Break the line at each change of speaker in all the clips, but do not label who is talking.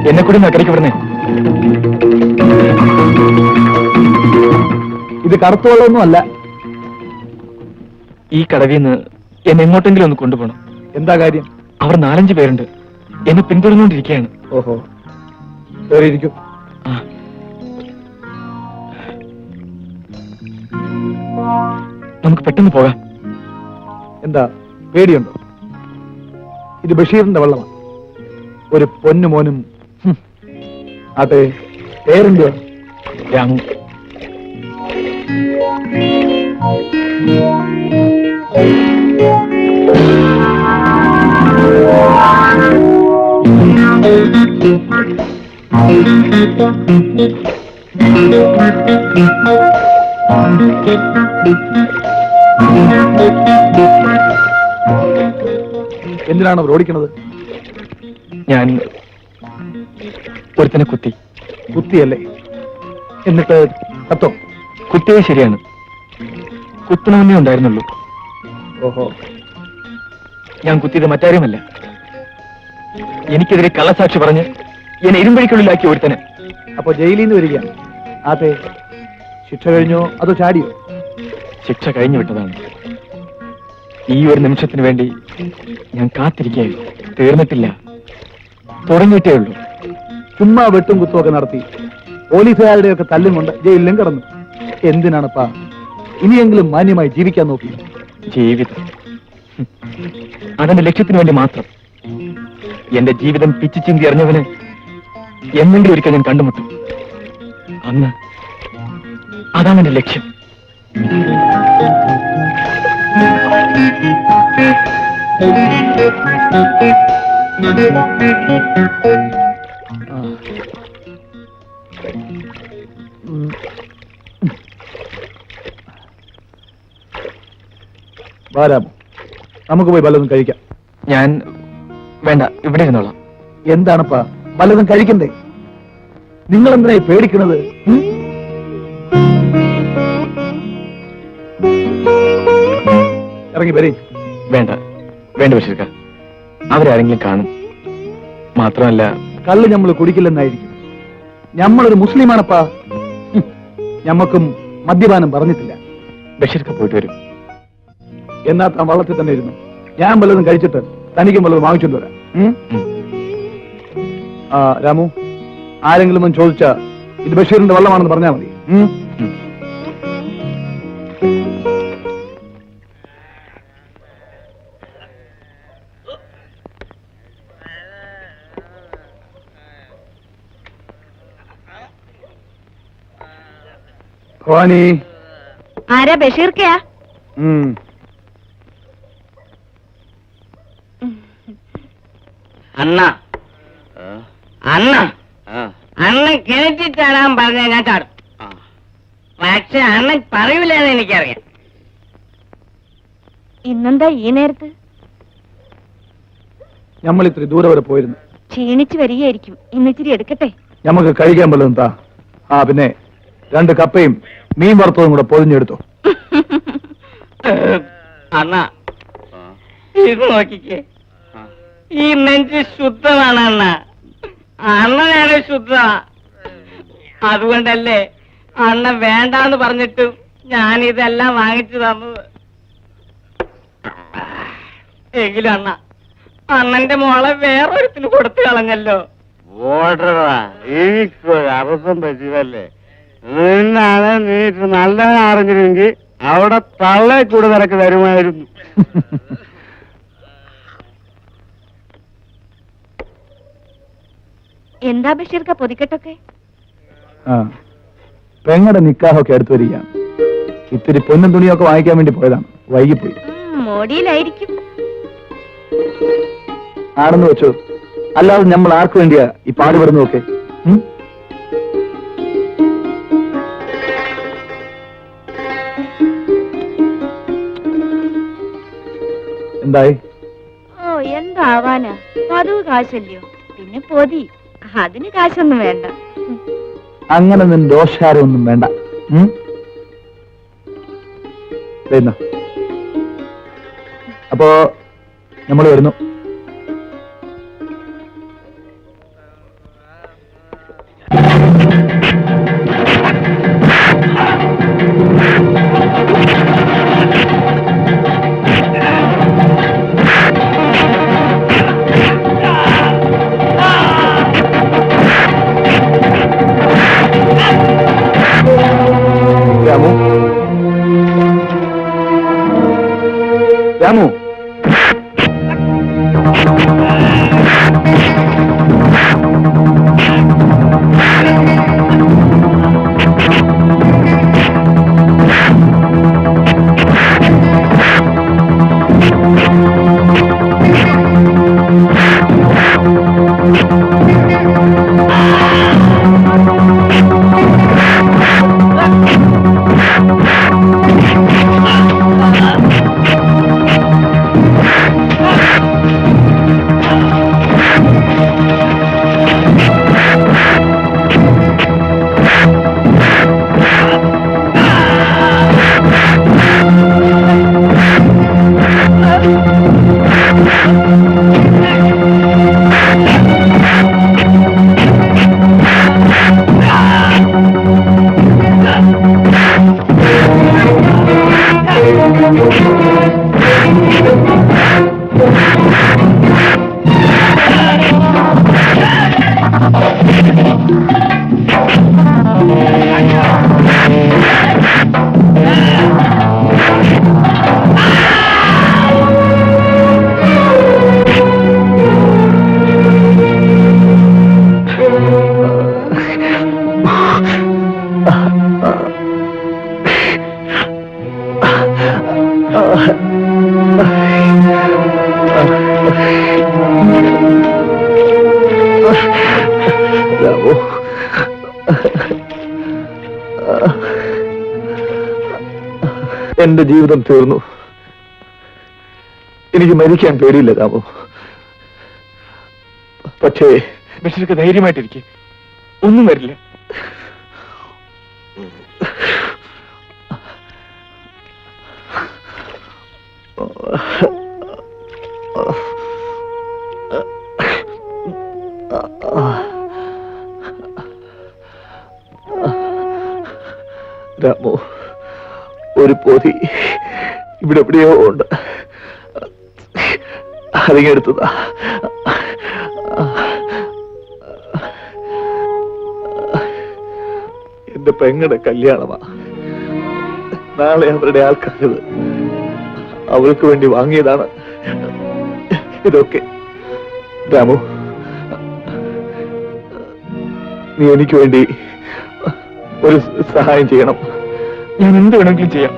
എന്നെ കൂടി നഗരയ്ക്ക് വിടണേ.
ഇത് കറുത്തോളൊന്നും അല്ല.
ഈ കടവിന്ന് എന്നെ എങ്ങോട്ടെങ്കിലും ഒന്ന് കൊണ്ടുപോകണം.
എന്താ കാര്യം?
അവർ 4-5 പേരുണ്ട്, എന്നെ പിന്തുടർന്നുകൊണ്ടിരിക്കുകയാണ്.
ഓഹോ, കേറിയിരിക്കും.
നമുക്ക് പെട്ടെന്ന് പോകാം.
എന്താ പേടിയുണ്ടോ? ഇത് ബഷീറിന്റെ വള്ളമാണ്. ഒരു പൊന്നു മോനും. അതെ, പേരെന്തുവാ?
രാമു.
എന്തിനാണ് അവർ ഓടിക്കണത്?
ഞാൻ ഒരുത്തനെ
കുത്തിയല്ലേ? എന്നിട്ട് കത്തോ?
കുത്തിയത് ശരിയാണ്, കുത്തണമെന്നേ ഉണ്ടായിരുന്നുള്ളൂ.
ഓഹോ,
ഞാൻ കുത്തിയത് മറ്റാരുമല്ല, എനിക്കെതിരെ കള്ളസാക്ഷി പറഞ്ഞ് എന്നെ ഇരുമ്പഴിക്കുള്ളിലാക്കി ഒരുത്തനെ.
അപ്പൊ ജയിലിൽ നിന്ന് വരികയാണ്. അതെ, ശിക്ഷ കഴിഞ്ഞോ അതോ ചാടിയോ?
ശിക്ഷ കഴിഞ്ഞു വിട്ടതാണ്. ഈ ഒരു നിമിഷത്തിന് വേണ്ടി ഞാൻ കാത്തിരിക്കുകയായിരുന്നു. തീർന്നിട്ടില്ല, തുടങ്ങിയിട്ടേ ഉള്ളൂ.
ചുമ്മാ വെട്ടും കുത്തുമൊക്കെ നടത്തി പോലീസുകാരുടെയൊക്കെ തല്ലും കൊണ്ട് ജയിലിലും കിടന്നു. എന്തിനാണപ്പാ? ഇനിയെങ്കിലും മാന്യമായി ജീവിക്കാൻ നോക്കി.
ജീവിതം അതെന്റെ ലക്ഷ്യത്തിന് വേണ്ടി മാത്രം. എന്റെ ജീവിതം പിച്ചു ചിന്തി അറിഞ്ഞവന് എന്നെങ്കിലും ഒരിക്കൽ ഞാൻ കണ്ടുമുട്ടും. അന്ന് അതാണ് എന്റെ ലക്ഷ്യം.
വാരാമോ? നമുക്ക് പോയി വല്ലതും കഴിക്കാം.
ഞാൻ വേണ്ട, ഇവിടെ ഇരുന്നോളാം.
എന്താണപ്പാ വല്ലതും കഴിക്കണ്ടേ? നിങ്ങൾ എന്തിനായി പേടിക്കണത്? ഇറങ്ങി വരേ.
വേണ്ട വേണ്ട ബഷീർക്ക, അവരാരെങ്കിലും കാണും. മാത്രമല്ല,
കള്ള് നമ്മൾ കുടിക്കില്ലെന്നായിരിക്കും. ഞമ്മളൊരു മുസ്ലിമാണപ്പാ. ഞമ്മക്കും മദ്യപാനം പറഞ്ഞിട്ടില്ല.
ബഷീർക്ക പോയിട്ട് വരും.
എന്നാ താൻ വള്ളത്തിൽ തന്നെ ഇരുന്നു. ഞാൻ വല്ലതും കഴിച്ചിട്ട് തനിക്കും വല്ലതും വാങ്ങിച്ചോണ്ട് വരാം. രാമു, ആരെങ്കിലും ഒന്ന് ചോദിച്ചാ ഇത് ബഷീറിന്റെ വള്ളമാണെന്ന് പറഞ്ഞാൽ മതി. ഭവാനി.
ആരാ? ബഷീർക്കയാ?
അണ്ണ അണ്ണ അണ്ണൻ കിണറ്റി ചാടാൻ പറഞ്ഞ ഞാൻ ചാടും. പക്ഷെ അണ്ണൻ പറയൂലെന്ന് എനിക്കറിയാം.
ഇന്നെന്താ ഈ നേരത്ത്?
നമ്മൾ ഇത്തിരി ദൂരെ വരെ പോയിരുന്നു.
ക്ഷീണിച്ചു വരികയായിരിക്കും. ഇന്നിച്ചിരി എടുക്കട്ടെ.
നമുക്ക് കഴിക്കാൻ വല്ലതും താ. ആ പിന്നെ 2 കപ്പയും മീൻ വറുത്തതും കൂടെ പൊതിഞ്ഞെടുത്തോ.
അണ്ണ ഇത് നോക്കിക്കേ, ഈ നെഞ്ച് ശുദ്ധമാണ് അണ്ണ. അണ്ണനാണ് ശുദ്ധ. അതുകൊണ്ടല്ലേ അണ്ണ വേണ്ടാന്ന് പറഞ്ഞിട്ട് ഞാൻ ഇതെല്ലാം വാങ്ങിച്ചു തന്നത്. എങ്കിലും അണ്ണന്റെ മോളെ വേറൊരുത്തിന് കൊടുത്തു കളഞ്ഞല്ലോ.
എനിക്കൊരു അബദ്ധം പറ്റിയതല്ലേ. നിന്നാണ് നീ നല്ലവനെ അറിഞ്ഞിരുന്നെങ്കിൽ അവിടെ തള്ളെ കൂടെ നിനക്ക് തരുമായിരുന്നു.
എന്താ ബഷീർക്ക പൊതിക്കെട്ടൊക്കെ?
പെങ്ങടെ നിക്കാഹൊക്കെ അടുത്ത് വരികയാണ്. ഇത്തിരി പൊന്നും തുണിയൊക്കെ വാങ്ങിക്കാൻ വേണ്ടി പോയതാണ്. വൈകിപ്പോയി.
മോടിയിലായിരിക്കും.
ആണെന്ന് വെച്ചോ. അല്ലാതെ നമ്മൾ ആർക്ക് വേണ്ടിയാ ഈ പാടുപെടുന്നതൊക്കെ? എന്തായി?
ഓ എന്താവാനാ, പതിവ് കാശല്ലയോ. പിന്നെ പൊതി, അതിന് കാശൊന്നും വേണ്ട.
അങ്ങനെ നിൻ ദോഷാരമൊന്നും വേണ്ട. അപ്പോ നമ്മൾ വരുന്നു. രാമു, രാമു, എന്റെ ജീവിതം തീർന്നു. എനിക്ക് മരിക്കാൻ പേടിയില്ല രാമു. പക്ഷേ
ബഷീർക്ക് ധൈര്യമായിട്ടിരിക്കെ, ഒന്നും വരില്ല.
രാമു, ഒരു പൊതി ഇവിടെ എവിടെയോ ഉണ്ട്. അതിങ്ങെടുത്തതാ. എന്റെ പെങ്ങളുടെ കല്യാണമാ. നാളെ അവരുടെ ആൾക്കാരത് അവൾക്ക് വേണ്ടി വാങ്ങിയതാണ് ഇതൊക്കെ. രാമു, നീ എനിക്ക് വേണ്ടി ഒരു സഹായം ചെയ്യണം.
ഞാൻ എന്ത് വേണമെങ്കിലും ചെയ്യാം.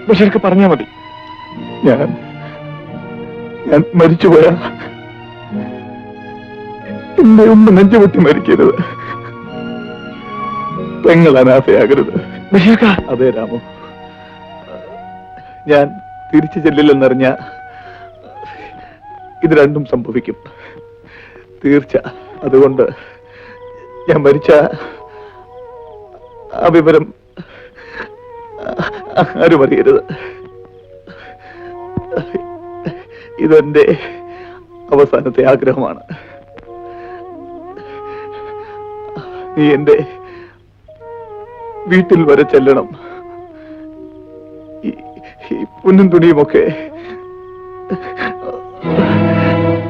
ബഷീർക്ക് പറഞ്ഞാ മതി.
ഞാൻ മരിച്ചുപോയാ എന്നെ ഒന്ന് നെഞ്ചുപൊട്ടി മരിക്കരുത്. പെങ്ങൾ അനാഥയാകരുത്.
ബഷീർക്ക,
അതെ രാമു, ഞാൻ തിരിച്ചു ചെല്ലില്ലെന്നറിഞ്ഞ ഇത് രണ്ടും സംഭവിക്കും, തീർച്ച. അതുകൊണ്ട് ഞാൻ മരിച്ച ആ വിവരം ആരും അറിയരുത്. ഇതെന്റെ അവസാനത്തെ ആഗ്രഹമാണ്. നീ എന്റെ വീട്ടിൽ വരെ ചെല്ലണം. ഈ പൊന്നും തുണിയുമൊക്കെ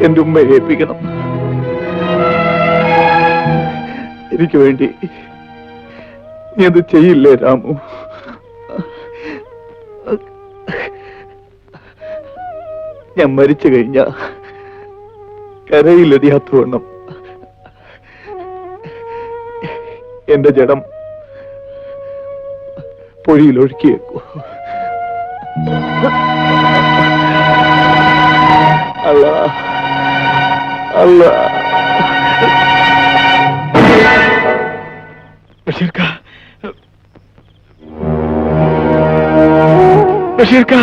എന്റെ ഉമ്മയെ ഏൽപ്പിക്കണം. എനിക്ക് വേണ്ടി നീ അത് ചെയ്യില്ലേ രാമു? ഞാൻ മരിച്ചു കഴിഞ്ഞ കരയിലെറിയാത്തവണ്ണം എന്റെ ജഡം പൊഴിയിൽ ഒഴുക്കിയേക്കൂ. അല്ലാ അല്ലാ.
ബഷീർ കാ, ബഷീർ കാ,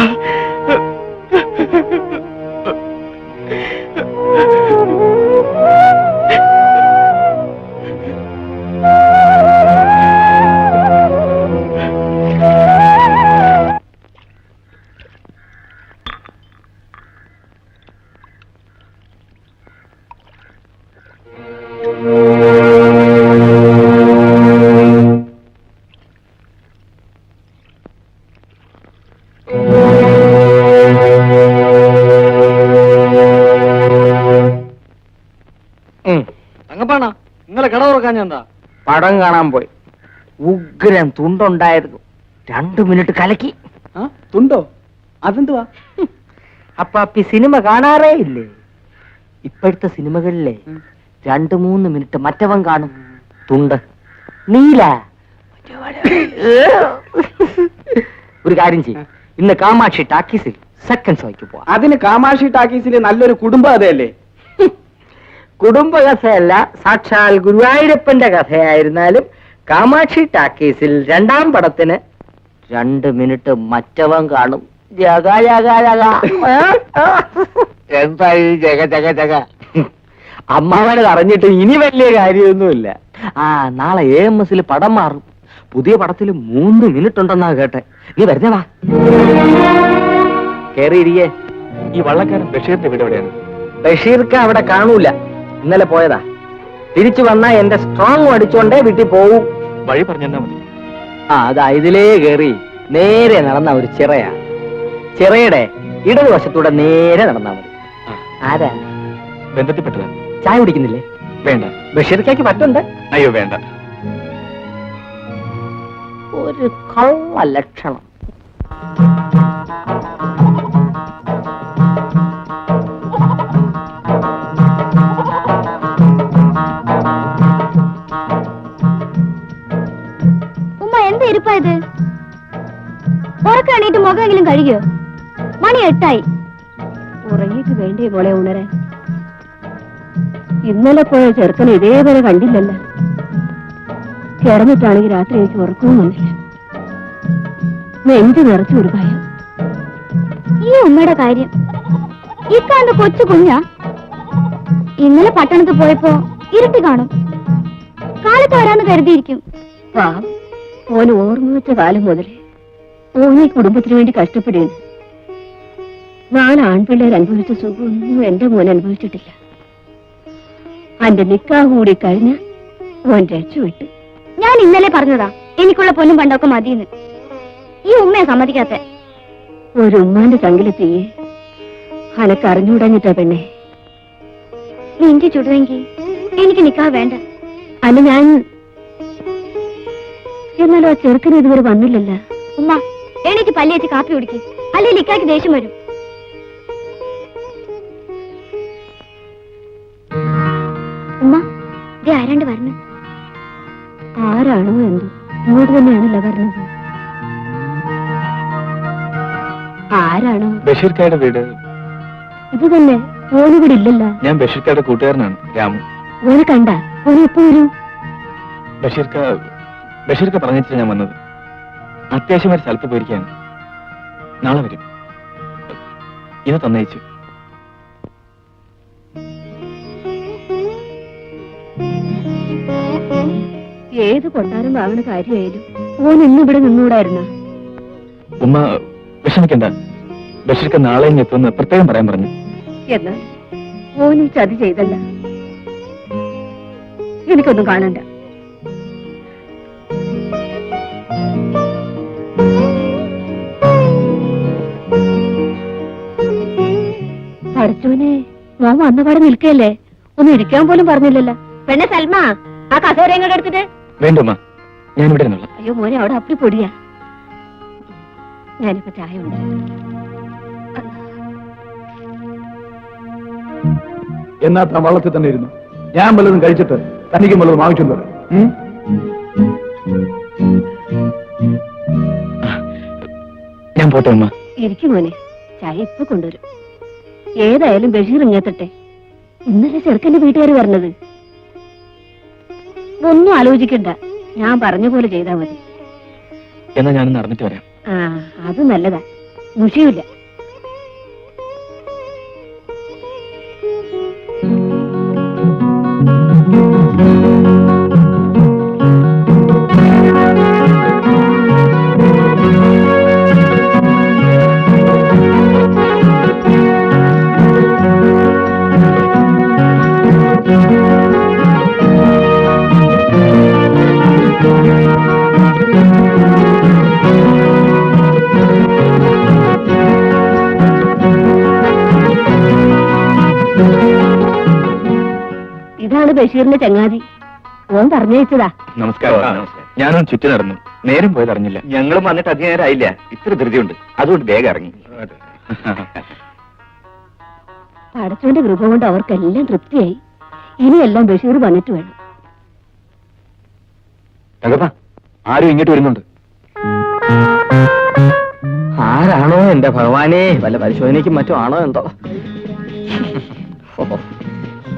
തങ്ങപ്പാണോ നിങ്ങളെ കട തുറക്കാൻ ഞാൻ എന്താ?
പടം കാണാൻ പോയി. ഉഗ്രൻ തുണ്ടുണ്ടായിരുന്നു. 2 മിനിറ്റ് കലക്കി.
തുണ്ടോ? അതെന്തുവാ?
അപ്പാപ്പി സിനിമ കാണാറേ ഇല്ലേ? ഇപ്പോഴത്തെ സിനിമകളിലെ 2-3 മിനിറ്റ് മറ്റവൻ കാണും. തുണ്ട് നീല. ഒരു കാര്യം ചെയ്യും, ഇന്ന് കാമാക്ഷി ടാക്കീസിൽ സെക്കൻഡ് ഷോയ്ക്ക് പോവാം.
അതിന് കാമാക്ഷി ടാക്കീസിൽ നല്ലൊരു കുടുംബ കഥയല്ലേ?
കുടുംബ കഥയല്ല, സാക്ഷാൽ ഗുരുവായൂരപ്പന്റെ കഥയായിരുന്നാലും കാമാക്ഷി ടാക്കീസിൽ 2ാം പടത്തിന് 2 മിനിറ്റ് മറ്റവൻ കാണും. ജഗ ജഗ ജഗ.
എന്തായി ജഗ ജഗ ജഗ?
അമ്മാവനെ അറിഞ്ഞിട്ട് ഇനി വലിയ കാര്യമൊന്നുമില്ല. നാളെ AMS പടം മാറും. പുതിയ പടത്തിൽ 3 മിനിറ്റ് ഉണ്ടെന്നാ കേട്ടെ. നീ വരുന്നവാ, കേറിയിരിക്കേ.
ഈ വള്ളക്കാരൻ ബഷീറിന്റെ വീട് എവിടെയാണ്?
ബഷീർക്ക് അവിടെ കാണൂല, ഇന്നലെ പോയതാ. തിരിച്ചു വന്നാ എന്റെ സ്ട്രോങ് അടിച്ചോണ്ടേ വീട്ടിൽ പോവും.
വഴി പറഞ്ഞെന്നാ മതി.
അതാ ഇതിലേ കേറി നേരെ നടന്ന ഒരു ചിറയാ. ചിറയുടെ ഇടതുവശത്തൂടെ നേരെ നടന്നാ മതി. ആരാ?
ബന്ധത്തിൽപ്പെട്ടതാ.
ചായ കുടിക്കുന്നില്ലേ?
വേണ്ട.
ബഷീർക്കാക്ക് പറ്റുണ്ട്.
അയ്യോ വേണ്ട.
ഒരു കള്ള ലക്ഷണം.
എന്താ ഇരിപ്പായത്? ഉറക്കാണീട്ട് മുഖമെങ്കിലും കഴുകിയോ? മണി 8ആയി. ഉറങ്ങിയിട്ട് വേണ്ടേ മോളെ ഉണരാൻ? ഇന്നലെ പോയ ചെറുക്കനെ ഇതേപോലെ കണ്ടില്ലല്ലോ. കിടന്നിട്ടാണെങ്കിൽ രാത്രി എനിക്ക് ഉറക്കവും വന്നില്ല. നെഞ്ചു നിറച്ചു ഒരു ഭയം. ഈ ഉമ്മയുടെ കാര്യം ഇക്കാന്റെ കൊച്ചു കുഞ്ഞാ. ഇന്നലെ പട്ടണത്ത് പോയപ്പോ ഇരുട്ടി കാണും. കാലത്ത് വരാന്ന് കരുതിയിരിക്കും. ഓന് ഓർമ്മ വെച്ച കാലം മുതലേ ഓന് ഈ കുടുംബത്തിന് വേണ്ടി കഷ്ടപ്പെടുകയാണ്. 4 ആൺപിള്ളേർ അനുഭവിച്ച സുഖമൊന്നും എന്റെ മോൻ അനുഭവിച്ചിട്ടില്ല. അന്റെ നിക്കാഹ് കൂടി കഴിഞ്ഞ് ഓൻ രക്ഷവിട്ട്. ഞാൻ ഇന്നലെ പറഞ്ഞതാ എനിക്കുള്ള പൊന്നും പണ്ടൊക്കെ മതിയെന്ന്. ഈ ഉമ്മയെ സമ്മതിക്കാത്ത ഒരു ഉമ്മാന്റെ ചങ്കിലെത്തിയേ അനക്ക് അറിഞ്ഞുടഞ്ഞിട്ടാ പെണ്ണെ. നിന്റെ ചുടുവെങ്കിൽ എനിക്ക് നിക്കാഹ് വേണ്ട. അല്ല ഞാൻ എന്നാലും ആ ചെറുക്കന് ഇതുവരെ വന്നില്ലല്ലോ. ഉമ്മ എനിക്ക് പല്ലേച്ച് കാപ്പി കുടിക്കും, അല്ലെങ്കിൽ ഇക്കാക്ക് ദേഷ്യം വരും. ഉമ്മ ഇത് ആരാണ്ട് വരണം. ആരാണോ എന്തോ ഇങ്ങോട്ട് തന്നെയാണല്ലോ പറഞ്ഞത്. ആരാണോ?
ബഷീർക്കായുടെ വീട്
ഇത് തന്നെ. ഓനിവിടെ ഇല്ലല്ലോ.
ഞാൻ ബഷീർക്കായുടെ കൂട്ടുകാരനാണ്, രാമു.
ഓനെ കണ്ട ഓനെ എപ്പോ വരും?
ബഷീർക്ക് പറഞ്ഞിട്ട് ഞാൻ വന്നത്. അത്യാവശ്യം ഒരു സ്ഥലത്ത് പോയിരിക്കാൻ നാളെ വരും. ഇത് തന്നയിച്ചു.
ഏത് കൊട്ടാരം വാങ്ങണ കാര്യമായാലും ഓൻ ഇന്നിവിടെ നിന്നൂടായിരുന്നു.
ഉമ്മ വിഷമിക്കണ്ട, ബഷീർക്ക് നാളെ എത്തുമെന്ന് പ്രത്യേകം പറയാൻ പറഞ്ഞു.
എന്നാൽ ഓനും ചതി ചെയ്തല്ല. എനിക്കൊന്നും കാണണ്ട. പഠിച്ചോനെ, മോൻ വന്നപാടെ നിൽക്കല്ലേ, ഒന്ന് ഇരിക്കാൻ പോലും പറഞ്ഞില്ലല്ലോ. പെണ്ണെ സൽമ, ആ കസേര എങ്ങോട്ട് എടുത്തിട്ട്.
വേണ്ട ഉമ്മ, ഞാനിവിടെ നിന്നുള്ള.
അയ്യോ മോനെ, അവിടെ അപ്പടി പൊടിയാ. ഞാനിപ്പോ ചായ ഉണ്ട്.
എന്നാ താൻ വള്ളത്തിൽ തന്നെ ഇരുന്നു. ഞാൻ വല്ലതും കഴിച്ചിട്ട് തനിക്കും വല്ലതും വാങ്ങിച്ചു തരാം.
ഞാൻ പോട്ടെ ഉമ്മ.
ഇരിക്കും മോനെ, ചായ ഇപ്പൊ കൊണ്ടുവരും. ഏതായാലും ബഷീർ ഇങ്ങെത്തട്ടെ. ഇന്നലെ ചെറുക്കന്റെ വീട്ടുകാർ പറഞ്ഞത്. ഒന്നും ആലോചിക്കണ്ട, ഞാൻ പറഞ്ഞ പോലെ ചെയ്താ മതി.
എന്നാ ഞാനൊന്ന് അറിഞ്ഞിട്ട് വരാം.
ആ, അത് നല്ലതാ, മുഷിയില്ല. ഇതാണ് ബഷീറിന്റെ ചങ്ങാതി. ഓൻ പറഞ്ഞയച്ചതാ.
നമസ്കാരം. ഞാനും ചുറ്റി നടന്നു, നേരം പോയത് അറിഞ്ഞില്ല.
ഞങ്ങളും വന്നിട്ട് അധികം നേരം ആയില്ല. ഇത്ര ധൃതിയുണ്ട്, അതുകൊണ്ട് വേഗം ഇറങ്ങി.
പടച്ചോന്റെ കൃപ കൊണ്ട് അവർക്കെല്ലാം തൃപ്തിയായി. ഇനിയെല്ലാം ബഷീർ വന്നിട്ട് വേണം.
തകപ്പ, ആരും ഇങ്ങോട്ട് വരുന്നുണ്ട്.
ആരാണോ എന്റെ ഭഗവാനെ, വല്ല പരിശോധനയ്ക്കും മറ്റോ ആണോ എന്തോ.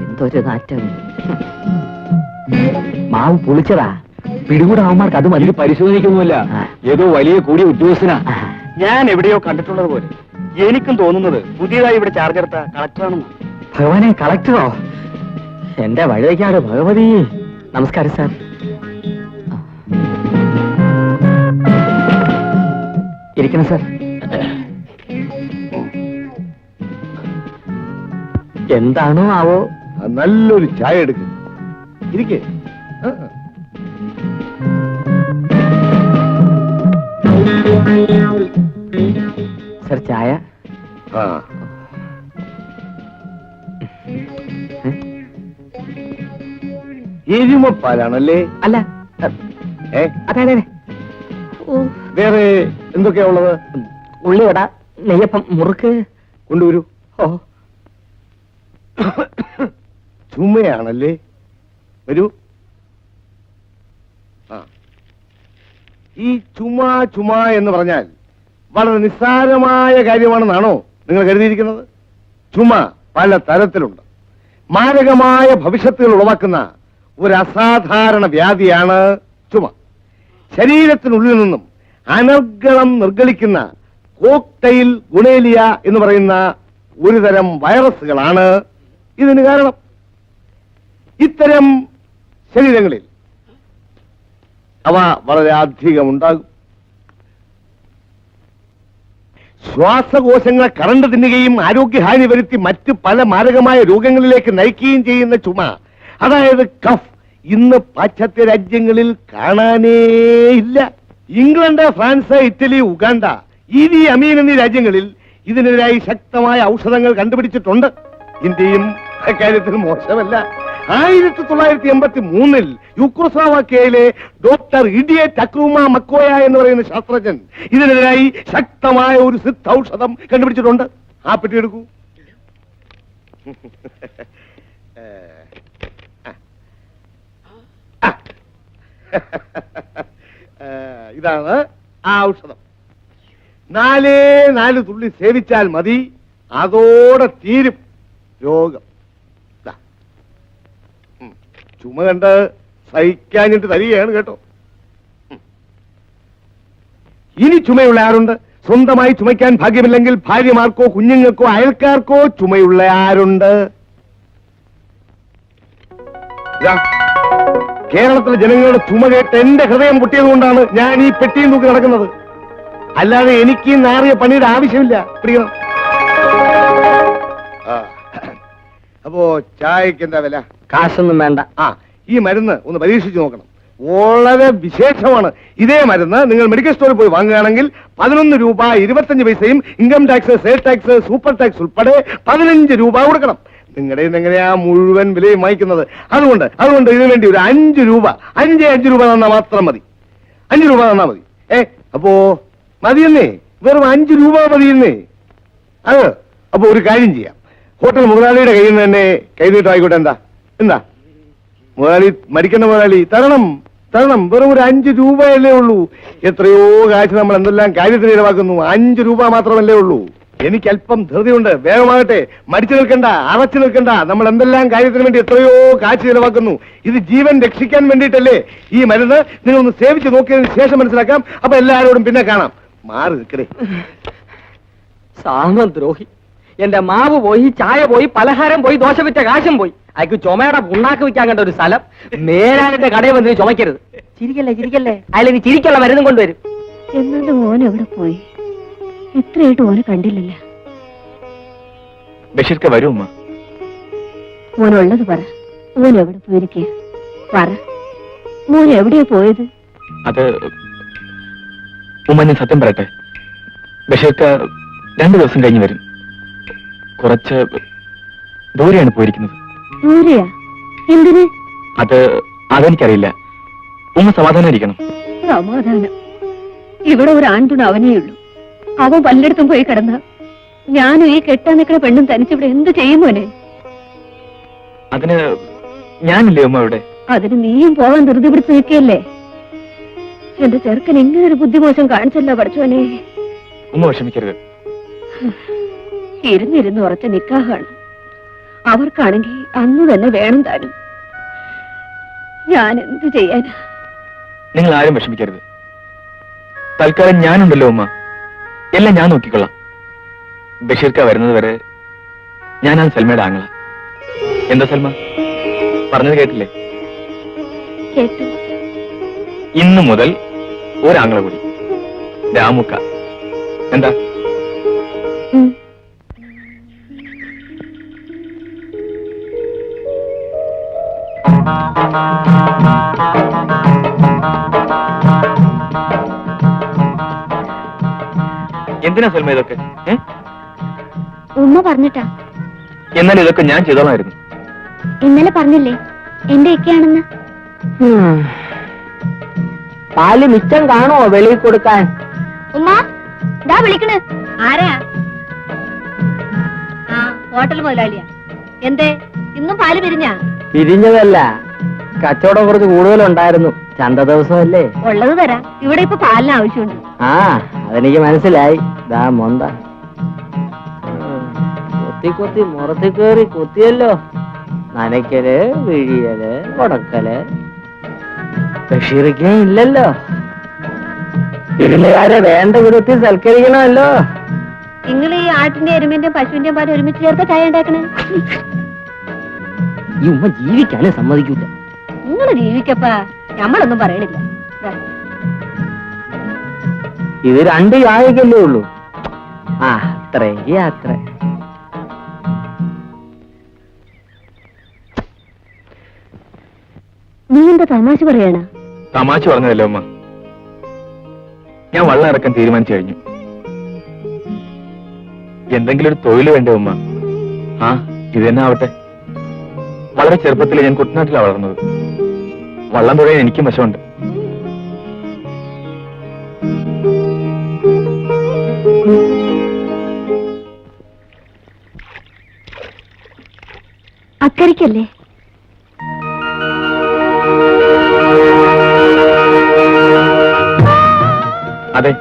എന്തൊരു നാറ്റം. മാവ് പുളിച്ചതാ. പിടികൂടാവന്മാർക്ക് അത് മതി.
പരിശോധിക്കുന്നില്ല, ഏതോ വലിയ കൂടിയ ഉദ്യോഗസ്ഥനാ.
ഞാൻ എവിടെയോ കണ്ടിട്ടുള്ളത് പോലെ. എനിക്കും തോന്നുന്നത് പുതിയതായി ഇവിടെ ചാർജ് എടുത്ത കളക്ടറാണെന്ന്.
ഭഗവാനെ, കളക്ടറോ? എന്റെ വഴിവയ്ക്കാട് ഭഗവതി. നമസ്കാരം സാർ. ഇരിക്കണം സാർ. എന്താണോ ആവോ.
നല്ലൊരു ചായ എടുക്കും. ഇരിക്കേ.
സാർ ചായ.
എരുമപ്പാലാണല്ലേ?
അല്ല,
ഏ,
അതെ അതെ.
വേറെ എന്തൊക്കെയാ ഉള്ളത്?
ഉള്ളിവട, നെയ്യപ്പം, മുറുക്ക്.
കൊണ്ടുവരൂ.
ഓ,
ചുമയാണല്ലേ? വരൂ. ഈ ചുമ എന്ന് പറഞ്ഞാൽ വളരെ നിസ്സാരമായ കാര്യമാണെന്നാണോ നിങ്ങൾ കരുതിയിരിക്കുന്നത്? ചുമ പല തരത്തിലുണ്ട്. മാരകമായ ഭവിഷ്യത്തുകൾ ഉളവാക്കുന്ന ഒരു അസാധാരണ വ്യാധിയാണ് ചുമ. ശരീരത്തിനുള്ളിൽ നിന്നും അനർഗളം നിർഗളിക്കുന്ന കോക്ടൈൽ ഗുണേലിയ എന്ന് പറയുന്ന ഒരു തരം വൈറസുകളാണ് ഇതിന് കാരണം. ഇത്തരം ശരീരങ്ങളിൽ അവ വളരെ അധികം ഉണ്ടാകും. ശ്വാസകോശങ്ങളെ കറണ്ട് തിന്നുകയും ആരോഗ്യഹാനി വരുത്തി മറ്റ് പല മാരകമായ രോഗങ്ങളിലേക്ക് നയിക്കുകയും ചെയ്യുന്ന ചുമ, അതായത് കഫ്, ഇന്ന് പാശ്ചാത്യ രാജ്യങ്ങളിൽ കാണാനേ ഇല്ല. England, France, Italy, Uganda, Edhi അമീൻ എന്നീ രാജ്യങ്ങളിൽ ഇതിനെതിരായി ശക്തമായ ഔഷധങ്ങൾ കണ്ടുപിടിച്ചിട്ടുണ്ട്. ഇന്ത്യയും അക്കാര്യത്തിൽ മോശമല്ല. 1983 യുക്രോസ്ലോവാക്യയിലെ ഡോക്ടർ ഇഡിയെ ടക്രൂമ മക്കോയ എന്ന് പറയുന്ന ശാസ്ത്രജ്ഞൻ ഇതിനെതിരായി ശക്തമായ ഒരു സിദ്ധൌഷധം കണ്ടുപിടിച്ചിട്ടുണ്ട്. ആ പെട്ടി എടുക്കൂ. ഇതാണ് ആ ഔഷധം. 4 തുള്ളി സേവിച്ചാൽ മതി, അതോടെ തീരും രോഗം. ചുമ കണ്ട് സഹിക്കാഞ്ഞിട്ട് തരികയാണ് കേട്ടോ. ഇനി ചുമയുള്ള ആരുണ്ട്? സ്വന്തമായി ചുമയ്ക്കാൻ ഭാഗ്യമില്ലെങ്കിൽ ഭാര്യമാർക്കോ കുഞ്ഞുങ്ങൾക്കോ അയൽക്കാർക്കോ ചുമയുള്ള ആരുണ്ട്? ഇതാ, കേരളത്തിലെ ജനങ്ങളുടെ ചുമ കേട്ട് എന്റെ ഹൃദയം പൊട്ടിയതുകൊണ്ടാണ് ഞാൻ ഈ പെട്ടിയും തൂക്കി നടക്കുന്നത്. അല്ലാതെ എനിക്ക് നാറിയ പണിയുടെ ആവശ്യമില്ല. പിടിക്കണം. അപ്പോ ചായക്ക് എന്താ വില?
കാശൊന്നും വേണ്ട.
ഈ മരുന്ന് ഒന്ന് പരീക്ഷിച്ച് നോക്കണം. വളരെ വിശേഷമാണ്. ഇതേ മരുന്ന് നിങ്ങൾ മെഡിക്കൽ സ്റ്റോറിൽ പോയി വാങ്ങുകയാണെങ്കിൽ 11 രൂപ 25 പൈസയും income tax, sale tax, super tax ഉൾപ്പെടെ 15 രൂപ കൊടുക്കണം. നിങ്ങളുടെ എങ്ങനെയാ മുഴുവൻ വിലയും വാങ്ങിക്കുന്നത്? അതുകൊണ്ട് ഇതിനു വേണ്ടി ഒരു 5 രൂപ 5 രൂപ തന്നാൽ മാത്രം മതി. 5 രൂപ തന്നാ മതി. അപ്പോ മതിയെന്നേ, വെറും 5 രൂപ മതിയെന്നേ. അപ്പൊ ഒരു കാര്യം ചെയ്യാം. ഹോട്ടൽ മുതലാളിയുടെ കയ്യിൽ നിന്ന് തന്നെ കൈനീട്ടമായിക്കോട്ടെ. എന്താ മുതലാളി, മരിക്കുന്ന മുതലാളി, തരണം. വെറും ഒരു 5 രൂപയല്ലേ ഉള്ളൂ. എത്രയോ കാശ് നമ്മൾ എന്തെല്ലാം കാര്യത്തിന് ചിലവാക്കുന്നു. 5 രൂപ മാത്രമല്ലേ ഉള്ളൂ. എനിക്ക് അല്പം ധൃതിയുണ്ട്. വേഗമാകട്ടെ. മടിച്ചു നിൽക്കണ്ട, അറച്ചു നിൽക്കണ്ട. നമ്മൾ എന്തെല്ലാം കാര്യത്തിന് വേണ്ടി എത്രയോ കാശ് ചിലവാക്കുന്നു. ഇത് ജീവൻ രക്ഷിക്കാൻ വേണ്ടിയിട്ടല്ലേ. ഈ മരുന്ന് നിങ്ങളൊന്ന് സേവിച്ച് നോക്കിയതിന് ശേഷം മനസ്സിലാക്കാം. അപ്പൊ എല്ലാവരോടും പിന്നെ കാണാം. മാറി നിൽക്കണേ.
സാമദ്രോഹി. എന്റെ മാവ് പോയി, ചായ പോയി, പലഹാരം പോയി, ദോശ വിറ്റ കാശും പോയി. അയക്ക് ചുമയുടെ പുണ്ണാക്ക് വിൽക്കാൻ കണ്ട ഒരു സ്ഥലം. മേലാലിന്റെ കടയിൽ വന്നിട്ട് ചുമക്കരുത്. ചിരിക്കല്ലേ. അയാളെനിക്ക് ചിരിക്കുള്ള മരുന്നും കൊണ്ടുവരും.
എന്നിട്ട് മോൻ എവിടെ പോയി? ഇത്രയായിട്ട് ഓനെ കണ്ടില്ലല്ലോ.
ബഷീർക്ക വരും ഉമ്മ.
മോനുള്ളത് പറ. മോൻ എവിടെ പോയിരിക്കുക? പറ, മോൻ എവിടെയാ പോയത്?
അത് ഉമ്മ, ഞാൻ സത്യം പറയട്ടെ. ബഷീർക്ക 2 ദിവസം കഴിഞ്ഞ് വരും. കുറച്ച് ദൂരെയാണ് പോയിരിക്കുന്നത്.
ദൂരെയാ? എന്തിന്?
അതെനിക്കറിയില്ല. ഉമ്മ സമാധാനായിരിക്കണം.
സമാധാനം? ഇവിടെ ഒരു ആൺതുണ അവനേ ഉള്ളൂ. അവൻ പലയിടത്തും പോയി കിടന്ന ഞാനും ഈ കെട്ടാൻ നിൽക്കുന്ന പെണ്ണും തനിച്ചിവിടെ എന്ത് ചെയ്യുമോനെ?
അതിന് ഞാനില്ലേ ഉമ്മ ഇവിടെ?
അതിന് നീയും പോകാൻ ധൃതി പിടിച്ച് നിൽക്കുകയല്ലേ? എന്റെ ചെറുക്കൻ ഇങ്ങനെ ഒരു ബുദ്ധിമോശം കാണിച്ചല്ലോ പഠിച്ചോനെ.
ഉമ്മ വിഷമിക്കരുത്.
ഇരുന്നിരുന്ന് ഉറച്ച നിക്കാഹാണ്. അവർക്കാണെങ്കിൽ അന്ന് തന്നെ വേണം താനും. ഞാൻ എന്ത് ചെയ്യാനാ?
നിങ്ങൾ ആരും വിഷമിക്കരുത്. തൽക്കാലം ഞാനുണ്ടല്ലോ ഉമ്മ. എല്ലാം ഞാൻ നോക്കിക്കൊള്ളാം. ബഷീർക്ക വരുന്നത് വരെ ഞാനാണ് സൽമയുടെ ആങ്ങള. എന്താ സൽമ പറഞ്ഞത് കേട്ടില്ലേ?
കേട്ടു.
ഇന്നു മുതൽ ഒരാങ്ങള കൂടി, രാമുക്ക. എന്താ? എന്തിനാ സൽമ ഇതൊക്കെ?
ഉമ്മ പറഞ്ഞിട്ടാ.
എന്നാൽ ഇതൊക്കെ ഞാൻ ചെയ്തോളായിരുന്നു.
ഇന്നലെ പറഞ്ഞില്ലേ എന്റെ ഒക്കെയാണെന്ന്?
പാല് മിച്ചം കാണോ വെളിയിൽ കൊടുക്കാൻ?
ഉമ്മ ദാ വിളിക്കണ്. ആരാ? ഹോട്ടൽ മുതലാളിയാ. എന്തേ ഇന്നും പാല് പിരിഞ്ഞാ?
പിരിഞ്ഞതല്ല, കച്ചവടം കുറച്ച് കൂടുതലുണ്ടായിരുന്നു. ചന്ത ദിവസമല്ലേ.
ഉള്ളത് തരാം. ഇവിടെ ഇപ്പൊ പാലിന് ആവശ്യമുണ്ട്.
അതെനിക്ക് മനസ്സിലായി. ദാ മൊന്ത കൊത്തി മുറത്തി കേറി കൊത്തിയല്ലോ. നനയ്ക്കല്, വിഴിയല്, ഉടക്കല്. ബഷീറിക്കേ ഇല്ലല്ലോ. വീടുകാരെ വേണ്ട വിധത്തിൽ സൽക്കരിക്കണമല്ലോ.
നിങ്ങൾ ഈ ആട്ടിന്റെ എരുമിന്റെയും പശുവിന്റെയും പാല് ഒരുമിച്ച് ചേർത്ത ചായ ഉണ്ടാക്കണേ.
ഈ ഉമ്മ ജീവിക്കാനേ സമ്മതിക്കൂല.
നിങ്ങൾ ജീവിക്കപ്പാ, നമ്മളൊന്നും പറയണില്ല.
ഇത് 2 ചായക്കല്ലേ ഉള്ളൂ. അത്രേ.
നീ എന്താ തമാശ പറയണ?
തമാശ പറഞ്ഞതല്ലേ ഉമ്മ. ഞാൻ വള്ളം ഇറക്കാൻ തീരുമാനിച്ചു കഴിഞ്ഞു. എന്തെങ്കിലും ഒരു തൊഴിൽ വേണ്ടേ ഉമ്മ? ഇത് തന്നെ ആവട്ടെ. വളരെ ചെറുപ്പത്തിൽ ഞാൻ കുട്ടനാട്ടിലാണ് വളർന്നത്. വള്ളം തുഴയാൻ എനിക്കും വശമുണ്ട്.
അക്കരയ്ക്കല്ലേ?
അതെ.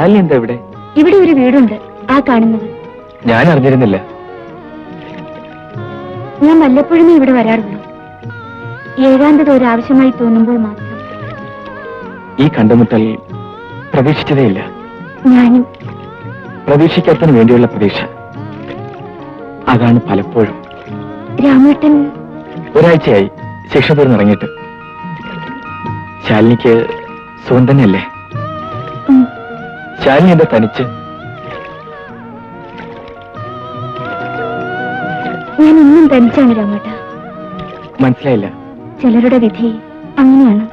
ശാലിനി എന്താ ഇവിടെ?
ഇവിടെ ഒരു വീടുണ്ട്, ആ കാണുന്നത്.
ഞാൻ അറിഞ്ഞിരുന്നില്ല.
ഞാൻ വല്ലപ്പോഴുമേ ഇവിടെ വരാറുള്ളൂ. ഏകാന്തത ഒരു ആവശ്യമായി തോന്നുമ്പോൾ മാത്രം.
ഈ കണ്ടുമുട്ടൽ പ്രതീക്ഷിച്ചതേയില്ല.
ഞാനും
പ്രതീക്ഷിക്കാത്തതിന് വേണ്ടിയുള്ള പ്രതീക്ഷ. അതാണ് പലപ്പോഴും.
രാമേട്ടൻ
ഒരാഴ്ചയായി ശിക്ഷ തീർന്നിറങ്ങിയിട്ട്. ശാലിനിക്ക് സുഖം തന്നെയല്ലേ? ശാലിനി എന്താ തനിച്ച്?
ഞാൻ ഇന്നും തനിച്ചാണ് രാമേട്ട.
മനസ്സിലായില്ല.
ചിലരുടെ വിധി അങ്ങനെയാണ്.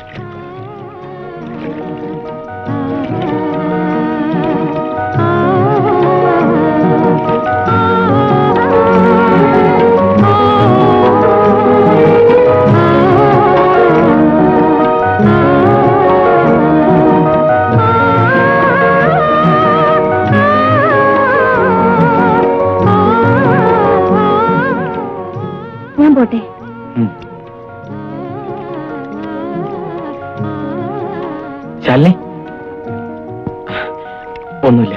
ഞാൻ പോട്ടെ.
ശാലിനി, ഒന്നുമില്ല.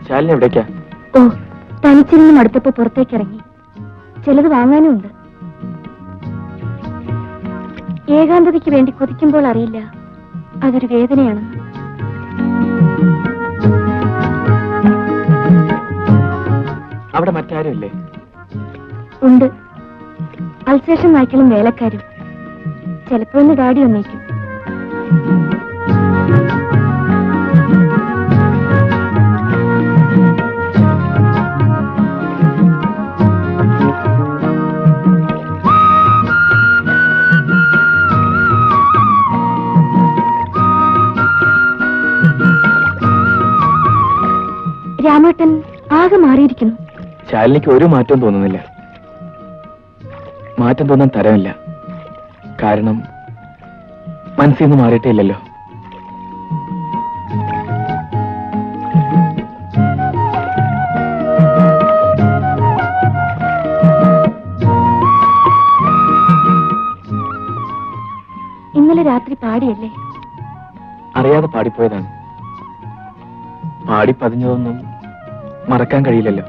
ശാലിനി എവിടേക്കാ?
ഓ, തനിച്ചിരുന്ന് മടുത്തപ്പോ പുറത്തേക്ക് ഇറങ്ങി. ചിലത് വാങ്ങാനും ഉണ്ട്. ഏകാന്തതയ്ക്ക് വേണ്ടി കൊതിക്കുമ്പോൾ അറിയില്ല അതൊരു വേദനയാണെന്ന്.
അവിടെ മറ്റാരും ഇല്ലേ?
ഉണ്ട്. അൽസേഷൻ നായ്ക്കളും വേലക്കാരും. ചിലപ്പോ ഒന്ന് ഡാഡി ഒന്നേക്കും. രാമേട്ടൻ ആകെ മാറിയിരിക്കുന്നു.
ശാലിനിക്ക് ഒരു മാറ്റവും തോന്നുന്നില്ല. മാറ്റം തോന്നാൻ തരമില്ല. കാരണം മനസ്സിൽ നിന്ന് മാറിയിട്ടേ ഇല്ലല്ലോ.
ഇന്നലെ രാത്രി പാടിയല്ലേ?
അറിയാതെ പാടിപ്പോയതാണ്. പാടി പതിഞ്ഞതൊന്നും മറക്കാൻ കഴിയില്ലല്ലോ.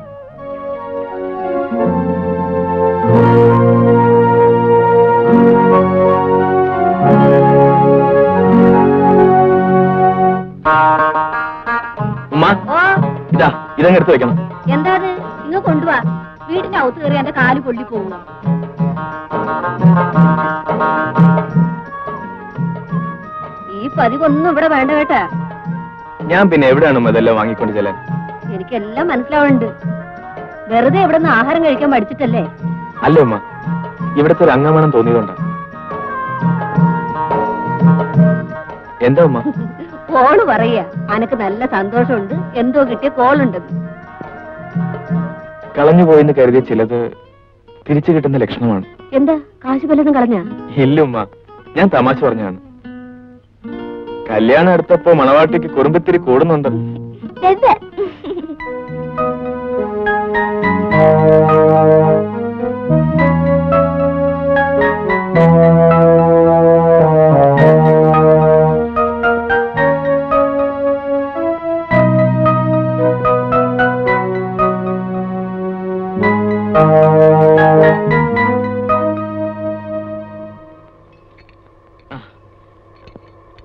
ഉമ്മ, ഇതാ ഇതങ്ങെടുത്ത് വെക്കണം.
എന്താ ഇങ്ങ് കൊണ്ടുപോവാ. വീടിന്റെ അകത്ത് കയറി എന്റെ കാല് പൊള്ളി പോകുന്നു. ഈ പതിവൊന്നും ഇവിടെ വേണ്ട കേട്ടാ.
ഞാൻ പിന്നെ എവിടെയാണ് ഇതെല്ലാം വാങ്ങിക്കൊണ്ട് ചെല്ലാൻ?
എനിക്കെല്ലാം മനസ്സിലാവുന്നുണ്ട്. വെറുതെ ഇവിടെ നിന്ന് ആഹാരം കഴിക്കാൻ പഠിച്ചിട്ടല്ലേ?
അല്ല ഉമ്മ, ഇവിടുത്തെ ഒരു അംഗമണം തോന്നിയതുകൊണ്ടാ. എന്താ ഉമ്മ?
കോള് പറയാ. അനക്ക് നല്ല സന്തോഷമുണ്ട്, എന്തോ കിട്ടിയ കോളുണ്ട്.
കളഞ്ഞുപോയെന്ന് കരുതിയ ചിലത് തിരിച്ചു കിട്ടുന്ന ലക്ഷണമാണ്.
എന്താ കാശ് വല്ലതും കളഞ്ഞാ?
ഇല്ല ഉമ്മ, ഞാൻ തമാശ പറഞ്ഞാണ്. കല്യാണം എടുത്തപ്പോ മണവാട്ടിക്ക് കുറുമ്പത്തിരി കൂടുന്നുണ്ട്.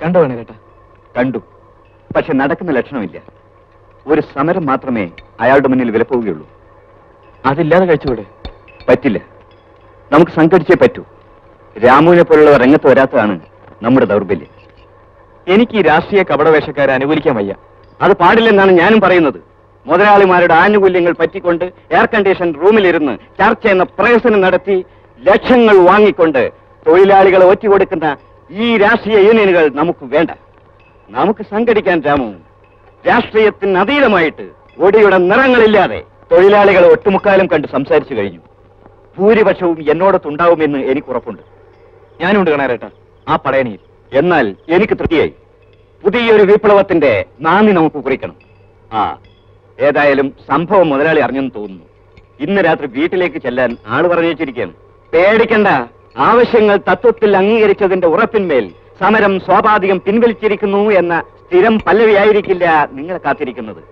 കണ്ടോ വേണേ കേട്ടാ?
കണ്ടു. പക്ഷെ നടക്കുന്ന ലക്ഷണമില്ല. ഒരു സമരം മാത്രമേ അയാളുടെ മുന്നിൽ വിലപ്പോവുകയുള്ളൂ.
അതില്ലാതെ കഴിച്ചുകൂടെ?
പറ്റില്ല. നമുക്ക് സംഘടിച്ചേ പറ്റൂ. രാമുവിനെ പോലുള്ള രംഗത്ത് വരാത്തതാണ് നമ്മുടെ ദൗർബല്യം.
എനിക്ക് ഈ രാഷ്ട്രീയ കപടവേഷക്കാരെ അനുകൂലിക്കാൻ വയ്യ.
അത് പാടില്ലെന്നാണ് ഞാനും പറയുന്നത്. മുതലാളിമാരുടെ ആനുകൂല്യങ്ങൾ പറ്റിക്കൊണ്ട് എയർ കണ്ടീഷൻ റൂമിലിരുന്ന് ചർച്ച എന്ന പ്രഹസനം നടത്തി ലക്ഷങ്ങൾ വാങ്ങിക്കൊണ്ട് തൊഴിലാളികളെ ഒറ്റുകൊടുക്കുന്ന ഈ രാഷ്ട്രീയ യൂണിയനുകൾ നമുക്ക് വേണ്ട. നമുക്ക് സംഘടിക്കാൻ രാമു. രാഷ്ട്രീയത്തിന് അതീതമായിട്ട് ഒടിയുടെ നിറങ്ങളില്ലാതെ തൊഴിലാളികളെ ഒട്ടുമുക്കാലും കണ്ട് സംസാരിച്ചു കഴിഞ്ഞു. ഭൂരിപക്ഷവും എന്നോടൊത്തുണ്ടാവുമെന്ന് എനിക്ക് ഉറപ്പുണ്ട്.
ഞാനുണ്ട് കണാരേട്ട ആ പടയണിയിൽ.
എന്നാൽ എനിക്ക് തൃപ്തിയായി. പുതിയൊരു വിപ്ലവത്തിന്റെ നാന്ദി നമുക്ക് കുറിക്കണം. ഏതായാലും സംഭവം മുതലാളി അറിഞ്ഞെന്ന് തോന്നുന്നു. ഇന്ന് രാത്രി വീട്ടിലേക്ക് ചെല്ലാൻ ആള് പറഞ്ഞു വെച്ചിരിക്കുകയാണ്. പേടിക്കണ്ട. ആവശ്യങ്ങൾ തത്വത്തിൽ അംഗീകരിച്ചതിന്റെ ഉറപ്പിന്മേൽ സമരം സ്വാഭാവികം പിൻവലിച്ചിരിക്കുന്നു എന്ന സ്ഥിരം പല്ലവിയായിരിക്കില്ല നിങ്ങളെ കാത്തിരിക്കുന്നത്.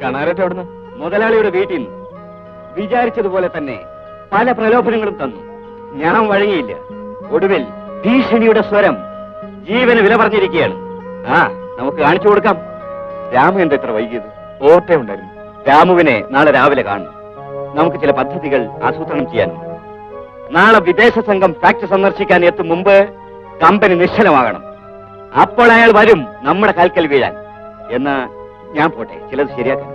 കണാരേട്ട എവിടുന്ന്?
മുതലാളിയുടെ വീട്ടിൽ നിന്ന്. വിചാരിച്ചതുപോലെ തന്നെ പല പ്രലോഭനങ്ങളും തന്നു. ഞാൻ വഴങ്ങിയില്ല. ഒടുവിൽ ഭീഷണിയുടെ സ്വരം. ജീവന് വില പറഞ്ഞിരിക്കുകയാണ്. നമുക്ക് കാണിച്ചു കൊടുക്കാം. രാമു എന്താ ഇത്ര വൈകിയത്?
ഓർമ്മയുണ്ടായിരുന്നു.
രാമുവിനെ നാളെ രാവിലെ കാണണം. നമുക്ക് ചില പദ്ധതികൾ ആസൂത്രണം ചെയ്യാനുണ്ട്. നാളെ വിദേശ സംഘം ഫാക്ടറി സന്ദർശിക്കാൻ എത്തും മുമ്പ് കമ്പനി നിശ്ചലമാകണം. അപ്പോൾ അയാൾ വരും നമ്മുടെ കാൽക്കൽ വീഴാൻ. എന്നാ ഞാൻ പോട്ടെ, ചിലത് ശരിയാക്കാൻ.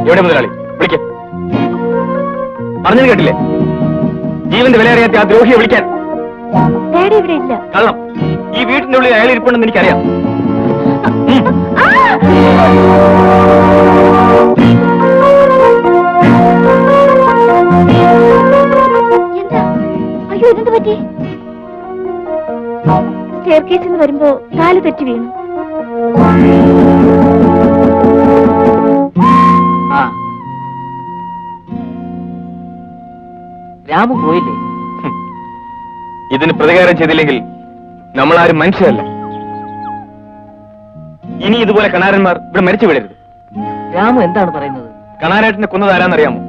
എവിടെ മുതലാളി? വിളിക്കാൻ പറഞ്ഞത് കേട്ടില്ലേ? ജീവന്റെ വില അറിയാത്ത ആ ദ്രോഹിയെ വിളിക്കാൻ.
ഡാഡി ഇവിടെ ഇല്ല.
കള്ളം. ഈ വീട്ടിന്റെ ഉള്ളിൽ അയാൾ ഇരിപ്പുണ്ടെന്ന് എനിക്കറിയാം.
എന്താ? അയ്യോ, ഇതെന്ത് പറ്റി? സ്റ്റെയർ കേസിൽ നിന്ന് വരുമ്പോ കാല് തെറ്റി വീണു.
രാമു പോയില്ലേ?
ഇതിന് പ്രതികാരം ചെയ്തില്ലെങ്കിൽ നമ്മളാരും മനുഷ്യരല്ല. ഇനി ഇതുപോലെ കണാരന്മാർ ഇവിടെ മരിച്ചു വീഴരുത്.
രാമു എന്താണ് പറയുന്നത്?
കണാരേട്ടനെ കൊന്നത് ആരാന്നറിയാമോ?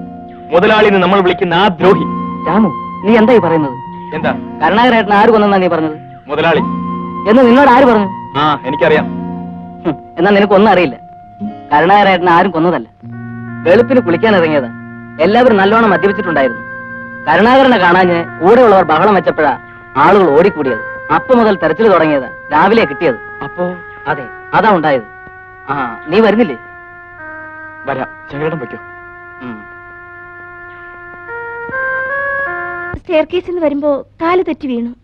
മുതലാളിന്ന് നമ്മൾ വിളിക്കുന്ന ആ ദ്രോഹി.
രാമു, നീ എന്തായി പറയുന്നത്?
എന്താ?
കരുണാകരേട്ടൻ ആര് കൊന്നെന്നാ നീ പറഞ്ഞത്?
മുതലാളി.
എന്ന് നിന്നോട് ആര് പറഞ്ഞു?
എനിക്കറിയാം.
എന്നാ നിനക്കൊന്നും അറിയില്ല. കരുണാകരേട്ടൻ ആരും കൊന്നതല്ല. വെളുപ്പിന് കുളിക്കാൻ ഇറങ്ങിയതാ. എല്ലാവരും നല്ലോണം മദ്യപിച്ചിട്ടുണ്ടായിരുന്നു. കരുണാകരനെ കാണാഞ്ഞ് കൂടെയുള്ളവർ ബഹളം വെച്ചപ്പോഴാ ആളുകൾ ഓടിക്കൂടിയത്. അപ്പൊ മുതൽ തെരച്ചിൽ തുടങ്ങിയതാ. രാവിലെ കിട്ടിയത്.
അപ്പോ
അതെ, അതാ ഉണ്ടായത്. നീ വരുന്നില്ലേ?
വരാം. ചെങ്കടം വയ്ക്കോ.
സ്റ്റെയർ കേസിൽ നിന്ന് വരുമ്പോ കാല് തെറ്റി വീണു.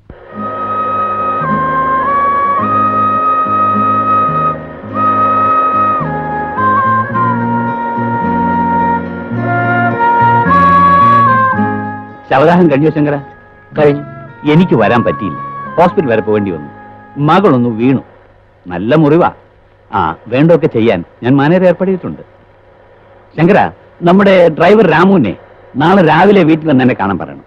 ശവദാഹം കഴിഞ്ഞോ ശങ്കര?
കഴിഞ്ഞു.
എനിക്ക് വരാൻ പറ്റിയില്ല. ഹോസ്പിറ്റൽ വരെ പോകേണ്ടി വന്നു. മകളൊന്ന് വീണു. നല്ല മുറിവാ. വേണ്ടതൊക്കെ ചെയ്യാൻ ഞാൻ മാനേജർ ഏർപ്പെടുത്തിയിട്ടുണ്ട്. ശങ്കര, നമ്മുടെ ഡ്രൈവർ രാമുവിനെ നാളെ രാവിലെ വീട്ടിൽ വന്ന് എന്നെ കാണാൻ പറയണം.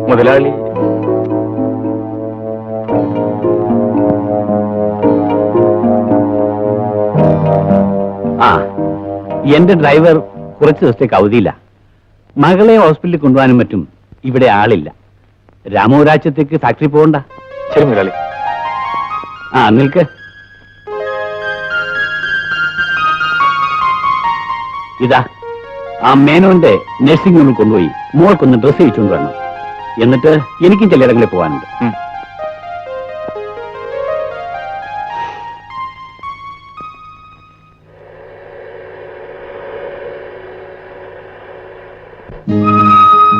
മുതലാളി
എന്റെ ഡ്രൈവർ കുറച്ച് ദിവസത്തേക്ക് അവധിയില്ല. മകളെ ഹോസ്പിറ്റലിൽ കൊണ്ടുപോകാനും മറ്റും ഇവിടെ ആളില്ല. രാമു ഒരാഴ്ചത്തേക്ക് ഫാക്ടറി പോകണ്ട.
ശരി മുതലാളി.
നിൽക്ക്. ഇതാ ആ മേനോന്റെ നഴ്സിംഗ് റൂമിൽ കൊണ്ടുപോയി മോൾക്കൊന്ന് ഡ്രസ് ചെയ്യിച്ചുകൊണ്ട് വരണം. എന്നിട്ട് എനിക്കും ചിലയിടങ്ങളിൽ പോകാനുണ്ട്.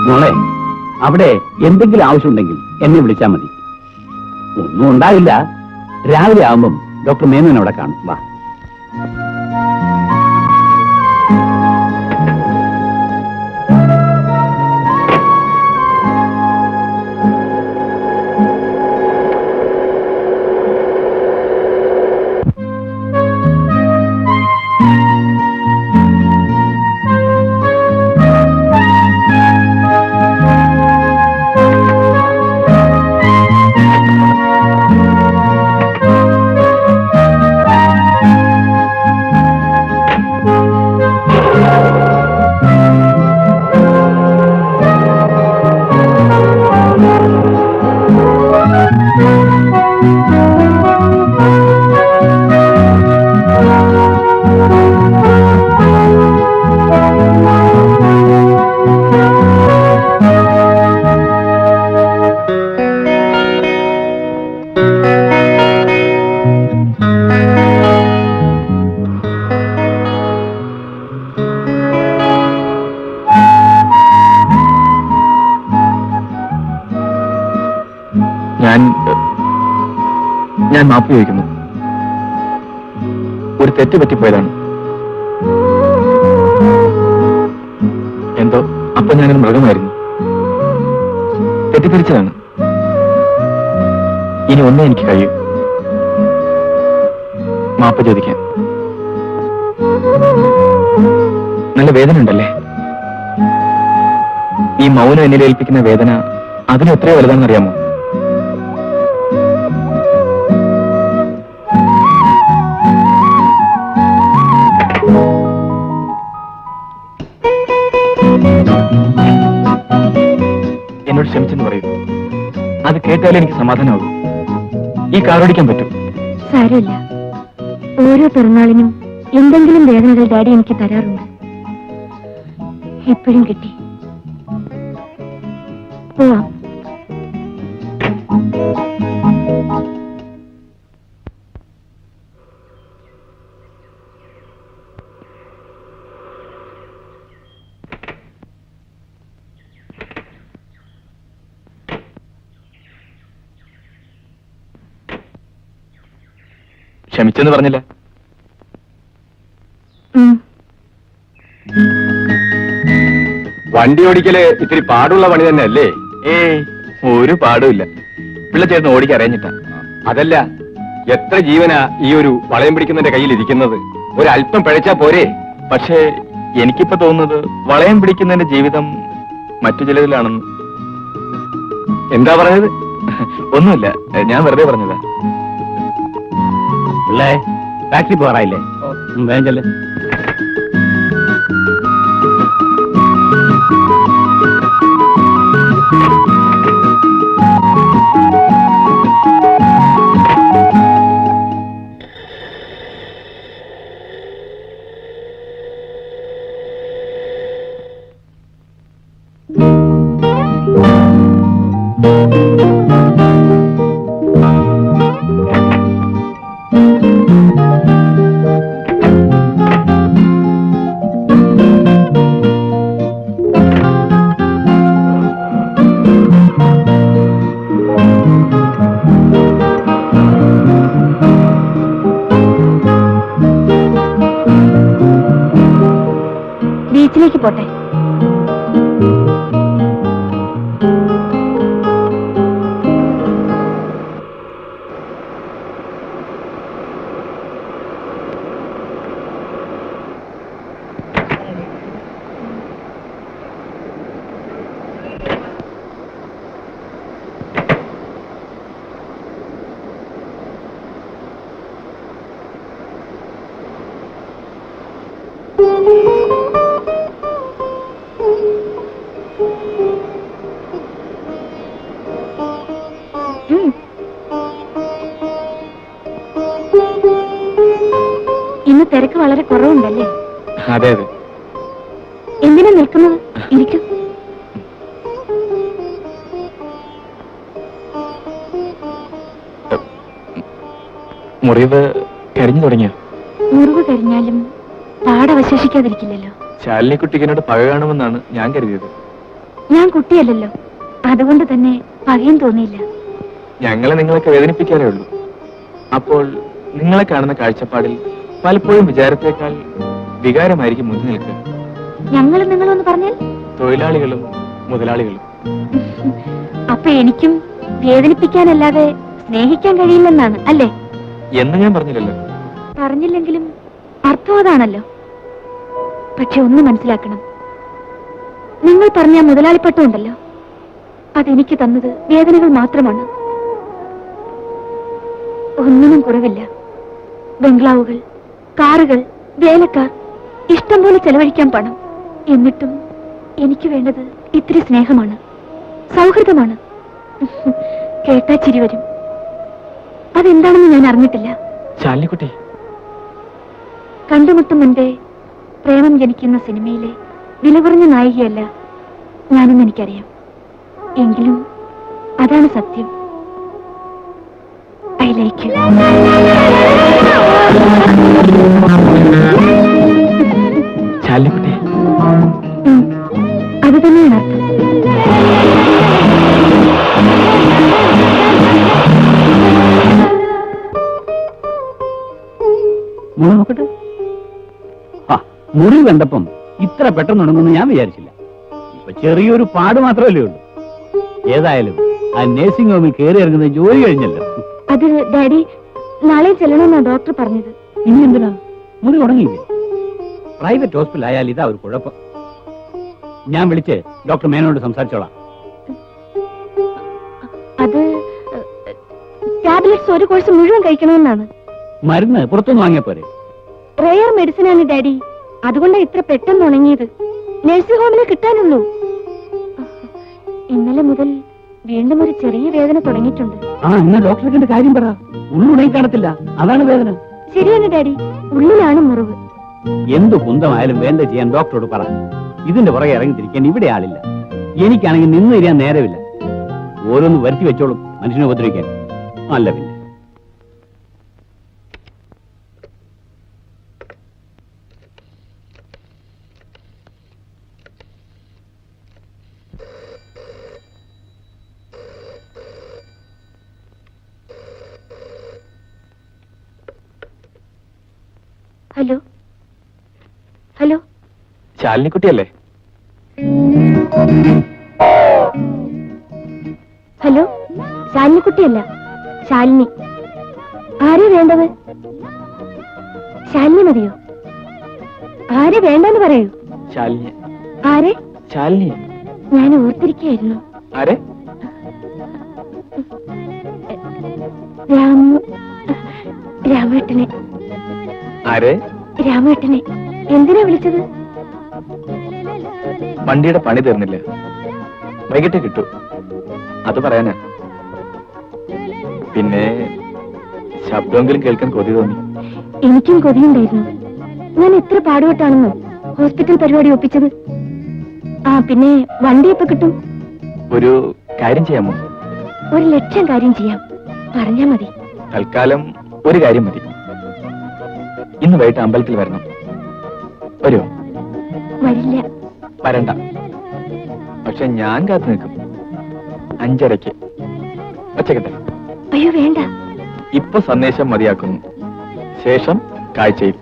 മോളെ, അവിടെ എന്തെങ്കിലും ആവശ്യമുണ്ടെങ്കിൽ എന്നെ വിളിച്ചാൽ മതി. ഒന്നും ഉണ്ടാവില്ല. രാവിലെ ആവുമ്പം ഡോക്ടർ മേനോൻ അവിടെ കാണും. വാ.
മാപ്പ് ചോദിക്കുന്നു. ഒരു തെറ്റ് പറ്റിപ്പോയതാണ്. എന്തോ അപ്പൊ ഞാനൊരു മൃഗമായിരുന്നു. തെറ്റിദ്ധരിച്ചതാണ്. ഇനി ഒന്നേ എനിക്ക് കഴിയൂ, മാപ്പ് ചോദിക്കാൻ. നല്ല വേദന ഉണ്ടല്ലേ? ഈ മൗനം എന്നിൽ ഏൽപ്പിക്കുന്ന വേദന അതിന് എത്രയോ വലുതാണെന്ന് അറിയാമോ? എന്നോട് ക്ഷമിച്ചെന്ന് പറയൂ. അത് കേട്ടാലേ എനിക്ക് സമാധാനമാകും. ഈ കാർ ഓടിക്കാൻ പറ്റും.
സാരമില്ല, ഓരോ പിറന്നാളിനും എന്തെങ്കിലും വേദനകൾ ഡാഡി എനിക്ക് തരാറുണ്ട്. ഇപ്പോഴും കിട്ടി. പോവാം.
ക്ഷമിച്ചെന്ന് പറഞ്ഞില്ല.
വണ്ടി ഓടിക്കല് ഇത്തിരി പാടുള്ള പണി തന്നെ അല്ലേ?
ഏയ്, ഒരു പാടുമില്ല. പിള്ളച്ചേട്ടന് ഓടിക്കാൻ അറിയഞ്ഞിട്ടാ.
അതല്ല, എത്ര ജീവനാ ഈ ഒരു വളയം പിടിക്കുന്നതിന്റെ കയ്യിൽ ഇരിക്കുന്നത്? ഒരല്പം പിഴച്ചാ പോരെ?
പക്ഷേ എനിക്കിപ്പോ തോന്നുന്നത് വളയം പിടിക്കുന്നതിന്റെ ജീവിതം മറ്റു ചിലതിലാണെന്ന്.
എന്താ പറഞ്ഞത്?
ഒന്നുമില്ല, ഞാൻ വെറുതെ പറഞ്ഞതാ.
പിള്ളേ, ഫാക്ടറി പോറായില്ലേ? വേഗം ചെല്ലേ.
ബീച്ചിലേക്ക് പോട്ടെ. ഇന്ന് തിരക്ക് വളരെ കുറവുണ്ടല്ലേ?
അതെ അതെ.
എന്തിനാ നിൽക്കുന്നത്? ഇരിക്കും.
മുറിവ് കരിഞ്ഞു തുടങ്ങിയോ?
മുറിവ് കരിഞ്ഞാലും പാടവശേഷിക്കാതിരിക്കില്ലല്ലോ.
ശാലിനി കുട്ടിക്കിനോട് പക കാണുമെന്നാണ് ഞാൻ കരുതിയത്.
ഞാൻ കുട്ടിയല്ലല്ലോ, അതുകൊണ്ട് തന്നെ പകയും തോന്നിയില്ല.
ഞങ്ങളെ നിങ്ങളൊക്കെ വേദനിപ്പിക്കാനേ ഉള്ളൂ. അപ്പോൾ നിങ്ങളെ കാണുന്ന കാഴ്ചപ്പാടിൽ പലപ്പോഴും വിചാരത്തേക്കാൾ വികാരമായിരിക്കും മുന്നിൽ നിൽക്കുക.
ഞങ്ങളും നിങ്ങളൊന്ന് പറഞ്ഞാൽ?
തൊഴിലാളികളും മുതലാളികളും.
അപ്പൊ എനിക്കും വേദനിപ്പിക്കാനല്ലാതെ സ്നേഹിക്കാൻ കഴിയില്ലെന്നാണ് അല്ലേ?
എന്ന് ഞാൻ പറഞ്ഞില്ലല്ലോ.
പറഞ്ഞില്ലെങ്കിലും അർത്ഥം അതാണല്ലോ. പക്ഷെ ഒന്ന് മനസ്സിലാക്കണം, നിങ്ങൾ പറഞ്ഞ മുതലാളിപ്പട്ടമുണ്ടല്ലോ, അതെനിക്ക് തന്നത് വേദനകൾ മാത്രമാണ്. ഒന്നിനും കുറവില്ല. ബംഗ്ലാവുകൾ, കാറുകൾ, വേലക്കാർ, ഇഷ്ടം പോലെ ചെലവഴിക്കാൻ പണം. എന്നിട്ടും എനിക്ക് വേണ്ടത് ഇത്തിരി സ്നേഹമാണ്, സൗഹൃദമാണ്. കേട്ടാ ചിരി വരും. അതെന്താണെന്ന് ഞാൻ അറിഞ്ഞിട്ടില്ല.
ശാലിനിക്കുട്ടി,
കണ്ടുമുട്ടും മുൻപേ പ്രേമം ജനിക്കുന്ന സിനിമയിലെ വിലകുറഞ്ഞ നായികയല്ല ഞാനെന്ന് എനിക്കറിയാം. എങ്കിലും അതാണ് സത്യം. I like you.
ശാലിനിക്കുട്ടി,
അത് തന്നെയാണ് അർത്ഥം.
മോള് നോക്കട്ടെ. ആ, മുറി കണ്ടപ്പം ഇത്ര പെട്ടെന്ന് ഉണങ്ങുമെന്ന് ഞാൻ വിചാരിച്ചില്ല. ഇപ്പൊ ചെറിയൊരു പാട് മാത്രമല്ലേ ഉള്ളൂ. ഏതായാലും ആ നേഴ്സിംഗ് ഹോമിൽ കയറി ഇറങ്ങുന്ന ജോലി കഴിഞ്ഞല്ലോ.
അത് ഡാഡി നാളെ ചെല്ലണമെന്നാണ് ഡോക്ടർ പറഞ്ഞത്.
ഇനി എന്തിനാ? മുറി ഉണങ്ങിയില്ലേ? പ്രൈവറ്റ് ഹോസ്പിറ്റൽ ആയാൽ ഇതാ ഒരു കുഴപ്പം. ഞാൻ വിളിച്ച് ഡോക്ടർ മേനോട് സംസാരിച്ചോളാം.
അത് ടാബ്ലറ്റ്സ് ഒരു കോഴ്സ് മുഴുവൻ കഴിക്കണമെന്നാണ്.
മരുന്ന് പുറത്തുനിന്ന് വാങ്ങിയ പോരെ?
റെയർ മെഡിസിൻ ആണ് ഡാഡി, അതുകൊണ്ടാണ് ഇത്ര പെട്ടെന്ന് ഉണങ്ങിയത്. നഴ്സിംഗ് ഹോമിൽ കിട്ടാനുള്ളൂ. ഇന്നലെ മുതൽ വീണ്ടും ഒരു ചെറിയ വേദന തുടങ്ങിയിട്ടുണ്ട്.
ആ, എന്നാ ഡോക്ടറെ കണ്ട് കാര്യം പറ. ഉള്ളുണങ്ങി കാണത്തില്ല, അതാണ് വേദന.
ശരിയാണ് ഡാഡി, ഉള്ളിലാണ് മുറിവ്.
എന്തു കുന്തമായാലും വേണ്ട ചെയ്യാൻ ഡോക്ടറോട് പറ. ഇതിന്റെ പുറകെ ഇറങ്ങിത്തിരിക്കാൻ ഇവിടെ ആളില്ല. എനിക്കാണെങ്കിൽ നിന്ന് തരാൻ നേരമില്ല. ഓരോന്ന് വരുത്തി വെച്ചോളും മനുഷ്യനെ ഉപദ്രവിക്കാൻ. അല്ല പിന്നെ
ഹലോ ഹലോ,
ശാലിനിക്കുട്ടിയല്ലേ?
ഹലോ, ശാലിനിക്കുട്ടിയല്ല, ശാലിനി. ആരെ വേണ്ടത്? ശാലിനി മതിയോ? ആരെ വേണ്ടെന്ന് പറയൂ.
ശാലിനി.
ആരെ?
ശാലിനി.
ഞാൻ ഓർത്തിരിക്കുകയായിരുന്നു.
ആരെ?
രാമേട്ടനെ.
ആരെ?
രാമേട്ടനെ. എന്തിനാ വിളിച്ചത്?
വണ്ടിയുടെ പണി തീർന്നില്ല, വൈകിട്ട് കിട്ടൂ, അത് പറയാനാ. പിന്നെ ശബ്ദമെങ്കിലും കേൾക്കാൻ കൊതി തോന്നി.
എനിക്കും കൊതിയുണ്ടായിരുന്നു. ഞാൻ എത്ര പാടുപെട്ടാണെന്നോ ഹോസ്പിറ്റൽ പരിപാടി ഒപ്പിച്ചത്. ആ പിന്നെ വണ്ടി എപ്പോ കിട്ടും?
ഒരു കാര്യം ചെയ്യാമോ?
1,00,000 കാര്യം ചെയ്യാം, പറഞ്ഞാ മതി.
തൽക്കാലം ഒരു കാര്യം മതി. ഇന്ന് വൈകിട്ട് അമ്പലത്തിൽ വരണം. വരുമോ?
വരില്ല.
വരണ്ട. പക്ഷെ ഞാൻ കാത്തു നിൽക്കും. 5:30. വച്ചേക്കട്ടെ?
അയ്യോ വേണ്ട.
ഇപ്പൊ സന്ദേശം മതിയാക്കുന്നു, ശേഷം കാഴ്ചയിൽ.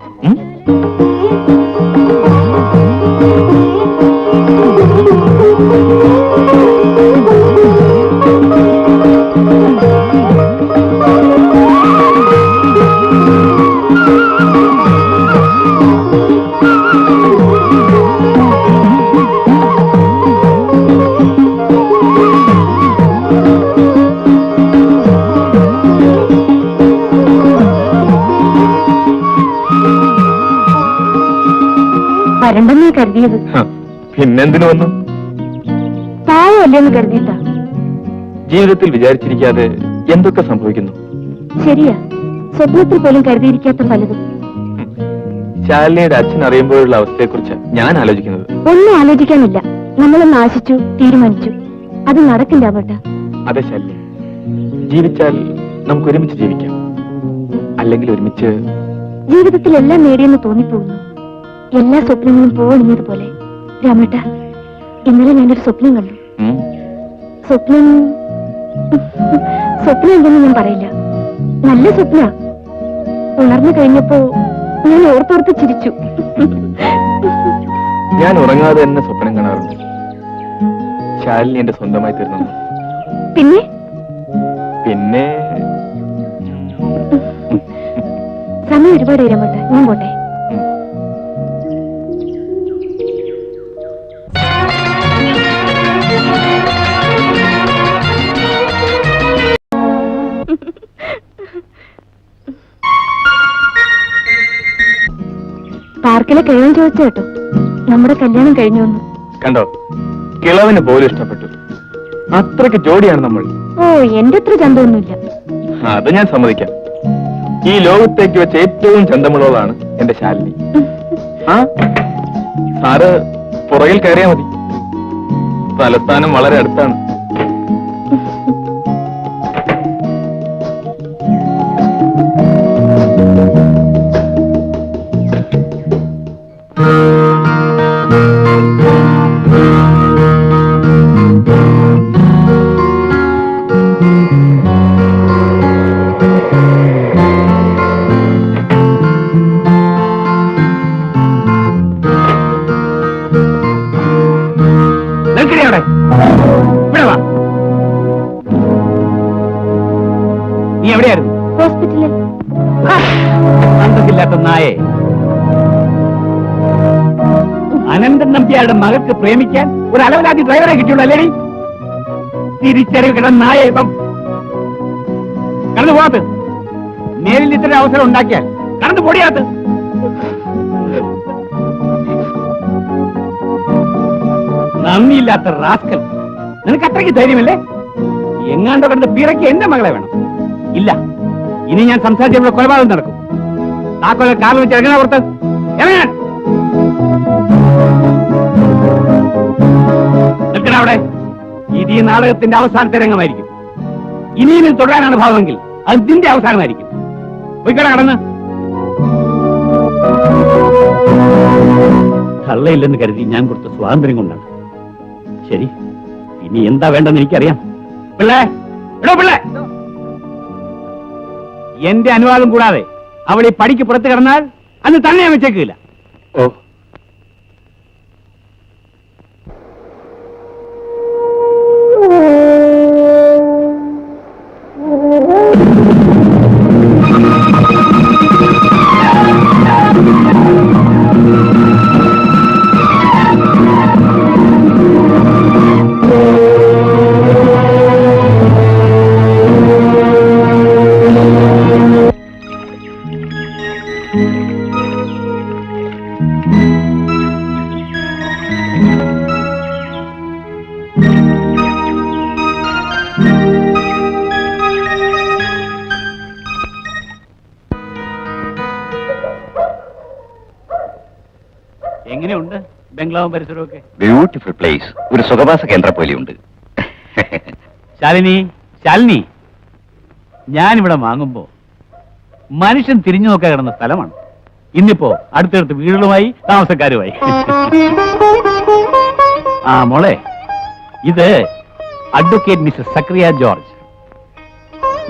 വരണ്ടെന്നാ കരുതിയത്.
പിന്നെന്തിനു വന്നു?
പാവമല്ലേന്ന് കരുതിയിട്ടാ.
ജീവിതത്തിൽ വിചാരിച്ചിരിക്കാതെ എന്തൊക്കെ സംഭവിക്കുന്നു.
ശരിയാ, സ്വപ്നത്തിൽ പോലും കരുതിയിരിക്കാത്ത പലതും.
ശാലിനിയുടെ അച്ഛൻ അറിയുമ്പോഴുള്ള അവസ്ഥയെക്കുറിച്ച് ഞാൻ ആലോചിക്കുന്നത്.
ഒന്നും ആലോചിക്കാനില്ല. നമ്മളൊന്ന് ആശിച്ചു, തീരുമാനിച്ചു. അത് നടക്കില്ല ബട്ട.
അതെ ശാലിനി, ജീവിച്ചാൽ നമുക്ക് ഒരുമിച്ച് ജീവിക്കാം, അല്ലെങ്കിൽ ഒരുമിച്ച്.
ജീവിതത്തിൽ എല്ലാം നേടിയെന്ന് തോന്നിപ്പോകുന്നു. എല്ലാ സ്വപ്നങ്ങളും പോണിഞ്ഞതുപോലെ. രാമേട്ട, ഇന്നലെ ഞാനൊരു സ്വപ്നം കണ്ടു. സ്വപ്നം എന്തെന്ന് ഞാൻ പറയില്ല. നല്ല സ്വപ്ന. ഉണർന്നു കഴിഞ്ഞപ്പോ ഞാൻ ഓർത്തോർത്ത് ചിരിച്ചു.
ഞാൻ ഉറങ്ങാതെ തന്നെ സ്വപ്നം കാണാറുണ്ട്. ശാലിനി എന്റെ സ്വന്തമായി തീർന്നു.
പിന്നെ
പിന്നെ
സമയം ഒരുപാട് രാമേട്ട, ഞാൻ പോട്ടെ. പാർക്കിലെ കിഴവൻ ചോദിച്ചു കേട്ടോ, നമ്മുടെ കല്യാണം കഴിഞ്ഞു വന്നു.
കണ്ടോ, കിളവന് പോലും ഇഷ്ടപ്പെട്ടു. അത്രയ്ക്ക് ജോഡിയാണ് നമ്മൾ.
ഓ, എന്റെ അത്ര ചന്തമൊന്നുമില്ല.
അത് ഞാൻ സമ്മതിക്കാം. ഈ ലോകത്തേക്ക് വെച്ച ഏറ്റവും ചന്തമുള്ളതാണ് എന്റെ ശാലിനി. ആ സാറ് പുറകിൽ കയറിയാ മതി, തലസ്ഥാനം വളരെ അടുത്താണ്.
നായെ. അനന്തൻ നമ്പ്യാരുടെ മകൾക്ക് പ്രേമിക്കാൻ ഒരു അലവലാതി ഡ്രൈവറെ കിട്ടിയുള്ളൂ അല്ലേ? തിരിച്ചറിവ് കിടന്ന നായെ ഇപ്പം കടന്നു പോകാത്ത. നേരിൽ ഇത്ര അവസരം ഉണ്ടാക്കിയാൽ കടന്നു പൊടിയാത്ത. നന്ദിയില്ലാത്ത റാസ്കൽ. നിനക്ക് അത്രയ്ക്ക് ധൈര്യമല്ലേ? എങ്ങാണ്ടോ കണ്ട് പിറക്കി എന്റെ മകളെ വേണം. ഇല്ല, ഇനി ഞാൻ സംസാരിച്ചപ്പോൾ കൊലപാതകം നടക്കും. താക്കോലെ കാറിൽ വെച്ച് ഇറങ്ങണ പുറത്ത് ഇറങ്ങാൻ. നിൽക്കണ അവിടെ. ഇത് ഈ നാടകത്തിന്റെ അവസാനത്തെ രംഗമായിരിക്കും. ഇനിയും തുടരാനാണ് ഭാവമെങ്കിൽ അത് നിന്റെ അവസാനമായിരിക്കും. പോയിക്കട കടന്ന്. കള്ളയില്ലെന്ന് കരുതി ഞാൻ കൊടുത്ത സ്വാതന്ത്ര്യം കൊണ്ടാണ്. ശരി, ഇനി എന്താ വേണ്ടെന്ന് എനിക്കറിയാം. പിള്ളേ, എടോ പിള്ളേ, എന്റെ അനുവാദം കൂടാതെ അവൾ ഈ പടിക്ക് പുറത്ത് കിടന്നാൽ അന്ന് തന്നെ ഞാൻ വെച്ചേക്കില്ല.
ഓ,
എങ്ങനെയുണ്ട് ബംഗ്ലാവും പരിസരവും ഒക്കെ?
Beautiful place. ഒരു സുഖവാസ കേന്ദ്രം പോലെയുണ്ട്.
ശാലിനി, ശാലിനി, ഞാനിവിടെ വാങ്ങുമ്പോ മനുഷ്യൻ തിരിഞ്ഞു നോക്കാൻ കിടന്ന സ്ഥലമാണ്. ഇന്നിപ്പോ അടുത്തടുത്ത് വീടുകളുമായി താമസക്കാരുമായി. ആ മോളെ, ഇത് അഡ്വക്കേറ്റ് മിസ്റ്റർ സക്രിയ ജോർജ്.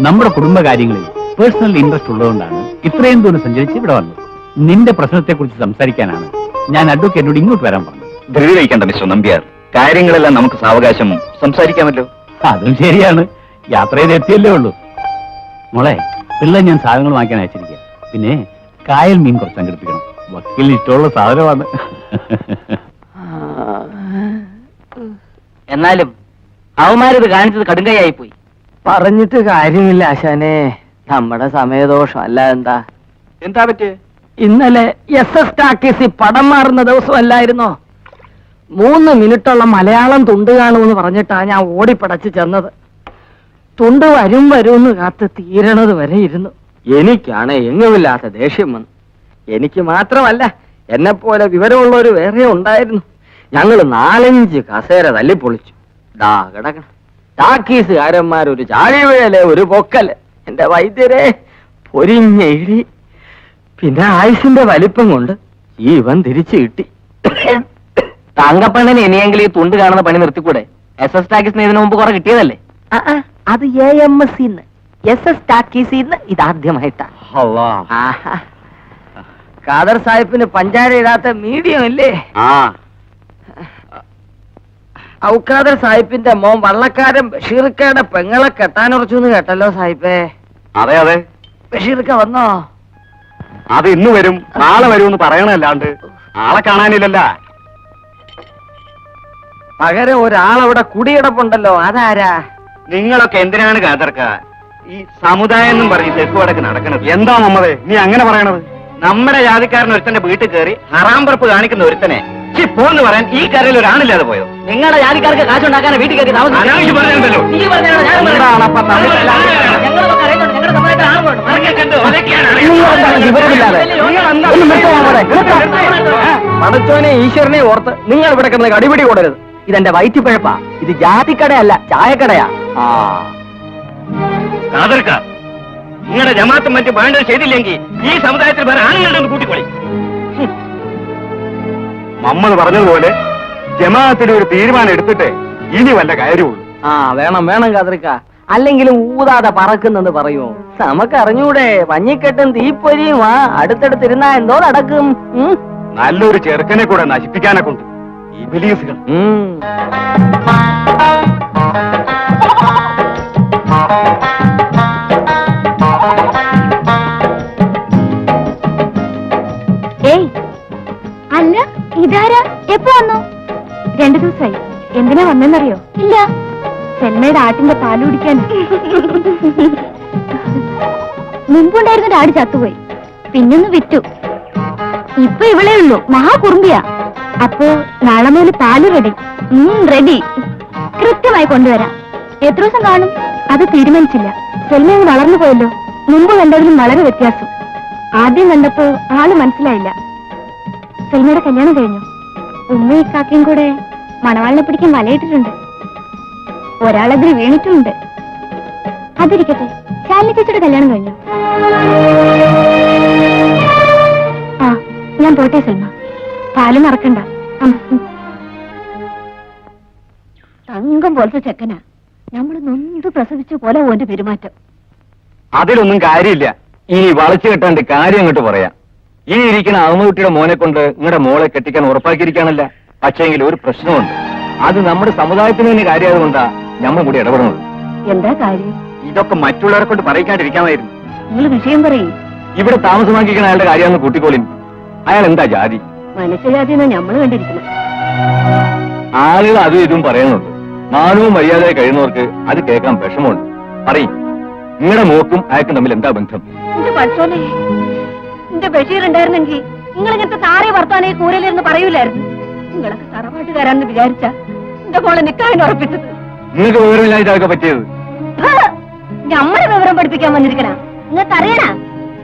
നമ്മുടെ കുടുംബകാര്യങ്ങളിൽ പേഴ്സണൽ ഇൻട്രസ്റ്റ് ഉള്ളതുകൊണ്ടാണ് ഇത്രയും ദൂരം സഞ്ചരിച്ച് ഇവിടെ വന്നത്. നിന്റെ പ്രശ്നത്തെ കുറിച്ച് സംസാരിക്കാനാണ് ഞാൻ അഡ്വക്കേറ്റിനോട് ഇങ്ങോട്ട് വരാൻ പറഞ്ഞത്.
ധൃതി വയ്ക്കണ്ട മിസ്റ്റർ നമ്പ്യാർ. കാര്യങ്ങളെല്ലാം നമുക്ക് സാവകാശം സംസാരിക്കാമല്ലോ.
അതും ശരിയാണ്. യാത്ര ചെയ്ത് എത്തിയല്ലേ ഉള്ളൂ. മോളെ, പിള്ളേ ഞാൻ സാധനങ്ങൾ വാങ്ങിക്കാൻ അയച്ചിരിക്കുക. പിന്നെ കായൽ മീൻ കുറച്ച് സംഘടിപ്പിക്കണം. വക്കീലിന് ഇഷ്ടമുള്ള സാധനമാണ്.
എന്നാലും അവന്മാരിത് കാണിച്ചത് കടുങ്കയായി പോയി. പറഞ്ഞിട്ട് കാര്യമില്ല ആശാനെ, നമ്മുടെ സമയദോഷം അല്ല. എന്താ പറ്റിയ? ഇന്നലെ SS ടാക്കീസി പടം മാറുന്ന ദിവസമല്ലായിരുന്നോ? 3 മിനിറ്റുള്ള മലയാളം തുണ്ട് കാണുമെന്ന് പറഞ്ഞിട്ടാ ഞാൻ ഓടിപ്പടച്ച് ചെന്നത്. തുണ്ട് വരുമെന്ന് കാത്ത് തീരണത് വരെ ഇരുന്നു. എനിക്കാണ് എങ്ങുമില്ലാത്ത ദേഷ്യം വന്നു. എനിക്ക് മാത്രമല്ല, എന്നെപ്പോലെ വിവരമുള്ളവര് വേറെ ഉണ്ടായിരുന്നു. ഞങ്ങൾ 4-5 കസേര തല്ലിപ്പൊളിച്ചു. ദാ കിടക്കണം. ടാക്കീസുകാരന്മാരൊരു ചാഴിവിഴല്, ഒരു പൊക്കല്. എന്റെ വൈദ്യരെ, പൊരിഞ്ഞ ഇടി. പിന്നെ ആയുസിന്റെ വലിപ്പം കൊണ്ട് ജീവൻ തിരിച്ചു കിട്ടി. തങ്കപ്പണ്ണിന് ഇനിയെങ്കിലും ഈ തുണ്ട് കാണുന്ന പണി നിർത്തിക്കൂടെ? SS ടാക്കീസിന് ഇതിനു മുമ്പ് കുറെ കിട്ടിയതല്ലേ? അത് AMS SS ടാക്കീസിന്ന് ഇതാദ്യമായിട്ടാ. ഖാദർ സാഹിബിന് പഞ്ചാര ഇടാത്ത മീഡിയം ഇല്ലേ? ഔഖാദർ സാഹിബിന്റെ മോൻ വള്ളക്കാരൻ ബഷീർക്കയുടെ പെങ്ങളെ കെട്ടാനുറച്ചു എന്ന് കേട്ടല്ലോ സാഹിബേ.
അതെ അതെ,
ബഷീർക്ക വന്നോ?
അത് ഇന്ന് വരും നാളെ വരുമെന്ന് പറയണല്ലാണ്ട് ആളെ കാണാനില്ലല്ല.
പകരം ഒരാളവിടെ കുടിയിടപ്പുണ്ടല്ലോ, അതാരാ?
നിങ്ങളൊക്കെ എന്തിനാണ് കാതർക്ക ഈ സമുദായം എന്നും പറഞ്ഞ് തെക്ക് വടക്ക് നടക്കണത്? എന്താ നമ്മതെ നീ അങ്ങനെ പറയണത്? നമ്മുടെ ജാതിക്കാരൻ ഒരുത്തന്റെ വീട്ടിൽ കയറി ഹറാം പറപ്പ് കാണിക്കുന്ന ഒരുത്തനെ പോന്ന് പറയാൻ ഈ കരയിൽ ഒരാളില്ലാതെ പോയോ?
നിങ്ങളുടെ ജാതിക്കാർക്ക് കാശുണ്ടാക്കാൻ വീട്ടിൽ കയറി
അനാവശ്യം പറഞ്ഞല്ലോ.
പടച്ചോനെ ഈശ്വരനെ ഓർത്ത് നിങ്ങൾ ഇവിടെ കിടന്ന് അടിപിടി കൂടരുത്. ഇതെന്റെ വയറ്റിപ്പഴപ്പാ. ഇത് ജാതിക്കടയല്ല, ചായക്കടയാ.
നിങ്ങളുടെ ജമാഅത്തും മറ്റു വേണ്ടത് ചെയ്തില്ലെങ്കിൽ ഈ സമുദായത്തിൽ വേറെ ആണുങ്ങളുടെ കൂട്ടിക്കൊള്ളി. മമ്മദ് പറഞ്ഞതുപോലെ ജമാഅത്തിന് ഒരു തീരുമാനം എടുത്തിട്ട് ഇനി വല്ല കാര്യമുള്ളൂ.
വേണം വേണം കാതർക്ക. അല്ലെങ്കിലും ഊതാതെ പറക്കുന്നെന്ന് പറയുമോ? നമുക്ക് അറിഞ്ഞൂടെ? പഞ്ഞിക്കെട്ടും തീപ്പൊരിയും അടുത്തടുത്തിരുന്നാ എന്തോ നടക്കും.
നല്ലൊരു ചെറുക്കനെ കൂടെ നശിപ്പിക്കാനെ കൊണ്ട് ഈ ബിലീസുകൾ.
ഇതാരാ? എപ്പോ വന്നു? 2 ദിവസമായി. എന്തിനാ വന്നെന്നറിയോ? ഇല്ല. സെൽമയുടെ ആട്ടിന്റെ പാല് കുടിക്കാൻ. മുമ്പുണ്ടായിരുന്ന ആട് ചത്തുപോയി, പിന്നൊന്ന് വിറ്റു. ഇപ്പൊ ഇവളേ ഉള്ളൂ, മഹാകുറുമ്പിയാ. അപ്പോ നാളെ മുതൽ പാല് റെഡി. റെഡി, കൃത്യമായി കൊണ്ടുവരാം. എത്ര ദിവസം കാണും? അത് തീരുമാനിച്ചില്ല. സെൽമ അങ്ങ് വളർന്നു പോയല്ലോ. മുമ്പ് കണ്ടതിലും വളരെ വ്യത്യാസം. ആദ്യം കണ്ടപ്പോ ആള് മനസ്സിലായില്ല. സെൽമയുടെ കല്യാണം കഴിഞ്ഞു. ഉമ്മയും കാക്കയും കൂടെ മണവാളിനെ പിടിക്കാൻ വലയിട്ടിട്ടുണ്ട്. ഒരാളതിൽ വീണിട്ടുമുണ്ട്. അതിരിക്കട്ടെ, ശാലിനി ചേച്ചിയുടെ കല്യാണം കഴിഞ്ഞു. ആ, ഞാൻ പോട്ടെ സെൽമ. പാല് മറക്കണ്ട. തങ്കം പോലത്തെ ചെക്കനാ. നമ്മള് നൊന്ത് പ്രസവിച്ച പോലെ ഓന്റെ പെരുമാറ്റം.
അതിലൊന്നും കാര്യമില്ല. ഇനി വളച്ചു കെട്ടാണ്ട് കാര്യം അങ്ങോട്ട് പറയാം. ഈ ഇരിക്കുന്ന അമ്മൂട്ടിയുടെ മോനെ കൊണ്ട് നിങ്ങളുടെ മോളെ കെട്ടിക്കാൻ ഉറപ്പാക്കിയിരിക്കാനല്ല. പക്ഷേങ്കിൽ ഒരു പ്രശ്നമുണ്ട്. അത് നമ്മുടെ സമുദായത്തിന് തന്നെ കാര്യമായതുകൊണ്ടാ നമ്മൾ കൂടി ഇടപെടുന്നത്.
എന്താ കാര്യം?
ഇതൊക്കെ മറ്റുള്ളവരെ കൊണ്ട് പറയിക്കാണ്ടിരിക്കാമായിരുന്നു.
നിങ്ങൾ വിഷയം പറയും.
ഇവിടെ താമസമാക്കിക്കുന്ന അയാളുടെ കാര്യമെന്ന് കൂട്ടിക്കോളിൻ. അയാൾ എന്താ ജാതി?
മനുഷ്യജാതി നമ്മൾ കണ്ടിരിക്കുന്നത്.
ആളുകൾ അതും ഇതും പറയുന്നുണ്ട്. മാനവും മര്യാദയായി കഴിയുന്നവർക്ക് അത് കേൾക്കാൻ വിഷമമുണ്ട്. പറയും, നിങ്ങളുടെ മോക്കും അയാൾക്കും തമ്മിൽ എന്താ ബന്ധം?
എന്റെ പഠിച്ചോനെ, എന്റെ ബഷീർ ഉണ്ടായിരുന്നെങ്കിൽ നിങ്ങൾ ഇങ്ങനത്തെ താരെ വർത്താനെ കൂരലെന്ന് പറയൂലായിരുന്നു. നിങ്ങളൊക്കെ തറവാട്ടുകാരാന്ന് വിചാരിച്ച എന്റെ മോളെ നിക്കാവിന് ഉറപ്പിച്ചത്.
നിങ്ങൾക്ക് വിവരമില്ലായിട്ടൊക്കെ പറ്റിയത്.
നമ്മളെ വിവരം പഠിപ്പിക്കാൻ വന്നിരിക്കണ നിങ്ങൾക്ക് അറിയണ?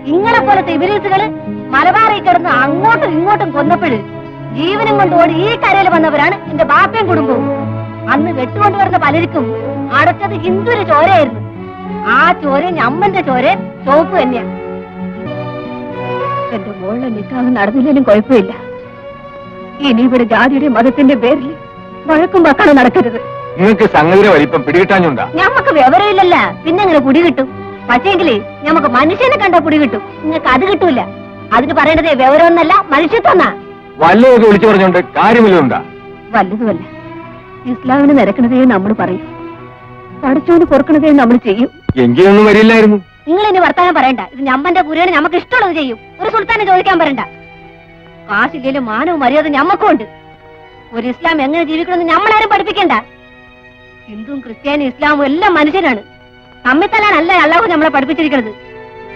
നിങ്ങളെ പോലത്തെ ഇബിലീസുകള് മലബാറിൽ കിടന്ന് അങ്ങോട്ടും ഇങ്ങോട്ടും കൊന്നപ്പോഴ് ജീവനും കൊണ്ട് ഓടി ഈ കരയിൽ വന്നവരാണ് എന്റെ ബാപ്പയും കുടുംബവും. അന്ന് വെട്ടുകൊണ്ടുവരുന്ന പലർക്കും അടച്ചത് ഹിന്ദുവിന്റെ ചോരയായിരുന്നു. ആ ചോര ഞമ്മന്റെ ചോര ചോപ്പ് തന്നെയാ. എന്റെ മോളുടെ നിക്കാഹ് നടന്നില്ലേലും കുഴപ്പമില്ല. ഇനി ഇവിടെ ജാതിയുടെ മതത്തിന്റെ പേരിൽ വഴക്കും വക്കാനും നടക്കരുത്.
നിങ്ങൾക്ക് സംഗതിയുടെ വലിപ്പം പിടികിട്ടാഞ്ഞുണ്ടാ?
ഞമ്മക്ക് വിവരമില്ലല്ല, പിന്നെ എങ്ങനെ കുടി കിട്ടും? പക്ഷേങ്കിലേ ഞമ്മക്ക് മനുഷ്യനെ കണ്ട കുടി കിട്ടും. നിങ്ങൾക്ക് അത് കിട്ടൂല. അതിന് പറയേണ്ടതേ വിവരമൊന്നല്ല, മനുഷ്യത്വന്നാ.
വല്ലതൊക്കെ വിളിച്ചു പറഞ്ഞോണ്ട് കാര്യമില്ലുണ്ടാ?
വല്ലതുമല്ല. ഇസ്ലാമിന് നിരക്കണതേ നമ്മൾ പറയും, പഠിച്ചോണ്ട് പൊറുക്കണതേ നമ്മൾ ചെയ്യും.
എങ്കിലൊന്നും വരില്ലായിരുന്നു.
നിങ്ങൾ ഇനി വർത്താനം പറയണ്ട. ഇത് ഞമ്മന്റെ പുരയാണ്, നമുക്ക് ഇഷ്ടമുള്ളത് ചെയ്യും. ഒരു സുൽത്താനെ ചോദിക്കാൻ പറയണ്ട. കാശില്ലേലും മാനവും മര്യാദ ഞമ്മക്കും ഉണ്ട്. ഒരു ഇസ്ലാം എങ്ങനെ ജീവിക്കണമെന്ന് നമ്മളാരും പഠിപ്പിക്കണ്ട. ഹിന്ദുവും ക്രിസ്ത്യാനും ഇസ്ലാമും എല്ലാം മനുഷ്യരാണ്. തമ്മിത്തല്ലാനല്ല അല്ലാഹു നമ്മളെ പഠിപ്പിച്ചിരിക്കുന്നത്,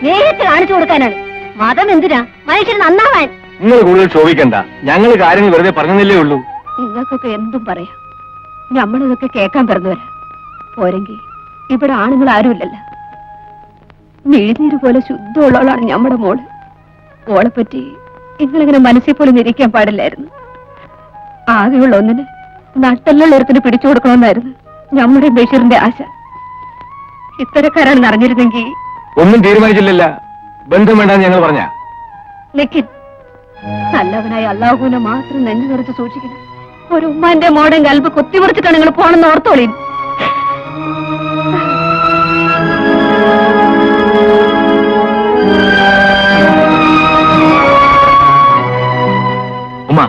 നേരിട്ട് കാണിച്ചു കൊടുക്കാനാണ്. മതം എന്തിനാ? മനുഷ്യന് നന്നാവാൻ.
നിങ്ങൾ കൂടുതൽ ചോദിക്കണ്ട. ഞങ്ങൾ കാര്യങ്ങൾ വെറുതെ പറഞ്ഞതല്ലേ ഉള്ളൂ.
നിങ്ങൾക്കൊക്കെ എന്തും പറയാം. നമ്മളിതൊക്കെ കേൾക്കാൻ പിറന്നുവരാ. പോരെങ്കിൽ ഇവിടെ ആണുങ്ങൾ ആരുമില്ലല്ലോ. നീഴ്നീര് പോലെ ശുദ്ധമുള്ളവളാണ് നമ്മുടെ മോള്. മോളെപ്പറ്റി നിങ്ങളിങ്ങനെ മനസ്സിൽ പോലും നിരീക്കാൻ പാടില്ലായിരുന്നു. ആകെയുള്ള ഒന്നിന് നട്ടെല്ലുള്ളൊരുത്തിന് പിടിച്ചു കൊടുക്കണമെന്നായിരുന്നു നമ്മുടെ ബഷീറിന്റെ ആശ. ഇത്തരക്കാരാണെന്ന് അറിഞ്ഞിരുന്നെങ്കിൽ.
ഒന്നും തീരുമാനിച്ചില്ലല്ല. ബന്ധം വേണ്ടെന്ന് ഞങ്ങൾ പറഞ്ഞ.
നിക്കിൻ, നല്ലവനായ അള്ളാഹുവിനെ മാത്രം നെഞ്ഞു നിറച്ച് സൂക്ഷിക്കണം. ഒരു ഉമ്മാന്റെ മോടൻ കൽബ് കുത്തിമുറിച്ചിട്ടാണ് നിങ്ങൾ പോണെന്ന് ഓർത്തോളി.
ഉമ്മ,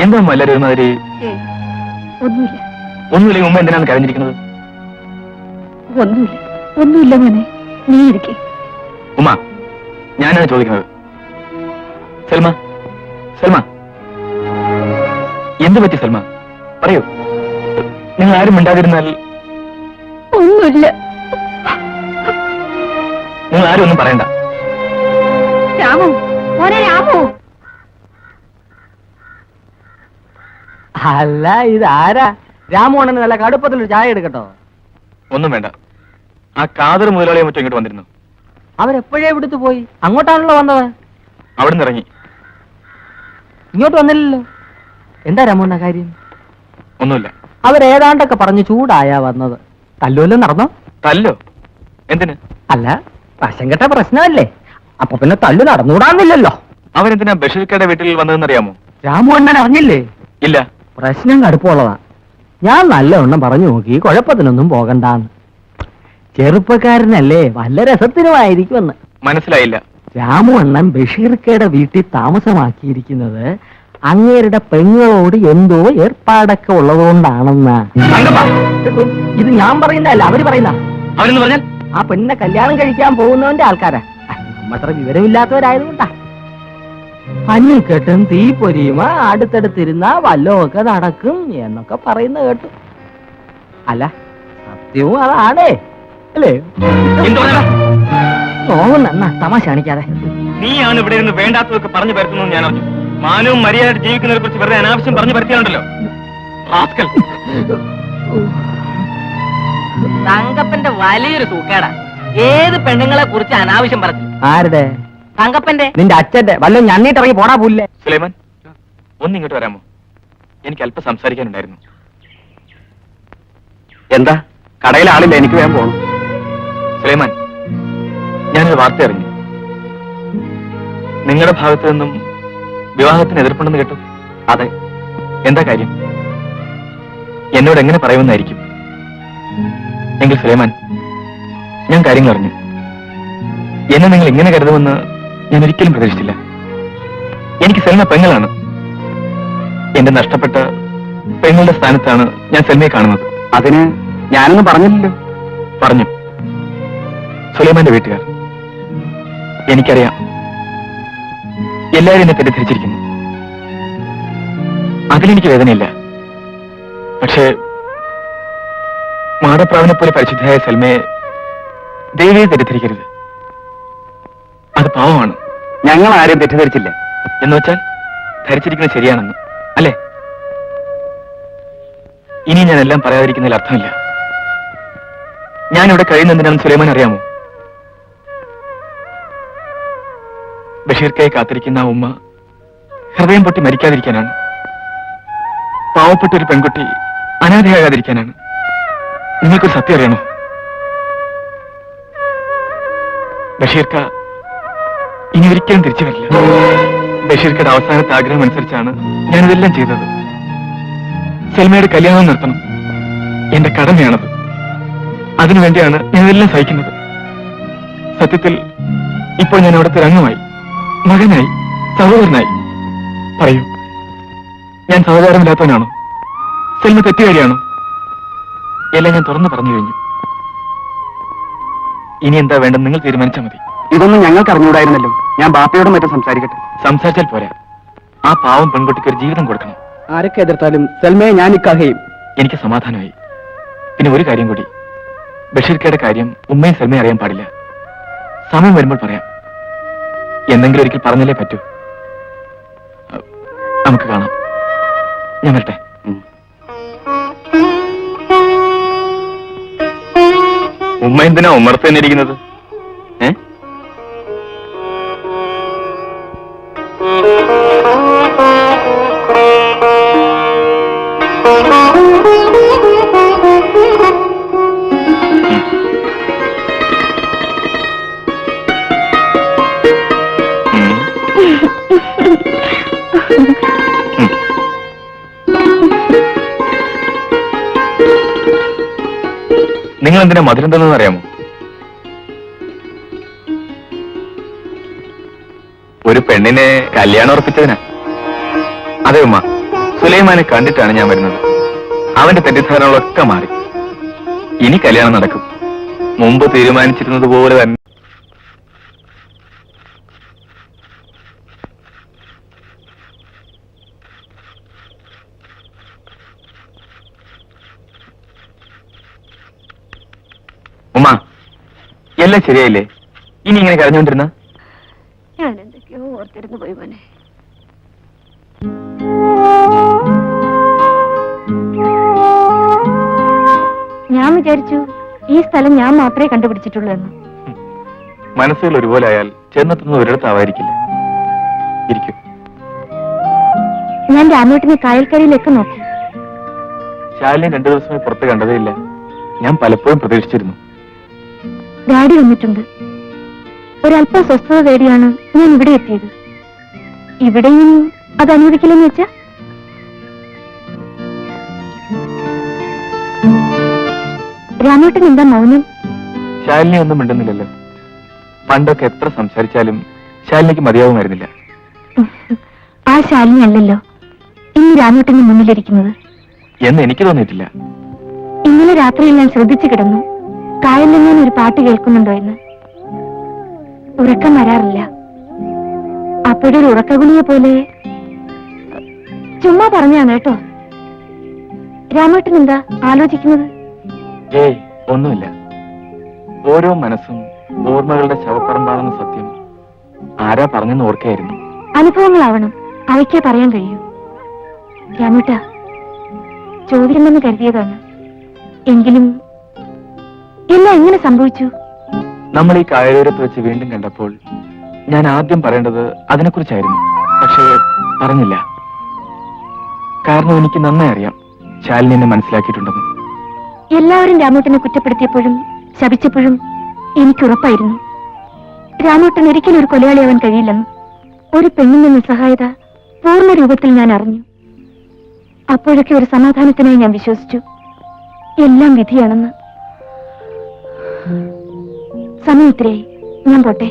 എന്താ എല്ലാവരും ഒരുമാതിരി?
ഒന്നുമില്ല.
ഒന്നുമില്ലെങ്കിൽ ഉമ്മ എന്തിനാണ് കരഞ്ഞിരിക്കുന്നത്?
ഒന്നുമില്ല, ഒന്നുമില്ല മോനെ, നീ ഇരിക്കേ.
ഉമ്മ, ഞാനാണ് ചോദിക്കുന്നത്. സൽമ, സൽമ, എന്ത് പറ്റി സൽമ? പറയൂ. നിങ്ങൾ ആരും മിണ്ടാതിരുന്നാൽ.
ഒന്നുമില്ല.
നിങ്ങൾ ആരും ഒന്നും പറയണ്ട.
രാമു, മോനെ രാമു.
അല്ല, ഇതാരാ? രാമോണന് നല്ല കടുപ്പത്തിലൊരു ചായ എടുക്കട്ടോ?
ഒന്നും വേണ്ട. ആ കാതർ മുതലാളിയെ മറ്റും ഇങ്ങോട്ട് വന്നിരുന്നു.
അവരെപ്പോഴേ ഇവിടുത്തെ പോയി? അങ്ങോട്ടാണല്ലോ വന്നത്.
അവിടുന്ന് ഇറങ്ങി.
ഇങ്ങോട്ട് വന്നില്ലല്ലോ. എന്താ രാമോണ്ണ കാര്യം?
ഒന്നുമില്ല.
അവരേതാണ്ടൊക്കെ പറഞ്ഞു ചൂടായാ വന്നത്. തല്ലുവല്ലോ നടന്നോ?
തല്ലോ? എന്തിന്?
അല്ല, വശം കെട്ട പ്രശ്നമല്ലേ, അപ്പൊ പിന്നെ തല്ലു നടന്നുകൂടാന്നില്ലല്ലോ.
അവരെന്തിനാ ബഷീർക്കയുടെ വീട്ടിൽ വന്നതെന്നറിയാമോ?
രാമോണ്ണൻ അറിഞ്ഞില്ലേ?
ഇല്ല.
പ്രശ്നം കടുപ്പമുള്ളതാ. ഞാൻ നല്ലവണ്ണം പറഞ്ഞു നോക്കി, കുഴപ്പത്തിനൊന്നും പോകണ്ടാന്ന്. ചെറുപ്പക്കാരനല്ലേ, വല്ല രസത്തിനുമായിരിക്കുമെന്ന്.
മനസ്സിലായില്ല.
രാമു അണ്ണൻ ബഷീർക്കയുടെ വീട്ടിൽ താമസമാക്കിയിരിക്കുന്നത് അങ്ങേരുടെ പെങ്ങളോട് എന്തോ ഏർപ്പാടൊക്കെ ഉള്ളതുകൊണ്ടാണെന്നാ. ഇത് ഞാൻ പറയുന്നതല്ല, അവര് പറയുന്ന.
അവരെന്ന് പറഞ്ഞാൽ
ആ പെണ്ണിനെ കല്യാണം കഴിക്കാൻ പോകുന്നവന്റെ ആൾക്കാരാ. നമ്മത്ര വിവരമില്ലാത്തവരായതുകൊണ്ടാ. അന്യം കെട്ടും തീ പൊരിയുമ അടുത്തടുത്തിരുന്ന വല്ലതൊക്കെ നടക്കും എന്നൊക്കെ പറയുന്ന കേട്ടു. അല്ല സത്യവും അതാണേ അല്ലേ? നോവുന്ന തമാശ കാണിക്കാതെ.
നീയാണ് ഇവിടെ ഇരുന്ന് വേണ്ടാത്തതൊക്കെ പറഞ്ഞു പരത്തുന്നത് ഞാൻ അറിഞ്ഞു. മാനവും മര്യാദ ജീവിക്കുന്നതിനെ കുറിച്ച് വെറുതെ അനാവശ്യം പറഞ്ഞു പരത്തിയാണല്ലോ.
തങ്കപ്പന്റെ വലിയൊരു തൂക്കേടാ. ഏത് പെണ്ണുങ്ങളെ കുറിച്ച് അനാവശ്യം പറഞ്ഞു? ആരുടെ? തങ്കപ്പന്റെ. നിന്റെ അച്ഛന്റെ. വല്ല ഞണ്ണിട്ടിറങ്ങി പോടാ പുല്ലേ.
സുലൈമാൻ, ഒന്നിങ്ങോട്ട് വരാമോ? എനിക്ക് അല്പം സംസാരിക്കാനുണ്ടായിരുന്നു.
എന്താ? കടയിൽ ആളില്ല, എനിക്ക് വേഗം പോകണം.
സുലൈമാൻ, ഞാനൊരു വാർത്ത അറിഞ്ഞു. നിങ്ങളുടെ ഭാഗത്തു നിന്നും വിവാഹത്തിന് എതിർപ്പുണ്ടെന്ന് കേട്ടു.
അതെ.
എന്താ കാര്യം? എന്നോട് എങ്ങനെ പറയുമെന്നായിരിക്കും. എങ്കിൽ സുലൈമാൻ, ഞാൻ കാര്യങ്ങൾ അറിഞ്ഞു. എന്നെ നിങ്ങൾ ഇങ്ങനെ കരുതുമെന്ന് ഞാൻ ഒരിക്കലും പ്രതീക്ഷിച്ചില്ല. എനിക്ക് സെൽമ പെങ്ങളാണ്. എന്റെ നഷ്ടപ്പെട്ട പെങ്ങളുടെ സ്ഥാനത്താണ് ഞാൻ സെൽമയെ കാണുന്നത്.
അതിന് ഞാനൊന്നും പറഞ്ഞില്ലല്ലോ.
പറഞ്ഞു. സുലൈമാന്റെ വീട്ടുകാർ. എനിക്കറിയാം, എല്ലാവരും എന്നെ തെറ്റിദ്ധരിച്ചിരിക്കുന്നു. അതിലെനിക്ക് വേദനയില്ല. പക്ഷേ മാടപ്രാവിനെ പോലെ പരിശുദ്ധയായ സൽമയെ ദേവിയെ തെറ്റിദ്ധരിക്കരുത്. അത് പാവമാണ്.
ഞങ്ങൾ ആരെയും തെറ്റിദ്ധരിച്ചില്ല.
എന്ന് വെച്ചാൽ ധരിച്ചിരിക്കുന്നത് ശരിയാണെന്ന് അല്ലേ? ഇനി ഞാൻ എല്ലാം പറയാതിരിക്കുന്നതിൽ അർത്ഥമില്ല. ഞാനിവിടെ കഴിയുന്നതിനാണെന്ന് സുലൈമാൻ അറിയാമോ? ബഷീർക്കായി കാത്തിരിക്കുന്ന ആ ഉമ്മ ഹൃദയം പൊട്ടി മരിക്കാതിരിക്കാനാണ്. പാവപ്പെട്ട ഒരു പെൺകുട്ടി അനാഥയാകാതിരിക്കാനാണ്. നിങ്ങൾക്കൊരു സത്യം അറിയണോ? ബഷീർക്ക ഇനി ഒരിക്കലും തിരിച്ചു വരില്ല. ബഷീർക്കയുടെ അവസാനത്തെ ആഗ്രഹം അനുസരിച്ചാണ് ഞാനിതെല്ലാം ചെയ്തത്. സെൽമയുടെ കല്യാണം നിർത്തണം. എന്റെ കടമയാണത്. അതിനുവേണ്ടിയാണ് ഞാനിതെല്ലാം സഹിക്കുന്നത്. സത്യത്തിൽ ഇപ്പോൾ ഞാൻ അവിടുത്തെ രംഗമായി, മകനായി, സഹോദരനായി. പറയൂ, ഞാൻ സഹോദരമില്ലാത്തവനാണോ? സെൽമ തെറ്റുകാരിയാണോ? എല്ലാം ഞാൻ തുറന്നു പറഞ്ഞു കഴിഞ്ഞു. ഇനി എന്താ വേണ്ടെന്ന് നിങ്ങൾ തീരുമാനിച്ചാൽ മതി.
ഇതൊന്നും ഞങ്ങൾക്ക് അറിഞ്ഞുകൂടായിരുന്നല്ലോ. ഞാൻ ബാപ്പയോടും മറ്റും സംസാരിക്കട്ടെ.
സംസാരിച്ചാൽ പോരാ, ആ പാവം പെൺകുട്ടിക്ക് ഒരു ജീവിതം കൊടുക്കണം.
ആരൊക്കെ എതിർത്താലും സെൽമയെ ഞാൻ ഇക്കാഹയും.
എനിക്ക് സമാധാനമായി. പിന്നെ ഒരു കാര്യം കൂടി, ബഷീർക്കയുടെ കാര്യം ഉമ്മയും സെൽമയും അറിയാൻ പാടില്ല. സമയം വരുമ്പോൾ പറയാം. എന്തെങ്കിലും ഒരിക്കൽ പറഞ്ഞല്ലേ പറ്റൂ. നമുക്ക് കാണാം. ഞാൻ വരട്ടെ. ഉമ്മ എന്തിനാ ഉമ്മർത്ത് തന്നെ ഇരിക്കുന്നത്? നിങ്ങൾ എന്തിനാ മധുരം തന്നെന്ന് അറിയാമോ? ഒരു പെണ്ണിനെ കല്യാണം ഉറപ്പിച്ചതിനാ. അതെ ഉമ്മ, സുലൈമാനെ കണ്ടിട്ടാണ് ഞാൻ വരുന്നത്. അവന്റെ തെറ്റിദ്ധാരണകളൊക്കെ മാറി. ഇനി കല്യാണം നടക്കും. മുമ്പ് തീരുമാനിച്ചിരുന്നത് പോലെ തന്നെ. ഉമ്മ, എല്ലാം ശരിയായില്ലേ? ഇനി ഇങ്ങനെ കരഞ്ഞുകൊണ്ടിരുന്ന
ഞാൻ എന്തൊക്കെയോ ഓർത്തിരുന്നു പോയി മോനെ. ഞാൻ വിചാരിച്ചു ഈ സ്ഥലം ഞാൻ മാത്രമേ കണ്ടുപിടിച്ചിട്ടുള്ളൂ എന്ന്.
മനസ്സുകൾ ഒരുപോലെ ആയാൽ ചെന്നെത്തുന്നത് ഒരിടത്താവായിരിക്കില്ല. ഇരിക്കും.
ഞാൻ രാമേട്ടിനെ കായൽക്കരയിലേക്ക് നോക്കി.
ശാലിനെ 2 ദിവസമായി പുറത്ത് കണ്ടതേയില്ല. ഞാൻ പലപ്പോഴും പ്രതീക്ഷിച്ചിരുന്നു.
ഡാഡി വന്നിട്ടുണ്ട്. ഒരല്പം സ്വസ്ഥത തേടിയാണ് ഞാൻ ഇവിടെ എത്തിയത്. ഇവിടെയും അത് അനുവദിക്കില്ലെന്ന് വെച്ചാ? രാമേട്ടൻ എന്താ മൗനം?
ശാലിനി ഒന്നും മിണ്ടുന്നില്ലല്ലോ. പണ്ടൊക്കെ എത്ര സംസാരിച്ചാലും ശാലിനിക്ക് മതിയാവുമായിരുന്നില്ല.
ആ ശാലിനി അല്ലല്ലോ ഇന്ന് രാമേട്ടന് മുന്നിലിരിക്കുന്നത്
എന്ന് എനിക്ക് തോന്നിയിട്ടില്ല.
ഇന്നലെ രാത്രിയിൽ ഞാൻ ശ്രദ്ധിച്ചു കിടന്നു, കായലിൽ ഞാൻ ഒരു പാട്ട് കേൾക്കുന്നുണ്ടോ എന്ന്. ഉറക്കം വരാറില്ല. അപ്പോഴൊരു ഉറക്കഗുളിയെ പോലെ ചുമ്മാ പറഞ്ഞാണ് കേട്ടോ. രാമേട്ടൻ എന്താ ആലോചിക്കുന്നത്?
ഏയ് ഒന്നുമില്ല. ഓരോ മനസ്സും ഓർമ്മകളുടെ ശവപ്പറമ്പാണെന്ന സത്യം ആരാ പറഞ്ഞെന്ന് ഓർക്കായിരുന്നു.
അനുഭവങ്ങളാവണം, അവയ്ക്കേ പറയാൻ കഴിയൂ. രാമേട്ട, ചോദിക്കണമെന്ന് കരുതിയതാണ്. എങ്കിലും എല്ലാം എങ്ങനെ സംഭവിച്ചു?
നമ്മൾ ഈ കായലോരത്ത് വെച്ച് വീണ്ടും കണ്ടപ്പോൾ ഞാൻ ആദ്യം പറയേണ്ടത് അതിനെക്കുറിച്ചായിരുന്നു. പക്ഷേ പറഞ്ഞില്ല. കാരണം എനിക്ക് നന്നായി അറിയാം ശാലിനി എന്നെ മനസ്സിലാക്കിയിട്ടുണ്ടെന്ന്.
എല്ലാവരും രാമേട്ടനെ കുറ്റപ്പെടുത്തിയപ്പോഴും ശപിച്ചപ്പോഴും എനിക്കുറപ്പായിരുന്നു രാമേട്ടൻ ഒരിക്കലും ഒരു കൊലയാളിയാവാൻ കഴിയില്ലെന്ന്. ഒരു പെണ്ണിന്റെ നിസ്സഹായത പൂർണ്ണ രൂപത്തിൽ ഞാൻ അറിഞ്ഞു. അപ്പോഴൊക്കെ ഒരു സമാധാനത്തിനായി ഞാൻ വിശ്വസിച്ചു എല്ലാം വിധിയാണെന്ന്. സമയം ഇത്രയായി, ഞാൻ പോട്ടെ.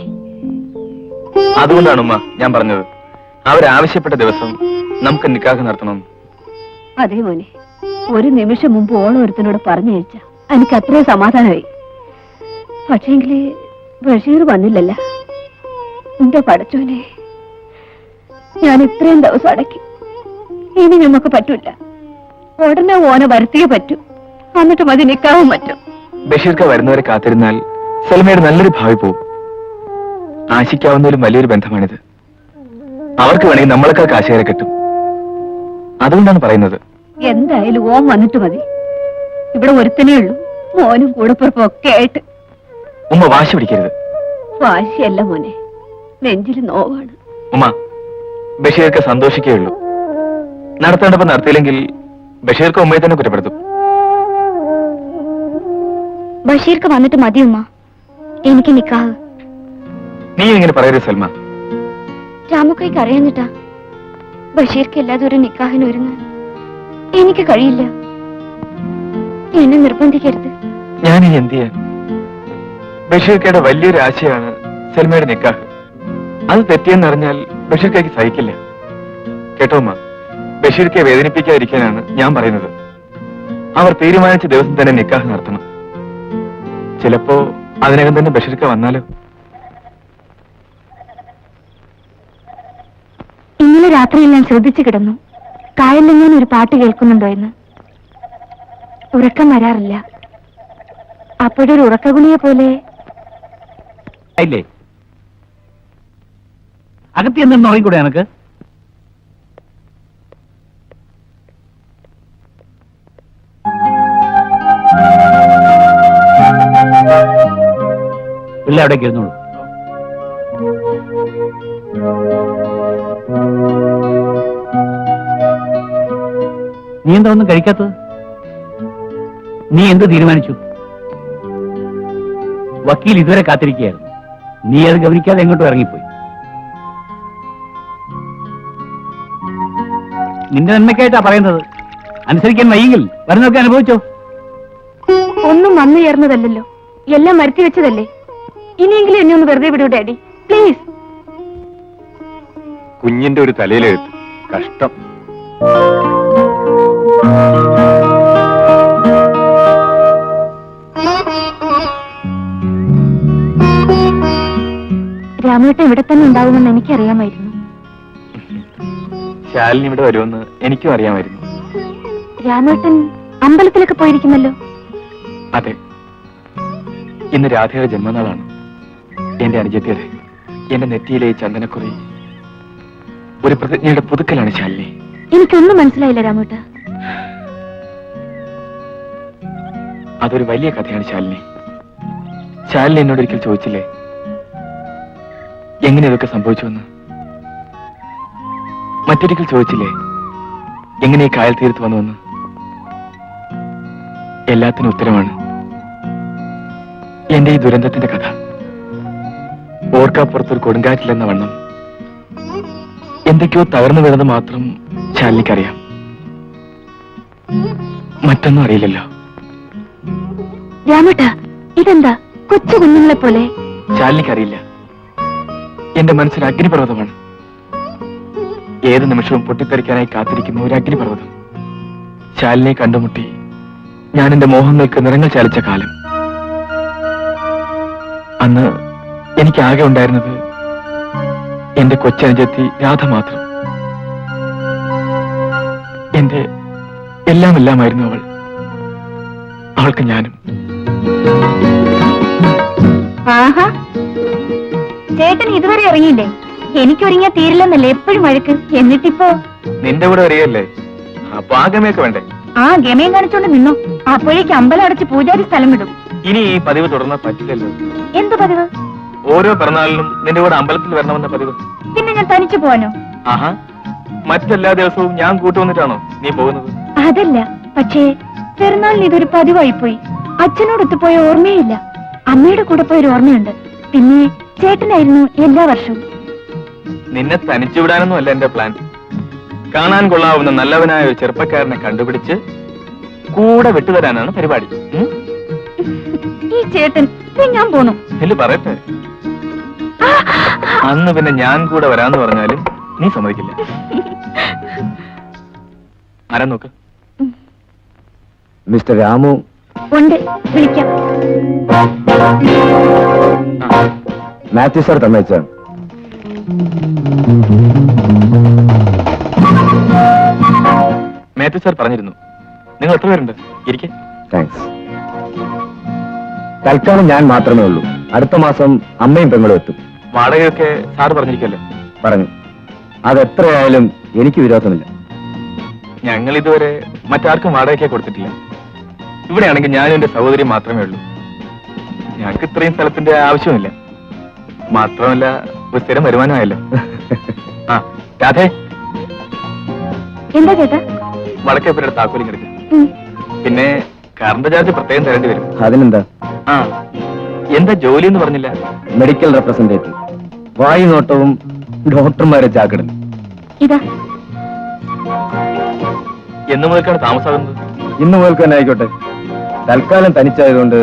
അതുകൊണ്ടാണ് ഉമ്മ ഞാൻ പറഞ്ഞത് അവരാവശ്യപ്പെട്ട ദിവസം നമുക്ക് നിക്കാഹ് നടത്തണം.
അതേ മോനെ, ഒരു നിമിഷം മുമ്പ് ഓളം ഒരുത്തനോട് പറഞ്ഞു കഴിച്ച എനിക്ക് അത്രയും സമാധാനമായി. പക്ഷേങ്കില് ബഷീർ വന്നില്ലല്ല. എന്റെ പടച്ചോനെ, ഞാൻ ഇത്രയും ദിവസം അടക്കി. ഇനി നമുക്ക് പറ്റൂല. ഉടനെ ഓനെ വരുത്തിയേ പറ്റൂ. എന്നിട്ട് മതി നിക്കാവും പറ്റും.
ബഷീർക്ക് വരുന്നവരെ കാത്തിരുന്നാൽ സൽമയുടെ നല്ലൊരു ഭാവി പോവും. ആശിക്കാവുന്നതിലും വലിയൊരു ബന്ധമാണിത്. അവർക്ക് വേണമെങ്കിൽ നമ്മളൊക്കെ കാശേരെ കിട്ടും. അതുകൊണ്ടാണ് പറയുന്നത്.
എന്തായാലും ഓൻ വന്നിട്ട് മതി. ഇവിടെ ഒരുത്തനേ ഉള്ളൂ, മോനും കൂടപ്പുറപ്പും ഒക്കെ ആയിട്ട്.
ഉമ്മ വാശി പിടിക്കരുത്.
വാശിയല്ല മോനെ, നെഞ്ചിൽ നോവാണ്.
ഉമ്മ, ബഷീർക്ക് സന്തോഷിക്കേ ഉള്ളൂ. നടത്തേണ്ടപ്പോ നടത്തിയില്ലെങ്കിൽ ബഷീർക്ക് ഉമ്മയെ തന്നെ കുറ്റപ്പെടുത്തും.
ബഷീർക്ക് വന്നിട്ട് മതി ഉമ്മ, എനിക്ക് നിക്കാഹ്.
നീ എങ്ങനെ പറയരുത് സൽമ.
രാമുക്കൈക്ക് അറിയാഞ്ഞിട്ടാ. ബഷീർക്ക് അല്ലാതെ ഒരു നിക്കാഹിന് ഒരുങ്ങാൻ എനിക്ക് കഴിയില്ല. എന്നെ നിർബന്ധിക്കരുത്.
ഞാൻ ഇനി എന്ത് ചെയ്യാൻ? ബഷീർക്കയുടെ വലിയൊരു ആശയാണ് സൽമയുടെ നിക്കാഹ്. അത് തെറ്റിയെന്നറിഞ്ഞാൽ ബഷീർക്കയ്ക്ക് സഹിക്കില്ല. കേട്ടോ അമ്മ, ബഷീർക്കെ വേദനിപ്പിക്കാതിരിക്കാനാണ് ഞാൻ പറയുന്നത്. അവർ തീരുമാനിച്ച ദിവസം തന്നെ നിക്കാഹ് നടത്തണം. ചിലപ്പോ അതിനകം തന്നെ ബഷീർക്ക വന്നാലോ?
ഇന്നലെ രാത്രിയിൽ ഞാൻ ശ്രദ്ധിച്ചു കിടന്നു, കായലിൽ ഞാൻ ഒരു പാട്ട് കേൾക്കുന്നുണ്ടോ എന്ന്. ഉറക്കം വരാറില്ല. അപ്പോഴൊരു ഉറക്കഗുളിയെ പോലെ.
ഇല്ലേ, അകത്തി എന്തെന്ന് ഉറങ്ങിക്കൂടെ എനക്ക്? പിള്ളേ അവിടേക്ക് ഇരുന്നോളൂ. നീ എന്താ ഒന്നും കഴിക്കാത്തത്? നീ എന്ത് തീരുമാനിച്ചു? വക്കീൽ ഇതുവരെ കാത്തിരിക്കുകയായിരുന്നു. നീ അത് ഗവനിക്കാതെ എങ്ങോട്ടും ഇറങ്ങിപ്പോയി. നിന്റെ നന്മയ്ക്കായിട്ടാ പറയുന്നത്. അനുസരിക്കാൻ വൈകിൽ വരുന്നൊക്കെ അനുഭവിച്ചോ?
ഒന്നും വന്നു ചേർന്നതല്ലോ, എല്ലാം വരുത്തി വെച്ചതല്ലേ. ഇനിയെങ്കിലും എന്നെ ഒന്ന് വെറുതെ വിടൂ ഡാഡി, പ്ലീസ്.
കുഞ്ഞിന്റെ ഒരു തലയിലെഴുത്ത്. കഷ്ടം.
രാമേട്ടൻ ഇവിടെ തന്നെ ഉണ്ടാവുമെന്ന് എനിക്കറിയാമായിരുന്നു.
ശാലിനി ഇവിടെ വരുമെന്ന് എനിക്കും അറിയാമായിരുന്നു.
രാമേട്ടൻ അമ്പലത്തിലൊക്കെ പോയിരിക്കുന്നല്ലോ.
അതെ, ഇന്ന് രാധയുടെ ജന്മനാളാണ്. എന്റെ അനുജത്തിയുടെ, എന്റെ നെറ്റിയിലെ ഈ ചന്ദനക്കുറി ഒരു പ്രതിജ്ഞയുടെ പുതുക്കലാണ് ശാലിനി.
എനിക്കൊന്നും മനസ്സിലായില്ല രാമേട്ട.
അതൊരു വലിയ കഥയാണ് ശാലിനി. ശാലിനി എന്നോട് ഒരിക്കൽ ചോദിച്ചില്ലേ എങ്ങനെ ഇതൊക്കെ സംഭവിച്ചുവെന്ന്? മറ്റൊരിക്കൽ ചോദിച്ചില്ലേ എങ്ങനെ ഈ കായൽ തീരത്ത് വന്നുവെന്ന്? എല്ലാത്തിനും ഉത്തരമാണ് എന്റെ ഈ ദുരന്തത്തിന്റെ കഥ. ഓർക്കാപ്പുറത്തൊരു കൊടുങ്കാറ്റില്ലെന്ന വണ്ണം എന്തൊക്കെയോ തകർന്നു വീണത് മാത്രം ശാലിനിക്കറിയാം. മറ്റൊന്നും അറിയില്ലല്ലോ.
രാമേട്ട, ഇതെന്താ കൊച്ചു കുഞ്ഞുങ്ങളെ പോലെ?
ശാലിനിക്കറിയില്ല. എന്റെ മനസ്സിൽ അഗ്നിപർവ്വതമാണ്. ഏത് നിമിഷവും പൊട്ടിത്തെറിക്കാനായി കാത്തിരിക്കുന്ന ഒരു അഗ്നിപർവ്വതം. ശാലിനെ കണ്ടുമുട്ടി ഞാൻ എന്റെ മോഹങ്ങൾക്ക് നിറങ്ങൾ ചാലിച്ച കാലം. അന്ന് എനിക്ക് ആകെ ഉണ്ടായിരുന്നത് എന്റെ കൊച്ചനുജത്തി രാധ മാത്രം. എന്റെ എല്ലാമായിരുന്നു അവൾ. അവൾക്ക് ഞാനും.
ആഹാ, ചേട്ടൻ ഇതുവരെ ഇറങ്ങിയില്ലേ? എനിക്കൊരുങ്ങിയാ തീരില്ലെന്നല്ലേ എപ്പോഴും വഴക്ക്. എന്നിട്ടിപ്പോ
നിന്റെ കൂടെ വരികയല്ലേ, അപ്പൊ ആ ഗമയൊക്കെ വേണ്ടേ?
ആ ഗമയം കാണിച്ചോണ്ട് നിന്നോ. അപ്പോഴേക്ക് അമ്പലം അടച്ച് പൂജാരി സ്ഥലം വിടും.
ഇനി ഈ പതിവ് തുടർന്നാൽ പറ്റില്ലല്ലോ.
എന്ത് പതിവ്?
ഓരോ പിറന്നാളിനും നിന്റെ കൂടെ അമ്പലത്തിൽ വരണമെന്ന പതിവ്.
പിന്നെ ഞാൻ തനിച്ചു പോവാനോ?
ആഹാ, മറ്റെല്ലാ ദിവസവും ഞാൻ കൂട്ടുവന്നിട്ടാണോ നീ പോകുന്നത്?
അതല്ല, പക്ഷേ പെരുന്നാളിന് ഇതൊരു പതിവായിപ്പോയി. അച്ഛനോടൊത്ത് പോയ ഓർമ്മയില്ല. അമ്മയുടെ കൂടെ പോയൊരു ഓർമ്മയുണ്ട്. പിന്നെ ചേട്ടനായിരുന്നു എല്ലാ വർഷവും.
നിന്നെ തനിച്ചു വിടാനൊന്നും അല്ല എന്റെ പ്ലാൻ. കാണാൻ കൊള്ളാവുന്ന നല്ലവനായ ഒരു ചെറുപ്പക്കാരനെ കണ്ടുപിടിച്ച് കൂടെ വിട്ടുതരാനാണ് പരിപാടി.
ഈ ചേട്ടൻ ഞാൻ പോന്നു.
എല്ലു പറയട്ടെ, അന്ന് പിന്നെ ഞാൻ കൂടെ വരാന്ന് പറഞ്ഞാലും നീ സമ്മതിക്കില്ല. ആരാ നോക്ക്.
മിസ്റ്റർ രാമു
ഉണ്ട്, വിളിക്കാം.
മാത്യു സാർ തന്നയച്ചാണ്.
മാത്യു സാർ പറഞ്ഞിരുന്നു. നിങ്ങൾ എത്ര പേരുണ്ട്? ഇരിക്കെ.
താങ്ക്സ്. തൽക്കാലം ഞാൻ മാത്രമേ ഉള്ളൂ. അടുത്ത മാസം അമ്മയും പെങ്ങളും എത്തും.
വാടകയൊക്കെ സാറ് പറഞ്ഞിരിക്കല്ലോ.
പറഞ്ഞു. അതെത്രയായാലും എനിക്ക് വിരോധമില്ല.
ഞങ്ങൾ ഇതുവരെ മറ്റാർക്കും വാടകയ്ക്ക് കൊടുത്തിട്ടില്ല. ഇവിടെയാണെങ്കിൽ ഞാനും എന്റെ സഹോദരി മാത്രമേ ഉള്ളൂ. ഞങ്ങൾക്ക് ഇത്രയും സ്ഥലത്തിന്റെ ആവശ്യമില്ല. മാത്രമല്ല, ഒരു സ്ഥിരം വരുമാനമായല്ലോ. ആ രാധേ,
എന്താ ചേട്ടാ?
വടക്കേപ്പുരയുടെ താക്കോലിങ് എടുക്കുക. പിന്നെ കറണ്ട് ചാർജ് പ്രത്യേകം തരേണ്ടി വരും.
അതിനെന്താ?
ആ, എന്താ ജോലി എന്ന് പറഞ്ഞില്ല?
Medical representative. വായു നോട്ടവും ഡോക്ടർമാരെ ചാക്കിടുന്നു.
ഇതാ.
എന്നു മുതൽക്കാണ് താമസാകുന്നത്?
ഇന്ന് മുതൽക്ക് തന്നെ ആയിക്കോട്ടെ. തൽക്കാലം തനിച്ചായതുകൊണ്ട്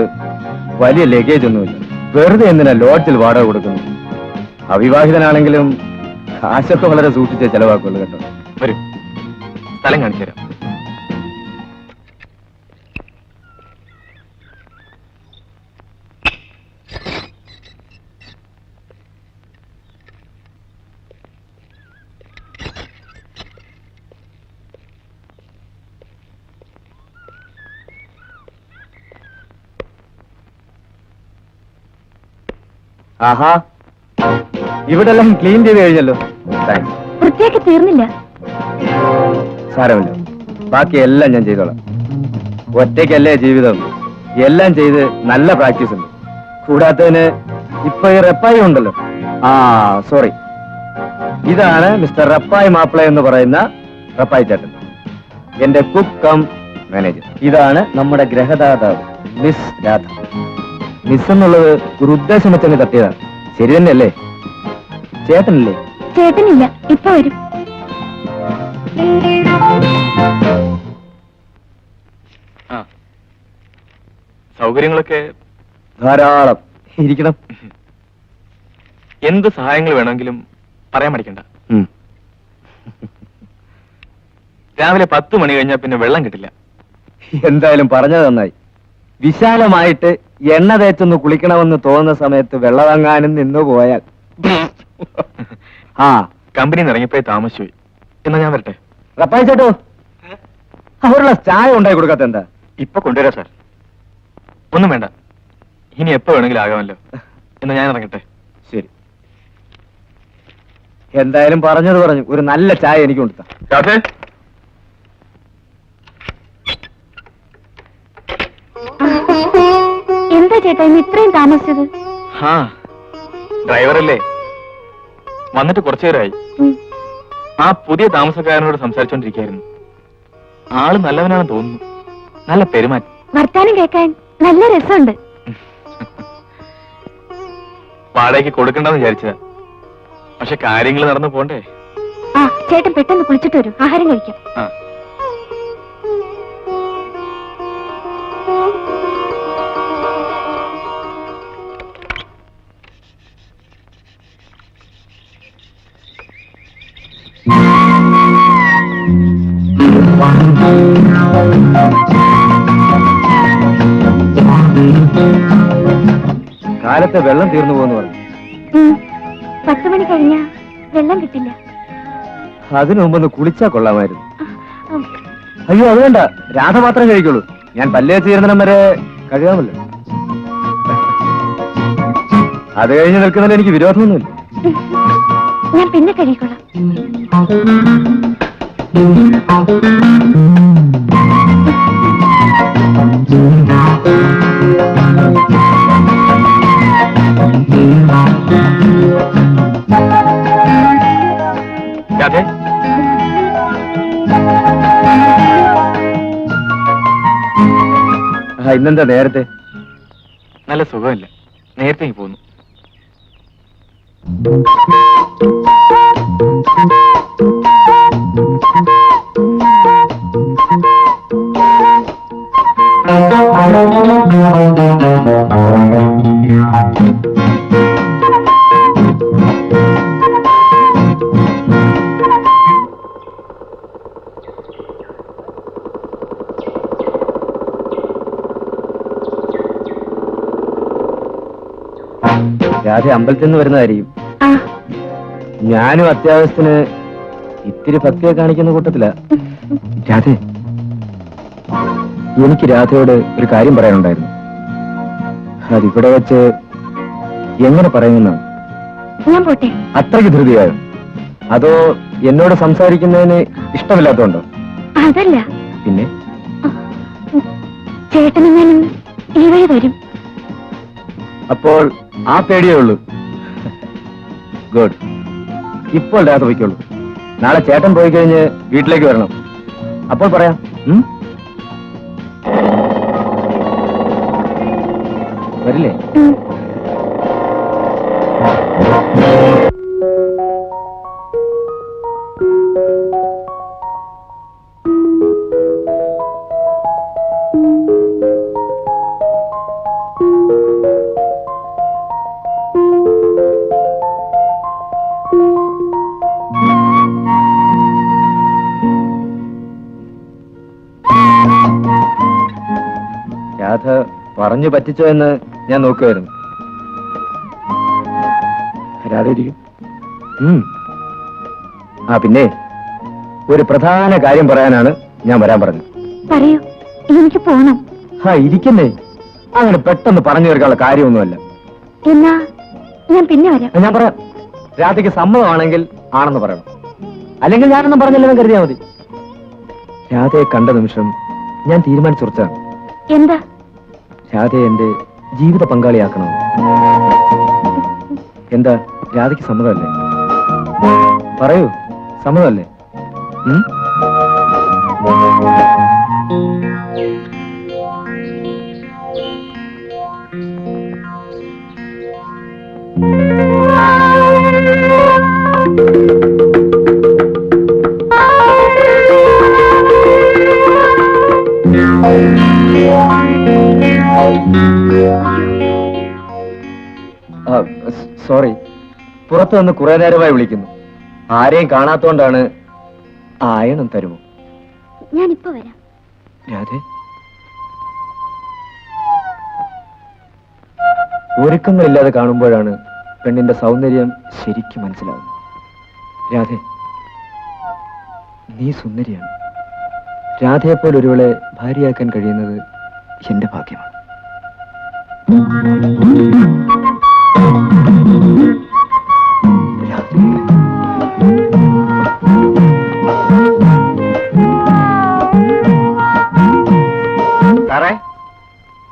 വലിയ ലഗേജ് ഒന്നുമില്ല. വെറുതെ എന്തിനാ ലോഡ്ജിൽ വാടക കൊടുക്കുന്നു? അവിവാഹിതനാണെങ്കിലും കാശൊക്കെ വളരെ സൂക്ഷിച്ചേ ചെലവാക്കുള്ളൂ കേട്ടോ.
വരും, സ്ഥലം കാണിച്ചു തരാം.
ആഹാ, ഇവിടെല്ലാം ക്ലീൻ ചെയ്ത് കഴിഞ്ഞല്ലോ. താങ്ക്സ്.
വൃത്തിയാക്കി തീർന്നില്ല.
സാരമില്ല, ബാക്കി എല്ലാം ഞാൻ ചെയ്തോളാം. ഒറ്റയ്ക്കല്ലേ ജീവിതം. എല്ലാം ചെയ്ത് നല്ല പ്രാക്ടീസ് ഉണ്ട്. കൂടാത്തതിന് ഇപ്പൊ ഈ റപ്പായി ഉണ്ടല്ലോ. സോറി, ഇതാണ് മിസ്റ്റർ റപ്പായി മാപ്പിള എന്ന് പറയുന്ന റപ്പായി ചേട്ടൻ, എന്റെ കുക്ക് കം മാനേജർ. ഇതാണ് നമ്മുടെ ഗ്രഹദാതാവ് മിസ് രാധ. മിസ് എന്നുള്ളത് ഒരു ഉദ്ദേശം വെച്ചങ്ങ് തട്ടിയതാണ്. ശരി തന്നെയല്ലേ? ചേട്ടനല്ലേ?
ചേട്ടനില്ല, ഇപ്പൊ വരും.
ആ, സൗകര്യങ്ങളൊക്കെ
ധാരാളം. ഇരിക്കണം.
എന്ത് സഹായങ്ങൾ വേണമെങ്കിലും പറയാൻ മടിക്കണ്ട. രാവിലെ 10 മണി കഴിഞ്ഞാൽ പിന്നെ വെള്ളം കിട്ടില്ല.
എന്തായാലും പറഞ്ഞത് നന്നായി. വിശാലമായിട്ട് എണ്ണ തേച്ചൊന്ന് കുളിക്കണമെന്ന് തോന്നുന്ന സമയത്ത് വെള്ളം വാങ്ങാനും നിന്നു പോയാൽ.
കമ്പനിയിൽ നിന്ന് ഇറങ്ങിപ്പോയി താമസിച്ചു. എന്നാ ഞാൻ വരട്ടെ.
റപ്പായി ചേട്ടോ, അവരുള്ള ചായ ഉണ്ടായി കൊടുക്കാത്ത എന്താ?
ഇപ്പൊ കൊണ്ടുവരാം സാർ. ഒന്നും വേണ്ട, ഇനി എപ്പോ വേണമെങ്കിലും ആകാമല്ലോ. എന്നാ ഞാൻ ഇറങ്ങട്ടെ.
ശരി. എന്തായാലും പറഞ്ഞത് പറഞ്ഞു. ഒരു നല്ല ചായ എനിക്ക് കൊണ്ടുത്താ.
രാധേ,
എന്താ ചേട്ടാ ഇന്ന് ഇത്രയും താമസിച്ചത്?
ഡ്രൈവറല്ലേ, വന്നിട്ട് കുറച്ചു നേരമായി. ആ പുതിയ താമസക്കാരനോട് സംസാരിച്ചോണ്ടിരിക്കായിരുന്നു. ആള് നല്ലവനാണെന്ന് തോന്നുന്നു. നല്ല പെരുമാറ്റം.
വർത്താനം കേൾക്കാൻ നല്ല രസമുണ്ട്.
വാടകയ്ക്ക് കൊടുക്കണ്ടെന്ന് വിചാരിച്ചതാ. പക്ഷെ കാര്യങ്ങൾ നടന്നു പോണ്ടേ.
ആ, ചേട്ടൻ പെട്ടെന്ന് കുളിച്ചിട്ട് വരും, ആഹാരം കഴിക്കാം.
ആ,
കാലത്തെ വെള്ളം തീർന്നു പോകുന്നു പറഞ്ഞു.
10 മണി കഴിഞ്ഞാ വെള്ളം കിട്ടില്ല.
അതിനു മുമ്പൊന്ന് കുളിച്ചാ കൊള്ളാമായിരുന്നു.
ഉം,
അയ്യോ അത് വേണ്ട, രാധ മാത്രം കഴിക്കുള്ളൂ. ഞാൻ പല്ലേ ചേരുന്നിടം വരെ കഴിയാമല്ലോ. അത് കഴിഞ്ഞ് നിൽക്കുന്നതിൽ എനിക്ക് വിരോധമൊന്നുമില്ല.
ഞാൻ പിന്നെ കഴിക്കൊള്ളാം.
രാധേ, ഇന്നെന്താ നേരത്തെ? നല്ല സുഖമില്ല, നേരത്തെ പോന്നു. രാധ അമ്പലത്തിൽ നിന്ന് വരുന്നതായിരിക്കും.
ആ,
ഞാനും അത്യാവശ്യത്തിന് ഇത്തിരി ഭക്തിയെ കാണിക്കുന്ന കൂട്ടത്തില. രാധേ, എനിക്ക് രാധയോട് ഒരു കാര്യം പറയാനുണ്ടായിരുന്നു. അതിവിടെ വെച്ച് എങ്ങനെ പറയുമെന്നാണ്.
ഞാൻ പോട്ടെ.
അത്രയ്ക്ക് ധൃതിയായോ? അതോ എന്നോട് സംസാരിക്കുന്നതിന് ഇഷ്ടമില്ലാത്തതുണ്ടോ?
അതല്ല,
പിന്നെ
ചേട്ടനും ഞാനും ഈ വഴി വരും.
അപ്പോൾ ആ പേടിയേ ഉള്ളൂ. ഗുഡ്. ഇപ്പോൾ രാധ പോയിക്കോളൂ. നാളെ ചേട്ടൻ പോയി കഴിഞ്ഞ് വീട്ടിലേക്ക് വരണം. അപ്പോൾ പറയാം. വരില്ലേ?
ഉം.
രാധ പറഞ്ഞു പറ്റിച്ചോ എന്ന് ഞാൻ നോക്കുമായിരുന്നു. രാധ ഇരിക്കും. ആ പിന്നെ ഒരു പ്രധാന കാര്യം പറയാനാണ് ഞാൻ വരാൻ പറഞ്ഞത്.
പറയൂ, എനിക്ക് പോണം.
ഇരിക്കുന്നേ. അങ്ങനെ പെട്ടെന്ന് പറഞ്ഞു തീർക്കാനുള്ള കാര്യമൊന്നുമല്ല.
എന്നാ ഞാൻ പിന്നെ വരാം.
ഞാൻ പറയാം. രാധയ്ക്ക് സമ്മതമാണെങ്കിൽ ആണെന്ന് പറയണം, അല്ലെങ്കിൽ ഞാനൊന്നും പറഞ്ഞില്ലെന്ന് കരുതിയാൽ മതി. രാധയെ കണ്ട നിമിഷം ഞാൻ തീരുമാനിച്ചുറച്ചാണ്.
എന്താ?
രാധയെ എന്റെ ജീവിത പങ്കാളിയാക്കണം. എന്താ, രാധയ്ക്ക് സമ്മതമല്ലേ? പറയൂ, സമ്മതമല്ലേ? സോറി, പുറത്തു നിന്ന് കുറെ നേരമായി വിളിക്കുന്നു. ആരെയും കാണാത്തോണ്ടാണ്. ആയണം തരുമോ?
ഞാനിപ്പോ വരാം.
രാധേ, ഒരുക്കങ്ങളില്ലാതെ കാണുമ്പോഴാണ് പെണ്ണിന്റെ സൗന്ദര്യം ശരിക്കും മനസ്സിലാവുന്നത്. രാധേ, നീ സുന്ദരിയാണ്. രാധയെപ്പോലെ ഒരുവളെ ഭാര്യയാക്കാൻ കഴിയുന്നത് എന്റെ ഭാഗ്യമാണ്.
സാറേ,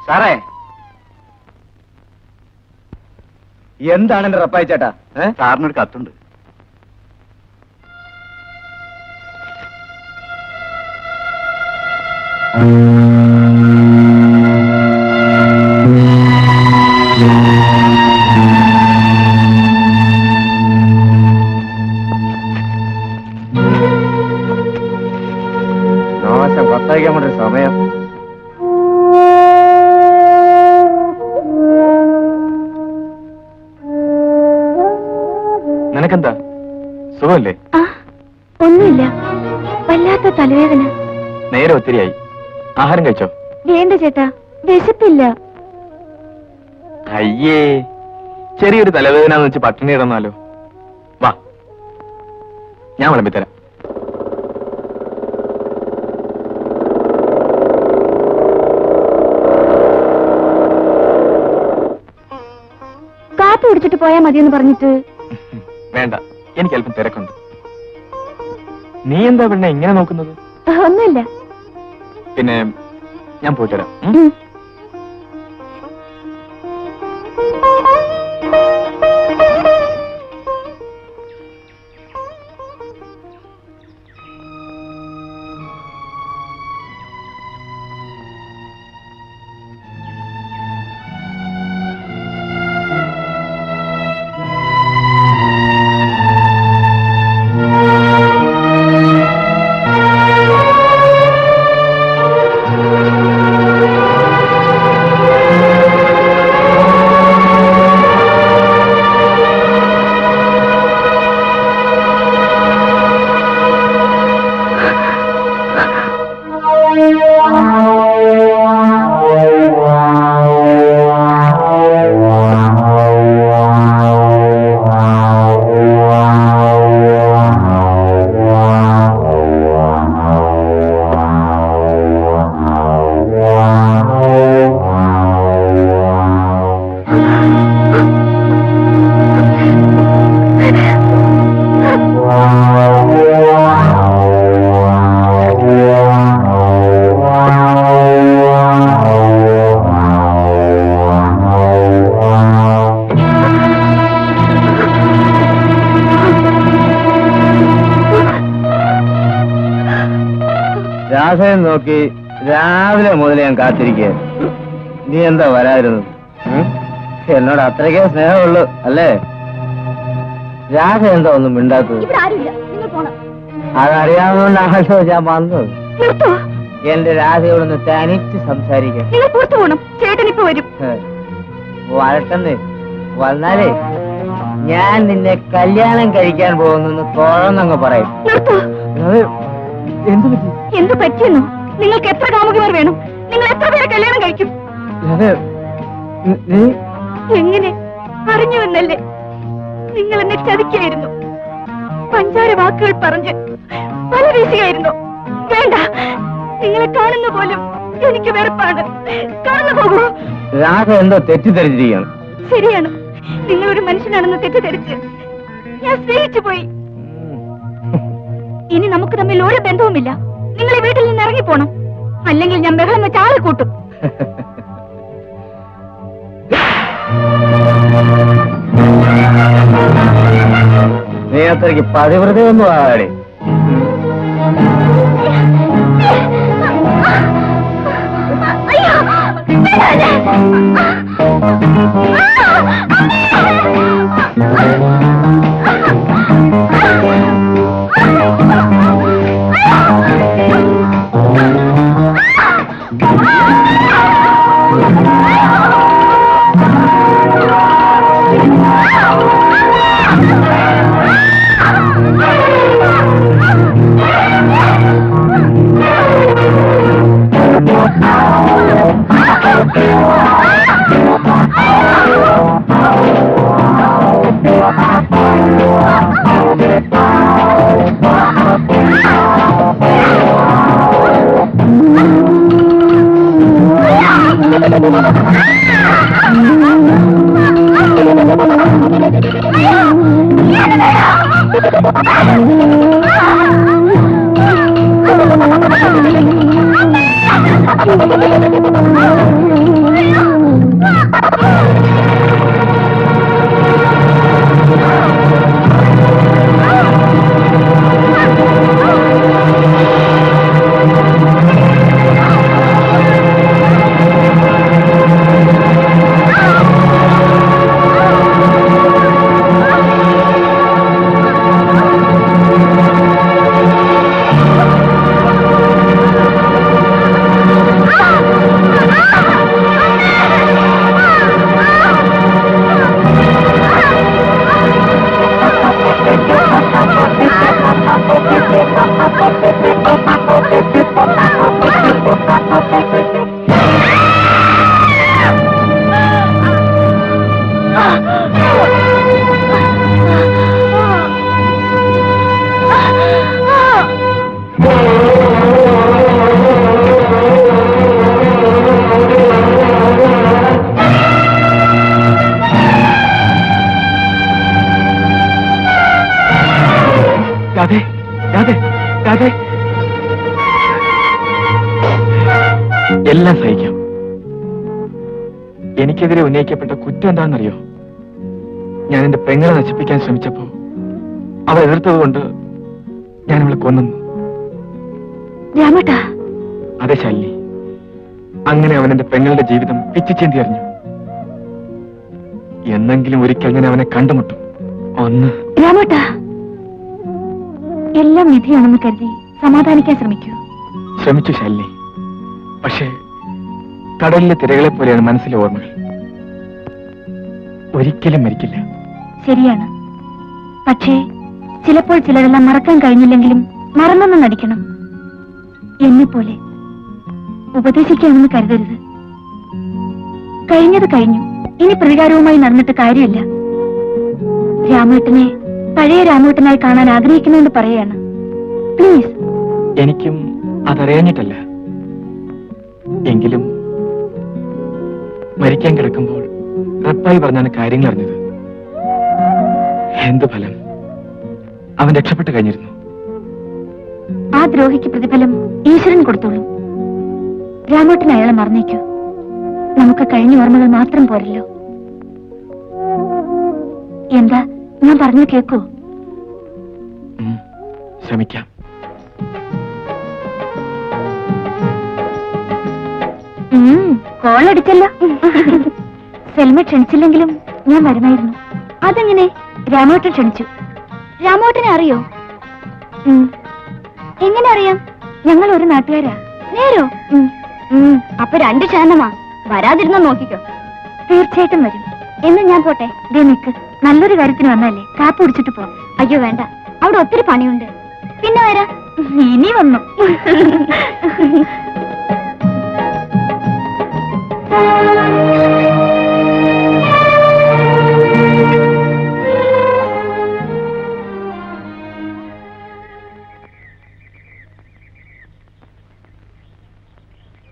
സാറേ,
എന്താണ് എന്റെ റപ്പായി ചേട്ടാ?
സാറിനൊരു കത്തുണ്ട്.
നാശം, കത്തയക്കാൻ വേണ്ടി സമയം. നിനക്കെന്താ, സുഖമല്ലേ?
ആ, ഒന്നുമില്ല. വല്ലാത്ത തലവേദന.
നേരെ ഒത്തിരിയായി. ആഹാരം കഴിച്ചോ?
വേണ്ട ചേട്ടാ, വിശപ്പില്ല.
അയ്യേ, ചെറിയൊരു തലവേദന വെച്ച് പട്ടിണി ഇടന്നാലോ? വാ, ഞാൻ വിളമ്പിത്തരാം.
കാപ്പി കുടിച്ചിട്ട് പോയാൽ മതിയെന്ന് പറഞ്ഞിട്ട്.
വേണ്ട, എനിക്ക് അല്പം തിരക്കുണ്ട്. നീ എന്താ പെണ്ണെ ഇങ്ങനെ നോക്കുന്നത്?
ഒന്നുമില്ല.
പിന്നെ ഞാൻ പോയിട്ട് വരാം.
രാധയെ നോക്കി രാവിലെ മുതൽ ഞാൻ കാത്തിരിക്കുക. നീ എന്താ വരാതിരുന്നത്? എന്നോട് അത്രയ്ക്കേ സ്നേഹമുള്ളൂ അല്ലേ? രാധ എന്താ ഒന്നും മിണ്ടാത്തത്?
ഇവിടെ ആരുമില്ല, നിങ്ങൾ പോണം.
അതറിയാവുന്നതുകൊണ്ടാണല്ലോ ഞാൻ വന്നത്.
നിർത്തോ,
എന്റെ രാധയോടൊന്ന് തനിച്ച് സംസാരിക്കാൻ.
നിങ്ങൾ പുറത്തു പോണം. ചേട്ടൻ ഇപ്പൊ വരും.
വരട്ടെന്ന് വന്നാലേ ഞാൻ നിന്നെ കല്യാണം കഴിക്കാൻ പോകുന്നെന്ന് തുറന്നങ്ങ് പറയും.
നിർത്തോ.
എന്തു പറ്റി?
എന്തു പറ്റിയെന്നോ? നിങ്ങൾക്ക് എത്ര കാമുകിമാർ വേണം? നിങ്ങൾ എത്ര പേരെ കല്യാണം കഴിക്കും?
നീ
എങ്ങനെ അറിഞ്ഞു എന്നല്ലേ? നിങ്ങൾ എന്നെ ചതിക്കായിരുന്നു. പഞ്ചാര വാക്കുകൾ പറഞ്ഞ് പല വീശിയായിരുന്നു. വേണ്ട, നിങ്ങളെ കാണുന്ന പോലും എനിക്ക് വെറുപ്പാണ്. കടന്നു പോകൂ.
രാധ എന്തോ തെറ്റിദ്ധരിച്ചിരിക്കുകയാണ്.
ശരിയാണ്, നിങ്ങളൊരു മനുഷ്യനാണെന്ന് തെറ്റിദ്ധരിച്ച് ഞാൻ സ്നേഹിച്ചു പോയി. ഇനി നമുക്ക് തമ്മിൽ ഒരു ബന്ധവുമില്ല. നിങ്ങൾ ഈ വീട്ടിൽ നിന്ന് ഇറങ്ങിപ്പോണം, അല്ലെങ്കിൽ ഞാൻ ബഹളം വെച്ച് ആളെ കൂട്ടും.
നീ അത്രയ്ക്ക് പതിവ്രതയൊന്നും ആടെ.
രാധേ രാധേ രാധേ എല്ലാം സഹിക്കാം. എനിക്കെതിരെ ഉന്നയിക്കപ്പെട്ട കുറ്റം എന്താണെന്നറിയോ? ഞാൻ എന്റെ പെങ്ങളെ നശിപ്പിക്കാൻ ശ്രമിച്ചപ്പോ അവൾ എതിർത്തതുകൊണ്ട് ഞാൻ അവളെ കൊന്നു.
രാമേട്ടാ,
അതെ ശാലിനി, അങ്ങനെ അവൻ എന്റെ പെങ്ങളുടെ ജീവിതം പിച്ചിച്ചേന്തി അറിഞ്ഞു. എന്നെങ്കിലും ഒരിക്കൽ ഞാൻ അവനെ കണ്ടുമുട്ടും. ഒന്ന്
രാമേട്ടാ, എല്ലാം വിധിയാണെന്ന് കരുതി സമാധാനിക്കാൻ ശ്രമിക്കൂ.
ശ്രമിച്ചു ശാലിനി, പക്ഷേ കടലിലെ തിരകളെ പോലെയാണ് മനസ്സിലെ ഓർമ്മകൾ. ഒരിക്കലും മരിക്കില്ല.
ശരിയാണ്, പക്ഷേ ചിലപ്പോൾ ചിലരെല്ലാം മറക്കാൻ കഴിഞ്ഞില്ലെങ്കിലും മറന്നെന്ന് നടിക്കണം. എന്നെ പോലെ ഉപദേശിക്കാമെന്ന് കരുതരുത്. കഴിഞ്ഞത് കഴിഞ്ഞു, ഇനി പ്രതികാരവുമായി നടന്നിട്ട് കാര്യമില്ല. രാമേട്ടനെ പഴയ രാമേട്ടനായി കാണാൻ ആഗ്രഹിക്കുന്നുണ്ട് പറയാണ്. പ്ലീസ്.
എനിക്കും അതറിയാഞ്ഞിട്ടല്ല. എങ്കിലും മരിക്കാൻ കിടക്കുമ്പോൾ റപ്പായി പറഞ്ഞാണ് കാര്യങ്ങൾ അറിഞ്ഞത്. എന്ത് ഫലം? അവൻ രക്ഷപ്പെട്ടു കഴിഞ്ഞിരുന്നു.
ആ ദ്രോഹിക്ക് പ്രതിഫലം ഈശ്വരൻ കൊടുത്തോളൂ. രാമേട്ടൻ അയാളെ മറന്നേക്കൂ. നമുക്ക് കഴിഞ്ഞ ഓർമ്മകൾ മാത്രം പോരല്ലോ. എന്താ ഞാൻ പറഞ്ഞു കേക്കൂ?
ശ്രമിക്കാം.
കോളടിച്ചല്ലോ. സെൽമ ക്ഷണിച്ചില്ലെങ്കിലും ഞാൻ വരുമായിരുന്നു. അതെങ്ങനെ? രാമേട്ടൻ ക്ഷണിച്ചു. രാമേട്ടനെ അറിയോ? എങ്ങനെ അറിയാം? ഞങ്ങൾ ഒരു നാട്ടുകാരാ. നേരോ? അപ്പൊ 2 ശതമാ. വരാതിരുന്ന നോക്കിക്കോ. തീർച്ചയായിട്ടും വരും. എന്ന് ഞാൻ പോട്ടെ. ദേ നിക്ക്, നല്ലൊരു കാര്യത്തിന് വന്നല്ലേ, കാപ്പ് കുടിച്ചിട്ട് പോ. അയ്യോ വേണ്ട, അവിടെ ഒത്തിരി പണിയുണ്ട്. പിന്നെ വരാം. ഇനി വന്നു.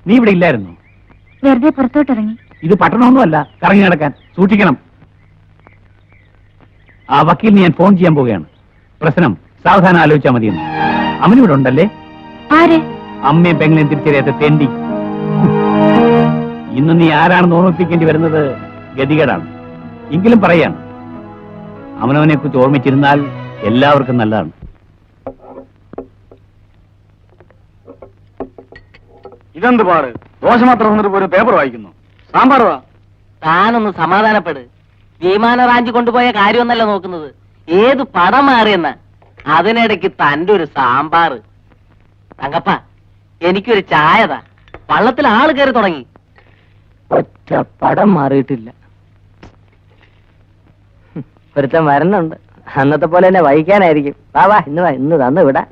നീ ഇവിടെ ഇല്ലായിരുന്നു?
വെറുതെ പുറത്തോട്ടിറങ്ങി.
ഇത് പട്ടണമൊന്നുമല്ല, കറങ്ങി നടക്കാൻ സൂക്ഷിക്കണം. ആ വക്കീലിന് ഞാൻ ഫോൺ ചെയ്യാൻ പോവുകയാണ്. പ്രശ്നം സാവധാനം ആലോചിച്ചാൽ മതിയെന്ന്. അവനിവിടെ ഉണ്ടല്ലേ?
ആര്?
അമ്മയും പെങ്ങളെയും തിരിച്ചറിയാത്ത തെണ്ടി. ഇന്ന് നീ ആരാണെന്ന് ഓർമ്മിപ്പിക്കേണ്ടി വരുന്നത് ഗതികേടാണ്. എങ്കിലും പറയാണ്, അവനവനെ കുറിച്ച് ഓർമ്മിച്ചിരുന്നാൽ എല്ലാവർക്കും നല്ലതാണ്.
ഇതെന്ത് പാട്? ദോശ മാത്രം വന്നിട്ട് പോലും പേപ്പർ വായിക്കുന്നു. സാമ്പാർ വാ.
താനൊന്ന് സമാധാനപ്പെട്. വിമാന റാഞ്ചി കൊണ്ടുപോയ കാര്യമൊന്നല്ല നോക്കുന്നത്, ഏത് പടം മാറിയെന്ന. അതിനിടയ്ക്ക് തന്റെ ഒരു സാമ്പാർ. തങ്കപ്പ, എനിക്കൊരു ചായതാ. വള്ളത്തിൽ ആള് കയറി തുടങ്ങി. ഒറ്റ പടം മാറിയിട്ടില്ല. ഒരുത്തൻ വരുന്നുണ്ട്. അന്നത്തെ പോലെ തന്നെ വഹിക്കാനായിരിക്കും. വാ വാ, ഇന്ന് തന്നു വിടാ.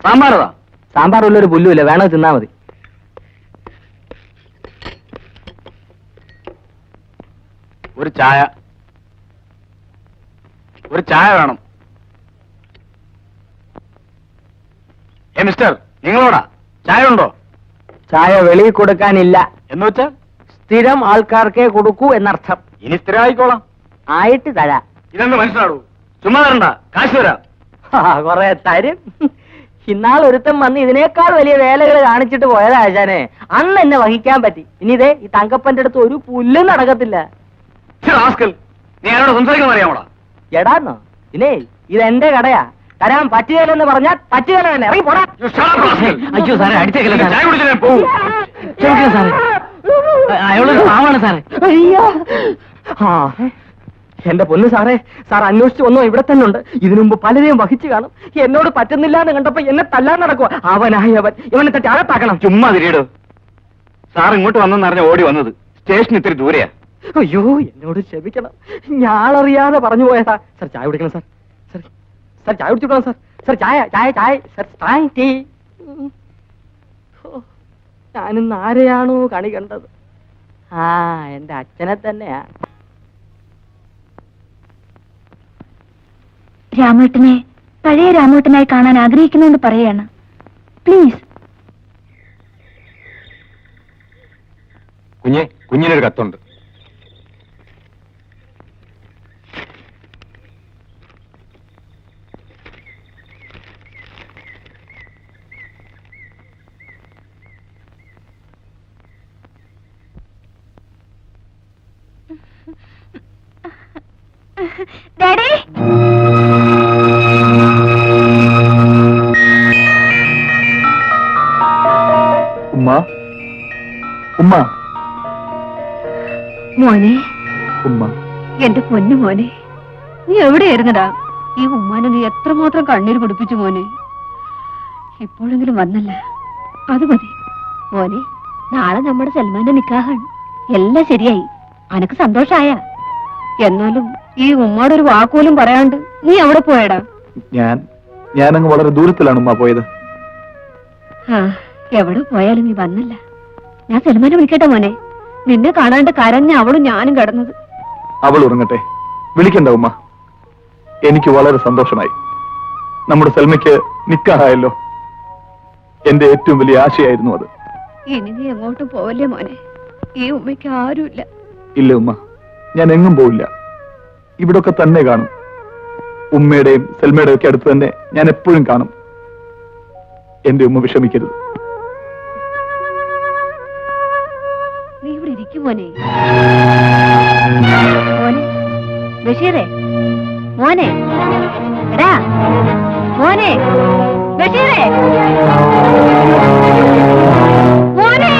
സാമ്പാർ വാ.
സാമ്പാർ ഉള്ളൊരു പുല്ലുമില്ല, വേണോ തിന്നാ മതി.
ഒരു ചായ വേണം. മിസ്റ്റർ, നിങ്ങളോടാ ചായ ഉണ്ടോ?
ചായ വെളിയിൽ കൊടുക്കാനില്ല.
എന്ന് വെച്ചാൽ
സ്ഥിരം ആൾക്കാർക്കേ കൊടുക്കൂ എന്നർത്ഥം.
ഇനി സ്ഥിരമായിക്കോളാം.
ആയിട്ട് തരാം.
ഇതെന്ത് മനസ്സിലാടൂ? ചുമ്മാ തരണ്ട, കാശ് തരാം.
കൊറേ തരും. ഇന്നാൾ ഒരുത്തം വന്ന് ഇതിനേക്കാൾ വലിയ വേലകൾ കാണിച്ചിട്ട് പോയതാ ആശാനെ. അന്ന് എന്നെ വഹിക്കാൻ പറ്റി. ഇനി ഇതേ ഈ തങ്കപ്പന്റെ അടുത്ത് ഒരു പുല്ലും നടക്കത്തില്ല.
നീ എന്നോട് സംസാരിക്കുന്ന അറിയാമോടാ?
എടാന്നോ? ഇനേ ഇതെന്റെ കടയാ. തരാൻ പറ്റുകയില്ലെന്ന് പറഞ്ഞാൽ പറ്റുകയില്ല തന്നെ. ഇറങ്ങി പോടാ. അയ്യോ സാറേ, അടിച്ചേക്കല്ലേ സാറേ. അയാളൊരു പാവാണ് സാറേ. അയ്യോ, എന്റെ പൊന്ന് സാറേ, സാർ അന്വേഷിച്ചു വന്നോ? ഇവിടെ തന്നെ ഉണ്ട്. ഇതിനു മുമ്പ് പലരെയും വഹിച്ചു കാണും. എന്നോട് പറ്റുന്നില്ല എന്ന് കണ്ടപ്പോ എന്നെ തല്ലാൻ നടക്കുക. അവനായവൻ, ഇവനെ തട്ടി അകത്താക്കണം.
ചുമ്മാ തിരിയിടോ. സാർ ഇങ്ങോട്ട് വന്നെന്നറിഞ്ഞ ഓടി വന്നത്. സ്റ്റേഷൻ ഇത്തിരി ദൂരെയാ.
അയ്യോ, എന്നോട് ക്ഷമിക്കണം, ഞാനറിയാതെ പറഞ്ഞു പോയതാ. സാർ ചായ കുടിക്കണം സാർ. സാർ ചായ കുടിച്ചിക്കണം സാർ. സാർ ചായ ചായ ചായ സാർ, ചായ ടീ. ഞാനിന്ന് ആരെയാണോ കണി കണ്ടത്? ആ, എന്റെ അച്ഛനെ തന്നെയാ.
രാമേട്ടനെ പഴയ രാമേട്ടനായി കാണാൻ ആഗ്രഹിക്കുന്നുണ്ട് പറയാണ്. പ്ലീസ്.
കുഞ്ഞിനൊരു കത്തുണ്ട്.
ഡാഡി
ഉമ്മ ഉമ്മ
മോനെ,
ഉമ്മ
എന്റെ പൊന്നു മോനെ, നീ എവിടെയായിരുന്നടാ? ഈ ഉമ്മാനെ നീ എത്രമാത്രം കണ്ണീര് കുടിപ്പിച്ചു മോനെ. ഇപ്പോഴെങ്കിലും വന്നല്ല, അത് മതി മോനെ. നാളെ നമ്മുടെ സൽമാന്റെ നിക്കാഹാണ്. എല്ലാം ശരിയായി, അനക്ക് സന്തോഷായ. എന്നാലും ഈ ഉമ്മയുടെ ഒരു വാക്കുപോലും പറയാണ്ട് നീ എവിടെ പോയടാ?
ഞാനങ്ങ് വളരെ ദൂരത്തിലാണ് ഉമ്മ പോയത്.
ആ, എവിടെ പോയാലും നീ വന്നല്ല. ഞാൻ സൽമാനെ വിളിക്കട്ടെ മോനെ? നിന്നെ കാണാണ്ട് കരഞ്ഞ അവളും ഞാനും കിടന്നത്.
അവൾ ഉറങ്ങട്ടെ, വിളിക്കണ്ട ഉമ്മ. എനിക്ക് വളരെ സന്തോഷമായി. നമ്മുടെ സൽമയ്ക്ക് നിക്കാഹായല്ലോ. എന്റെ ഏറ്റവും വലിയ ആശയായിരുന്നു അത്.
ഇനി നീ എങ്ങോട്ടും പോവല്ലേ മോനെ? ഈ ഉമ്മയ്ക്ക് ആരുമില്ല.
ഇല്ല ഉമ്മ, ഞാൻ എങ്ങും പോവില്ല. ഇവിടൊക്കെ തന്നെ കാണും. ഉമ്മയുടെയും സൽമയുടെയും ഒക്കെ അടുത്ത് തന്നെ ഞാൻ എപ്പോഴും കാണും. എന്റെ ഉമ്മ വിഷമിക്കരുത്.
നീ ഇവിടെ ഇരിക്കും മോനെ. മോനെ ബഷീറേ, മോനെ, എടാ മോനെ, ബഷീറേ, മോനെ.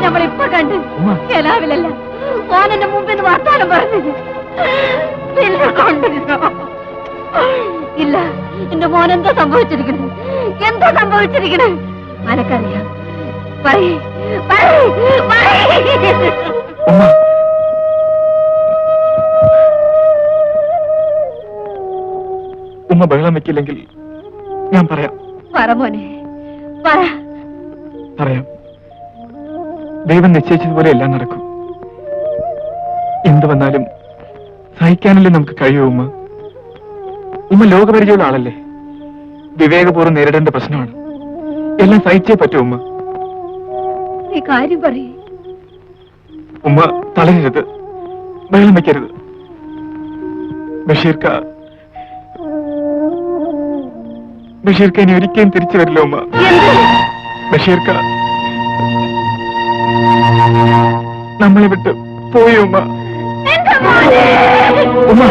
നമ്മളിപ്പൊ കണ്ട് എല്ലാവിലല്ല മോൻ എന്റെ മുമ്പിൽ വർത്താനം പറഞ്ഞു. ഇല്ല, എന്റെ മോൻ എന്താ സംഭവിച്ചിരിക്കണേ? എന്താ സംഭവിച്ചിരിക്കണേ? അനക്കറിയാം.
ഉമ്മ ബഹളം വെക്കില്ലെങ്കിൽ ഞാൻ പറയാം.
പറ മോനെ, പറ.
പറയാം. ദൈവം നിശ്ചയിച്ചതുപോലെ എല്ലാം നടക്കും. എന്ത് വന്നാലും സഹിക്കാനല്ലേ നമുക്ക് കഴിയൂ ഉമ്മ. ഉമ്മ ലോകപരിചയമുള്ള ആളല്ലേ. വിവേകപൂർവ്വം നേരിടേണ്ട പ്രശ്നമാണ്. എല്ലാം സഹിച്ചേ പറ്റൂ ഉമ്മ.
നീ കാര്യം പറയേ.
ഉമ്മ തളരരുത്, ബഹളം വെക്കരുത്. ബഷീർക്ക ഇനി ഒരിക്കലും തിരിച്ചു വരില്ല ഉമ്മ. ബഷീർക്ക നമ്മളെ വിട്ട് പോയി ഉമ്മ. ഉമ്മ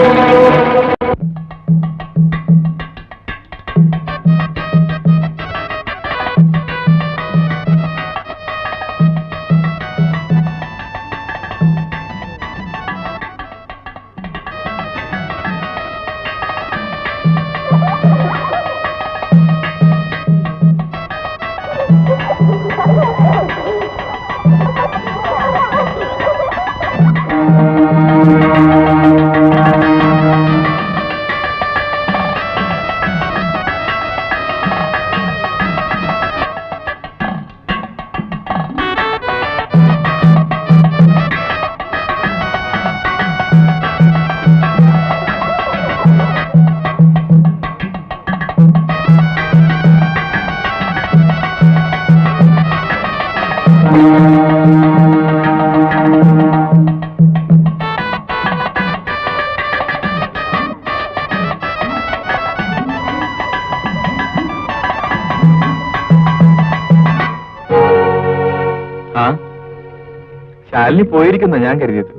ശാലിനി പോയിരിക്കുന്ന ഞാൻ കരുതിയത്.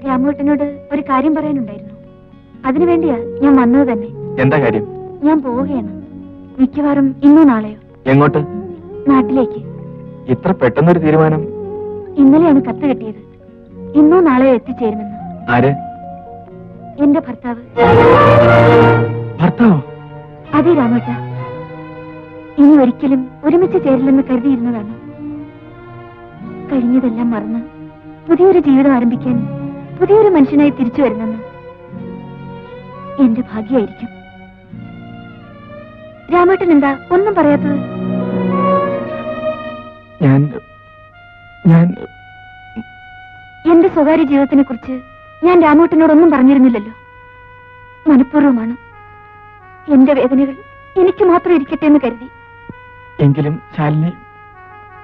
രാമോട്ടനോട് ഒരു കാര്യം പറയാനുണ്ടായിരുന്നു. അതിനുവേണ്ടിയാ ഞാൻ വന്നത് തന്നെ.
എന്താ കാര്യം?
ഞാൻ പോവുകയാണ്. മിക്കവാറും ഇന്നോ നാളെയോ.
എങ്ങോട്ട്?
നാട്ടിലേക്ക്.
ഇത്ര പെട്ടെന്നൊരു തീരുമാനം?
ഇന്നലെയാണ് കത്ത് കിട്ടിയത്. ഇന്നോ നാളെയോ എത്തിച്ചേരുമെന്ന്.
ആര്?
എന്റെ ഭർത്താവ്.
ഭർത്താവോ?
അതെ രാമേട്ട. ഇനി ഒരിക്കലും ഒരുമിച്ച് ചേരില്ലെന്ന് കരുതിയിരുന്നതാണ്. കഴിഞ്ഞതെല്ലാം മറന്ന് പുതിയൊരു ജീവിതം ആരംഭിക്കാൻ പുതിയൊരു മനുഷ്യനായി തിരിച്ചു വരുന്നെന്ന് എന്റെ ഭാഗ്യമായിരിക്കും. രാമേട്ടൻ എന്താ ഒന്നും പറയാത്തത്? എന്റെ സ്വകാര്യ ജീവിതത്തിനെ കുറിച്ച് ഞാൻ രാമേട്ടനോടൊന്നും പറഞ്ഞിരുന്നില്ലല്ലോ. മനഃപൂർവ്വമാണ്. എന്റെ വേദനകൾ എനിക്ക് മാത്രം ഇരിക്കട്ടെ എന്ന് കരുതി.
എങ്കിലും ശാലിനി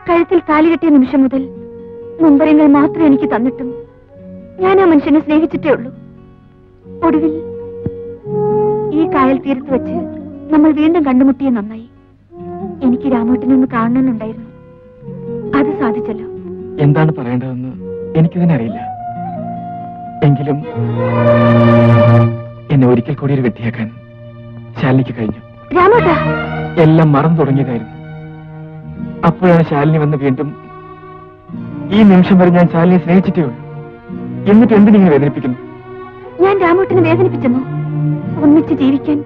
കഴുത്തിൽ താലി കെട്ടിയ നിമിഷം മുതൽ നൊമ്പരങ്ങൾ മാത്രം എനിക്ക് തന്നിട്ടും ഞാൻ ആ മനുഷ്യനെ സ്നേഹിച്ചിട്ടേ ഉള്ളൂ. ഒടുവിൽ ഈ കായൽ തീരത്ത് വെച്ച് നമ്മൾ വീണ്ടും കണ്ടുമുട്ടിയ നന്നായി. എനിക്ക് രാമേട്ടനെ ഒന്ന് കാണണമെന്നുണ്ടായിരുന്നു. അത് സാധിച്ചല്ലോ.
എന്താണ് പറയേണ്ടതെന്ന് എനിക്കിതിനറിയില്ല. എങ്കിലും എന്നെ ഒരിക്കൽ കൂടി ഒരു വെട്ടിയാക്കാൻ ശാലിനിക്ക് കഴിഞ്ഞു.
രാമേട്ട,
എല്ലാം മറന്നു തുടങ്ങിയതായിരുന്നു. അപ്പോഴാണ് ശാലിനി വന്ന് വീണ്ടും. ഈ നിമിഷം വരെ ഞാൻ ശാലിനിയെ സ്നേഹിച്ചിട്ടേ ഉള്ളൂ. എന്നിട്ട് എന്തിനിങ്ങനെ വേദനിപ്പിക്കുന്നു?
ഞാൻ രാമേട്ടനെ വേദനിപ്പിച്ചെന്നു? ഒന്നിച്ച് ജീവിക്കാൻ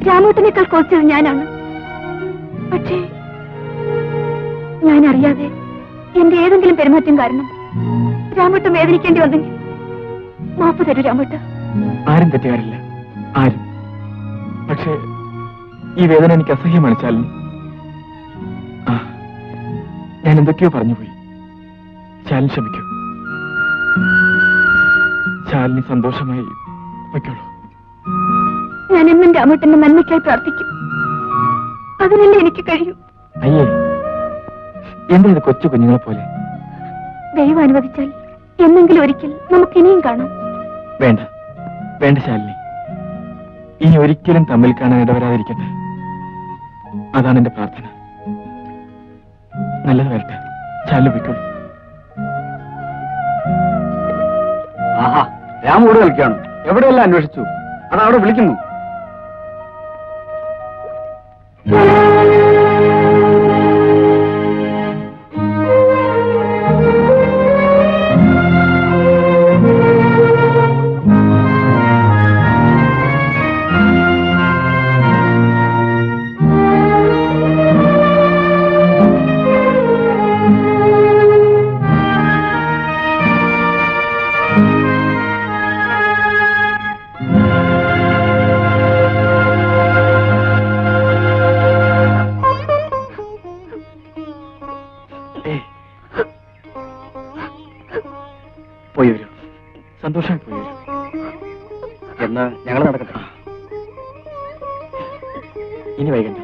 രാമേട്ടനേക്കാൾ കുറച്ചത് ഞാനാണ്. പക്ഷേ ഞാൻ അറിയാതെ എന്റെ ഏതെങ്കിലും പെരുമാറ്റം കാരണം രാമേട്ടൻ വേദനിക്കേണ്ടി വന്നെങ്കിൽ മാപ്പ് തരൂ രാമേട്ട.
ആരും തെറ്റുകാരില്ല, ആരും. പക്ഷേ ഈ വേദന എനിക്ക് അസഹ്യമാണ് ശാലിനി. ഞാൻ എന്തൊക്കെയോ പറഞ്ഞുപോയി. ശാലിനി ക്ഷമിക്കൂ. ശാലിനി സന്തോഷമായി വയ്ക്കുള്ളൂ.
ഞാൻ എന്നും രാമേട്ടന്റെ നന്മയ്ക്കായി പ്രാർത്ഥിക്കും. അതിനല്ലേ എനിക്ക് കഴിയൂ.
അയ്യേ, എന്റെ ഇത് കൊച്ചു കുഞ്ഞുങ്ങളെ പോലെ.
ദൈവം അനുവദിച്ചാൽ എന്നെങ്കിലും ഒരിക്കൽ നമുക്ക് ഇനിയും കാണാം.
വേണ്ട വേണ്ട ശാലിനി, ഇനി ഒരിക്കലും തമ്മിൽ കാണാൻ ഇടവരാതിരിക്കട്ടെ. അതാണ് എന്റെ പ്രാർത്ഥന. നല്ലത് വരട്ടെ. ശാലിനി വയ്ക്കുള്ളൂ.
ആഹാ, രാമ ഇവിടെ കളിക്കാണ്. എവിടെയെല്ലാം അന്വേഷിച്ചു. അതവിടെ വിളിക്കുന്നു.
പോയി വരൂ. സന്തോഷമായി പോയി വരൂ.
എന്ന് ഞങ്ങൾ നടക്കട്ടെ.
ഇനി വൈകണ്ട.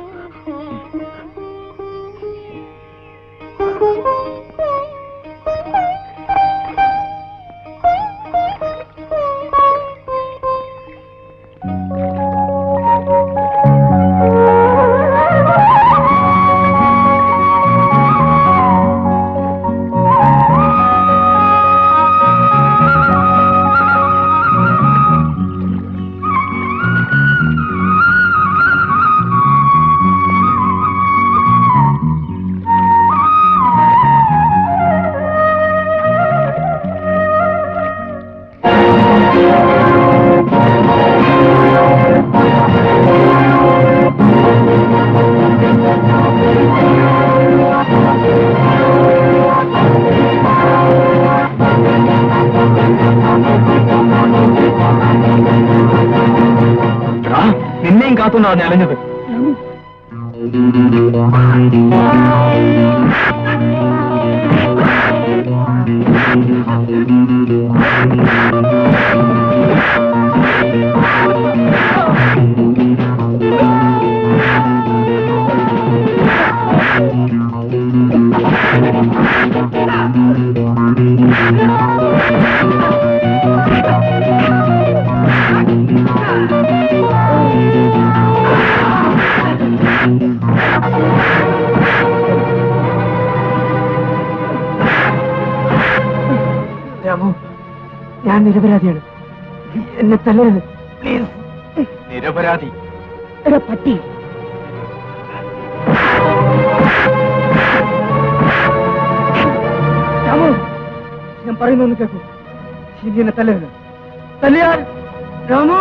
നിന്നെയും കാത്തുകൊണ്ടാണ് ഞാൻ അലഞ്ഞത്.
രാമു, ഞാൻ നിരപരാധിയാണ്. എന്നെ തല്ലരുത് പ്ലീസ്.
നിരപരാധി?
പട്ടി. രാമു, ഞാൻ പറയുന്നൊന്ന് കേൾക്കൂ. ശരി, എന്നെ തല്ലരുത്. തല്ലിയാൽ രാമു.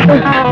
ആ